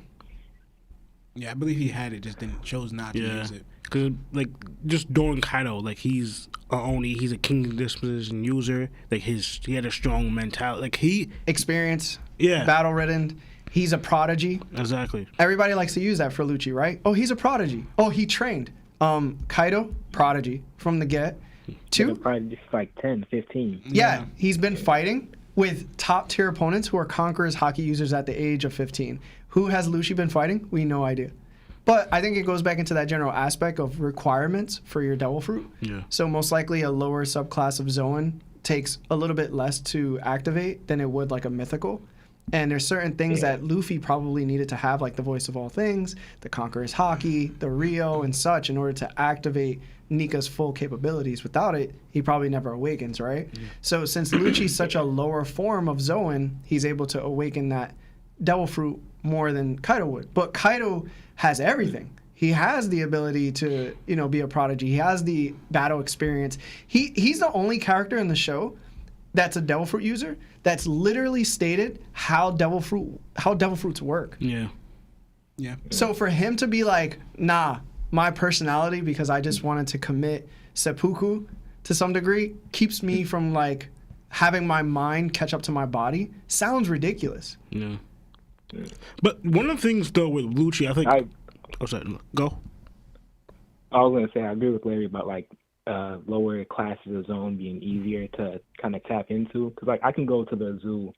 Yeah, I believe he had it, just chose not to use it. Because, like, just during Kaido, like, he's a king disposition user. Like, he had a strong mentality. Like, Experience. Yeah. Battle-ridden. He's a prodigy. Exactly. Everybody likes to use that for Lucci, right? Oh, he's a prodigy. Oh, he trained. Kaido, prodigy from the get. 2. Probably just like 10, 15. Yeah, he's been fighting with top-tier opponents who are Conqueror's hockey users at the age of 15. Who has Lucci been fighting? We no idea. But I think it goes back into that general aspect of requirements for your Devil Fruit. Yeah. So most likely a lower subclass of Zoan takes a little bit less to activate than it would like a mythical. And there's certain things that Luffy probably needed to have, like the Voice of All Things, the Conqueror's Haki, the Rio, and such, in order to activate Nika's full capabilities. Without it, he probably never awakens, right? Yeah. So since Lucci's such a lower form of Zoan, he's able to awaken that Devil Fruit more than Kaido would. But Kaido has everything. He has the ability to, be a prodigy. He has the battle experience. He's the only character in the show that's a Devil Fruit user that's literally stated how Devil Fruits work. Yeah. Yeah. So for him to be like, nah, my personality, because I just wanted to commit seppuku to some degree, keeps me from like having my mind catch up to my body, sounds ridiculous. Yeah. But one of the things though with Lucci, I think. Sorry, go. I was gonna say I agree with Larry about like lower classes of Zone being easier to kind of tap into, because like I can go to the zoo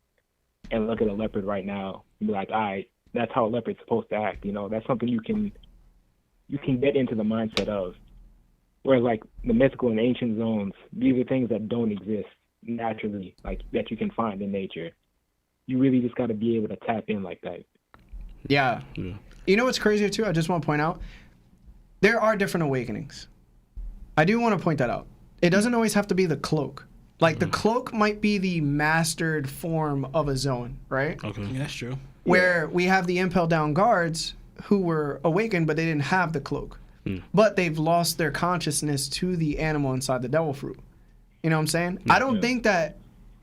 and look at a leopard right now and be like, all right, that's how a leopard's supposed to act. That's something you can get into the mindset of. Whereas like the mythical and ancient zones, these are things that don't exist naturally, like that you can find in nature. You really just got to be able to tap in like that. Yeah. You know what's crazier too? I just want to point out, there are different awakenings. I do want to point that out. It doesn't always have to be the cloak. Like the cloak might be the mastered form of a zone, right? Okay. Yeah, that's true. Where we have the impel down guards who were awakened, but they didn't have the cloak. But they've lost their consciousness to the animal inside the Devil Fruit. You know what I'm saying? I don't think that...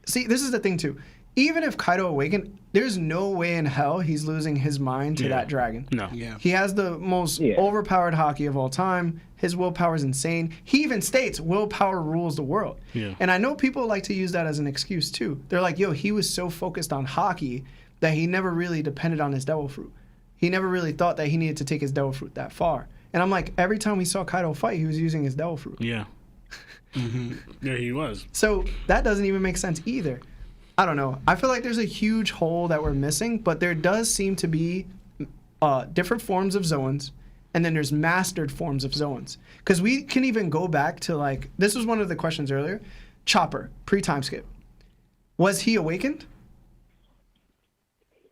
See, this is the thing too. Even if Kaido awakened, there's no way in hell he's losing his mind to that dragon. No. Yeah. He has the most overpowered haki of all time. His willpower is insane. He even states willpower rules the world. Yeah. And I know people like to use that as an excuse too. They're like, yo, he was so focused on haki that he never really depended on his Devil Fruit. He never really thought that he needed to take his Devil Fruit that far. And I'm like, every time we saw Kaido fight, he was using his Devil Fruit. Yeah. Yeah, he was. So that doesn't even make sense either. I don't know. I feel like there's a huge hole that we're missing, but there does seem to be different forms of zones, and then there's mastered forms of zones. Because we can even go back to, like, this was one of the questions earlier. Chopper, pre-time skip. Was he awakened?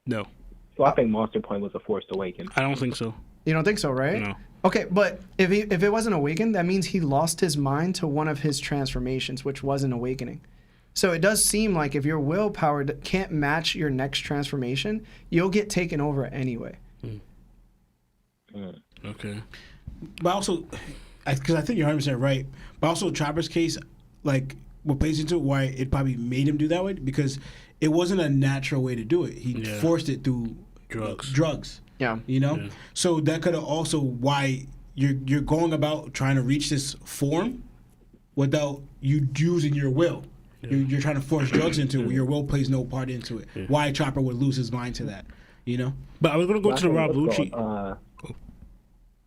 No. So I think Monster Point was a forced awaken. I don't think so. You don't think so, right? No. Okay, but if it wasn't awakened, that means he lost his mind to one of his transformations, which was an awakening. So it does seem like if your willpower can't match your next transformation, you'll get taken over anyway. Okay. But also, because I think you're 100% right, but also Chopper's case, like, what plays into it, why it probably made him do that way, because it wasn't a natural way to do it. He forced it through drugs. Yeah. You know? Yeah. So that could have also why you're going about trying to reach this form without you using your will. Yeah. You're trying to force drugs into it. Your will plays no part into it. Yeah. Why Chopper would lose his mind to that, you know? But I was going to go to the Rob Lucci.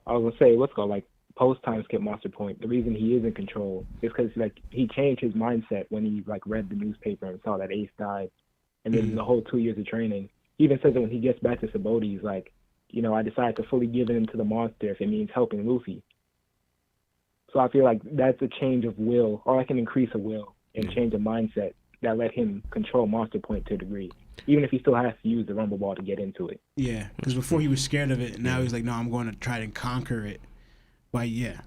I was going to say, what's called, like, post-time skip Monster Point, the reason he is in control is because, like, he changed his mindset when he, like, read the newspaper and saw that Ace died. And then the whole 2 years of training. He even says that when he gets back to Sabaody, he's like, you know, I decided to fully give in to the monster if it means helping Luffy. So I feel like that's a change of will, or like an increase of will and change of mindset that let him control Monster Point to a degree, even if he still has to use the Rumble Ball to get into it. Yeah, because before he was scared of it, and now he's like, no, I'm going to try to conquer it. But yeah.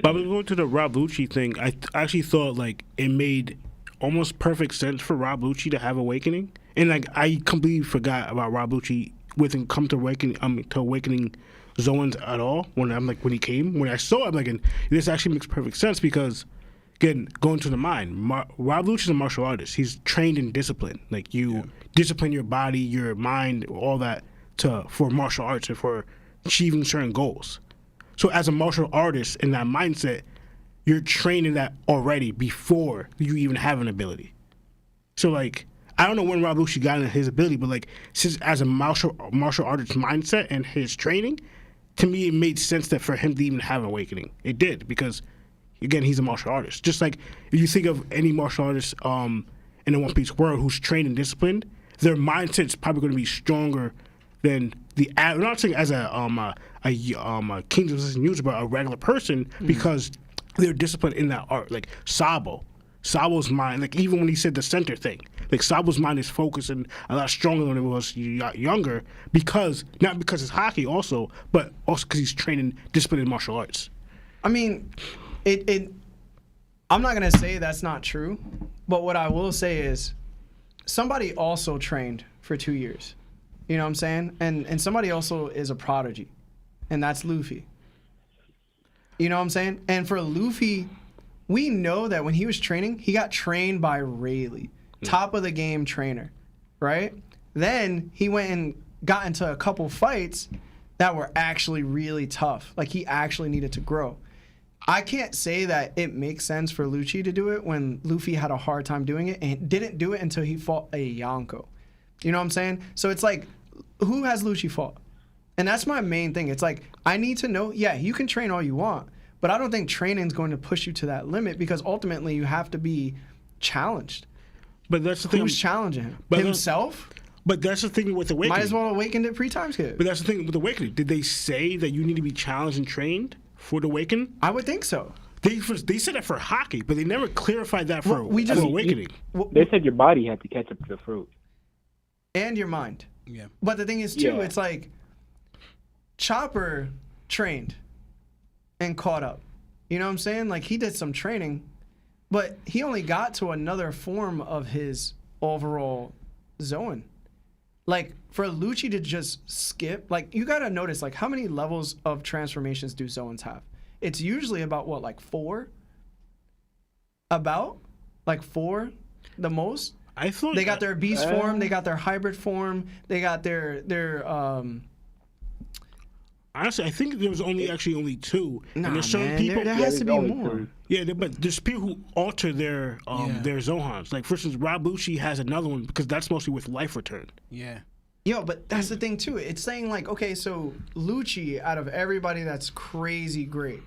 But I was going to the Rob Lucci thing. I actually thought, like, it made almost perfect sense for Rob Lucci to have Awakening. And, like, I completely forgot about Rob Lucci with him come to Awakening Zoans at all. When he came, when I saw it, I'm like, and this actually makes perfect sense because, again, going to the mind, Rob Lucci's a martial artist. He's trained in discipline. Like, you discipline your body, your mind, all that for martial arts and for achieving certain goals. So as a martial artist in that mindset, you're training that already before you even have an ability. So, like, I don't know when Rob Lucci got into his ability, but, like, since as a martial artist mindset and his training, to me it made sense that for him to even have an Awakening. It did, because, again, he's a martial artist. Just like if you think of any martial artist in the One Piece world who's trained and disciplined, their mindset's probably going to be stronger than I'm not saying as a Kingdom user, but a regular person, because they're disciplined in that art. Like Sabo's mind, like even when he said the center thing, like Sabo's mind is focused and a lot stronger than it was younger, not because it's hockey also, but also because he's trained in disciplined martial arts. I mean, I'm not gonna say that's not true, but what I will say is somebody also trained for 2 years. You know what I'm saying? And somebody also is a prodigy, and that's Luffy. You know what I'm saying? And for Luffy, we know that when he was training, he got trained by Rayleigh, top of the game trainer, right? Then he went and got into a couple fights that were actually really tough. Like, he actually needed to grow. I can't say that it makes sense for Lucci to do it when Luffy had a hard time doing it and didn't do it until he fought a Yonko. You know what I'm saying? So it's like, who has Lucci fought? And that's my main thing. It's like, I need to know, you can train all you want, but I don't think training's going to push you to that limit, because ultimately you have to be challenged. But that's the thing. Who's challenging him? Himself? But that's the thing with Awakening. Might as well awakened it pre-time skip. But that's the thing with Awakening. Did they say that you need to be challenged and trained for the Awaken? I would think so. They said that for hockey, but they never clarified that for Awakening. They said your body had to catch up to the fruit. And your mind. Yeah. But the thing is, too, it's like Chopper trained and caught up. You know what I'm saying? Like, he did some training, but he only got to another form of his overall Zoan. Like, for Lucci to just skip, like, you got to notice, like, how many levels of transformations do Zoans have? It's usually about, what, like 4? About? Like 4, the most? I thought they got their beast form, they got their hybrid form, they got their honestly, I think there was only 2. Nah, and there's certain man, people. there has to be more. 3. Yeah, but there's people who alter their Zohans. Like, for instance, Rob Lucci has another one because that's mostly with life return. Yeah. Yo, but that's the thing too. It's saying like, okay, so Lucci, out of everybody that's crazy great,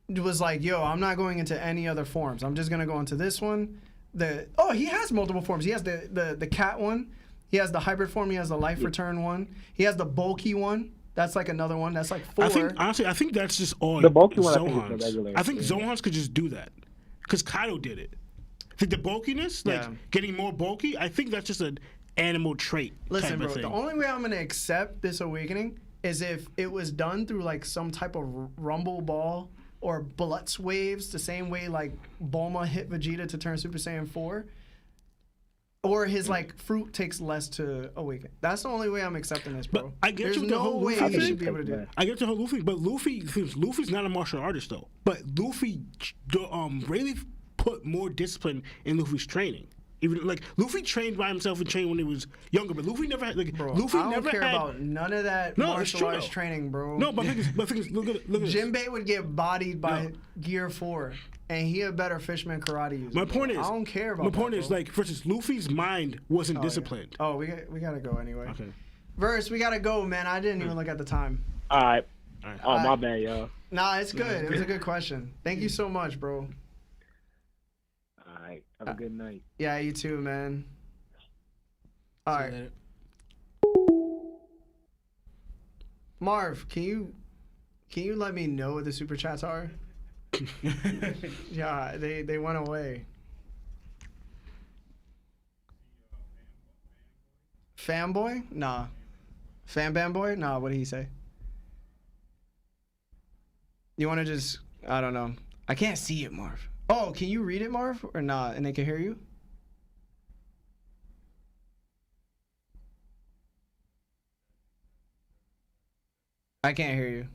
was like, yo, I'm not going into any other forms. I'm just gonna go into this one. He has multiple forms. He has the cat one. He has the hybrid form. He has the life return one. He has the bulky one. That's like another one. That's like 4. I think that's just all the bulky one. Zohans. I think Zohans could just do that because Kaido did it. I think the bulkiness, getting more bulky, I think that's just an animal trait. Listen, type bro, of thing. the only way I'm gonna accept this awakening is if it was done through like some type of rumble ball or Blutz waves, the same way like Bulma hit Vegeta to turn Super Saiyan 4. Or his like fruit takes less to awaken. That's the only way I'm accepting this, bro. But I get There's you with the no whole way Luffy he thing. should be able to do it. I get the whole Luffy, but Luffy's not a martial artist though. But Luffy, really put more discipline in Luffy's training. Even like Luffy trained by himself and trained when he was younger, but Luffy never had like Bro, Luffy I don't never care had. about none of that No, it's martial true, arts though. training, bro. No, but think is, look at this. Jinbei would get bodied by Gear 4, and he a better Fishman karate user. My bro. point is, I don't care about my that, point is bro. like, for instance, Luffy's mind wasn't disciplined. Oh, we gotta go anyway. Okay. Verse, we gotta go, man. I didn't even look at the time. All right. All right. Oh, my bad, y'all. Nah, it's good. It was a good question. Thank you so much, bro. All right. Have a good night. Yeah, you too, man. All See you right, later. Marv, can you let me know what the super chats are? Yeah, they went away. Fanboy? Nah. Fanboy? Nah, what did he say? You want to just, I don't know. I can't see it, Marv. Oh, can you read it, Marv? Or not? And they can hear you? I can't hear you.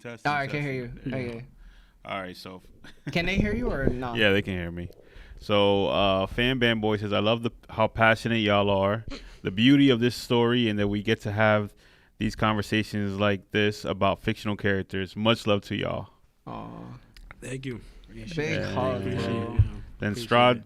Testing. Oh, I can hear you. Okay. All right, so Can they hear you or not? yeah, they can hear me. So Fan Band Boy says, I love how passionate y'all are. The beauty of this story and that we get to have these conversations like this about fictional characters. Much love to y'all. Aw. Thank you. Big hug, bro. Then Strahd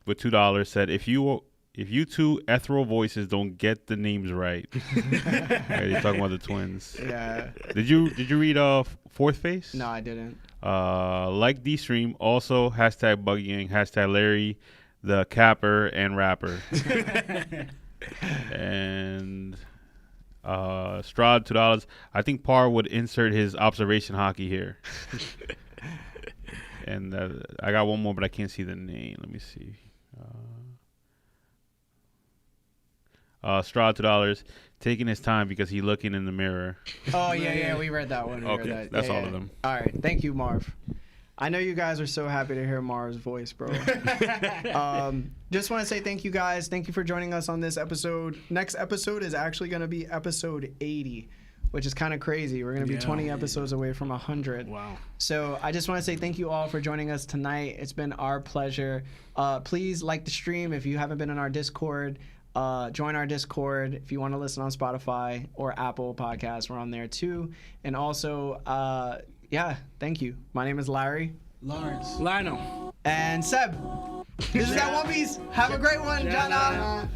with $2 said, if you two ethereal voices don't get the names right. Right, he's talking about the twins. Yeah. Did you read Fourth Face? No, I didn't. Like D-Stream, also hashtag Buggying, hashtag Larry the Capper and Rapper. And Strahd $2. I think Par would insert his observation hockey here. And I got one more, but I can't see the name. Let me see. Strahd $2, taking his time because he's looking in the mirror. Oh, yeah, we read that one. Okay, that's all of them. All right, thank you, Marv. I know you guys are so happy to hear Marv's voice, bro. Just want to say thank you, guys. Thank you for joining us on this episode. Next episode is actually going to be episode 80, which is kind of crazy. We're going to be 20 episodes away from 100. Wow. So I just want to say thank you all for joining us tonight. It's been our pleasure. Please like the stream if you haven't been in our Discord. Join our Discord if you want to listen on Spotify or Apple Podcasts. We're on there too. And also, thank you. My name is Larry. Lawrence. Lionel. And Seb. This is that One Piece. Have a great one, Jana.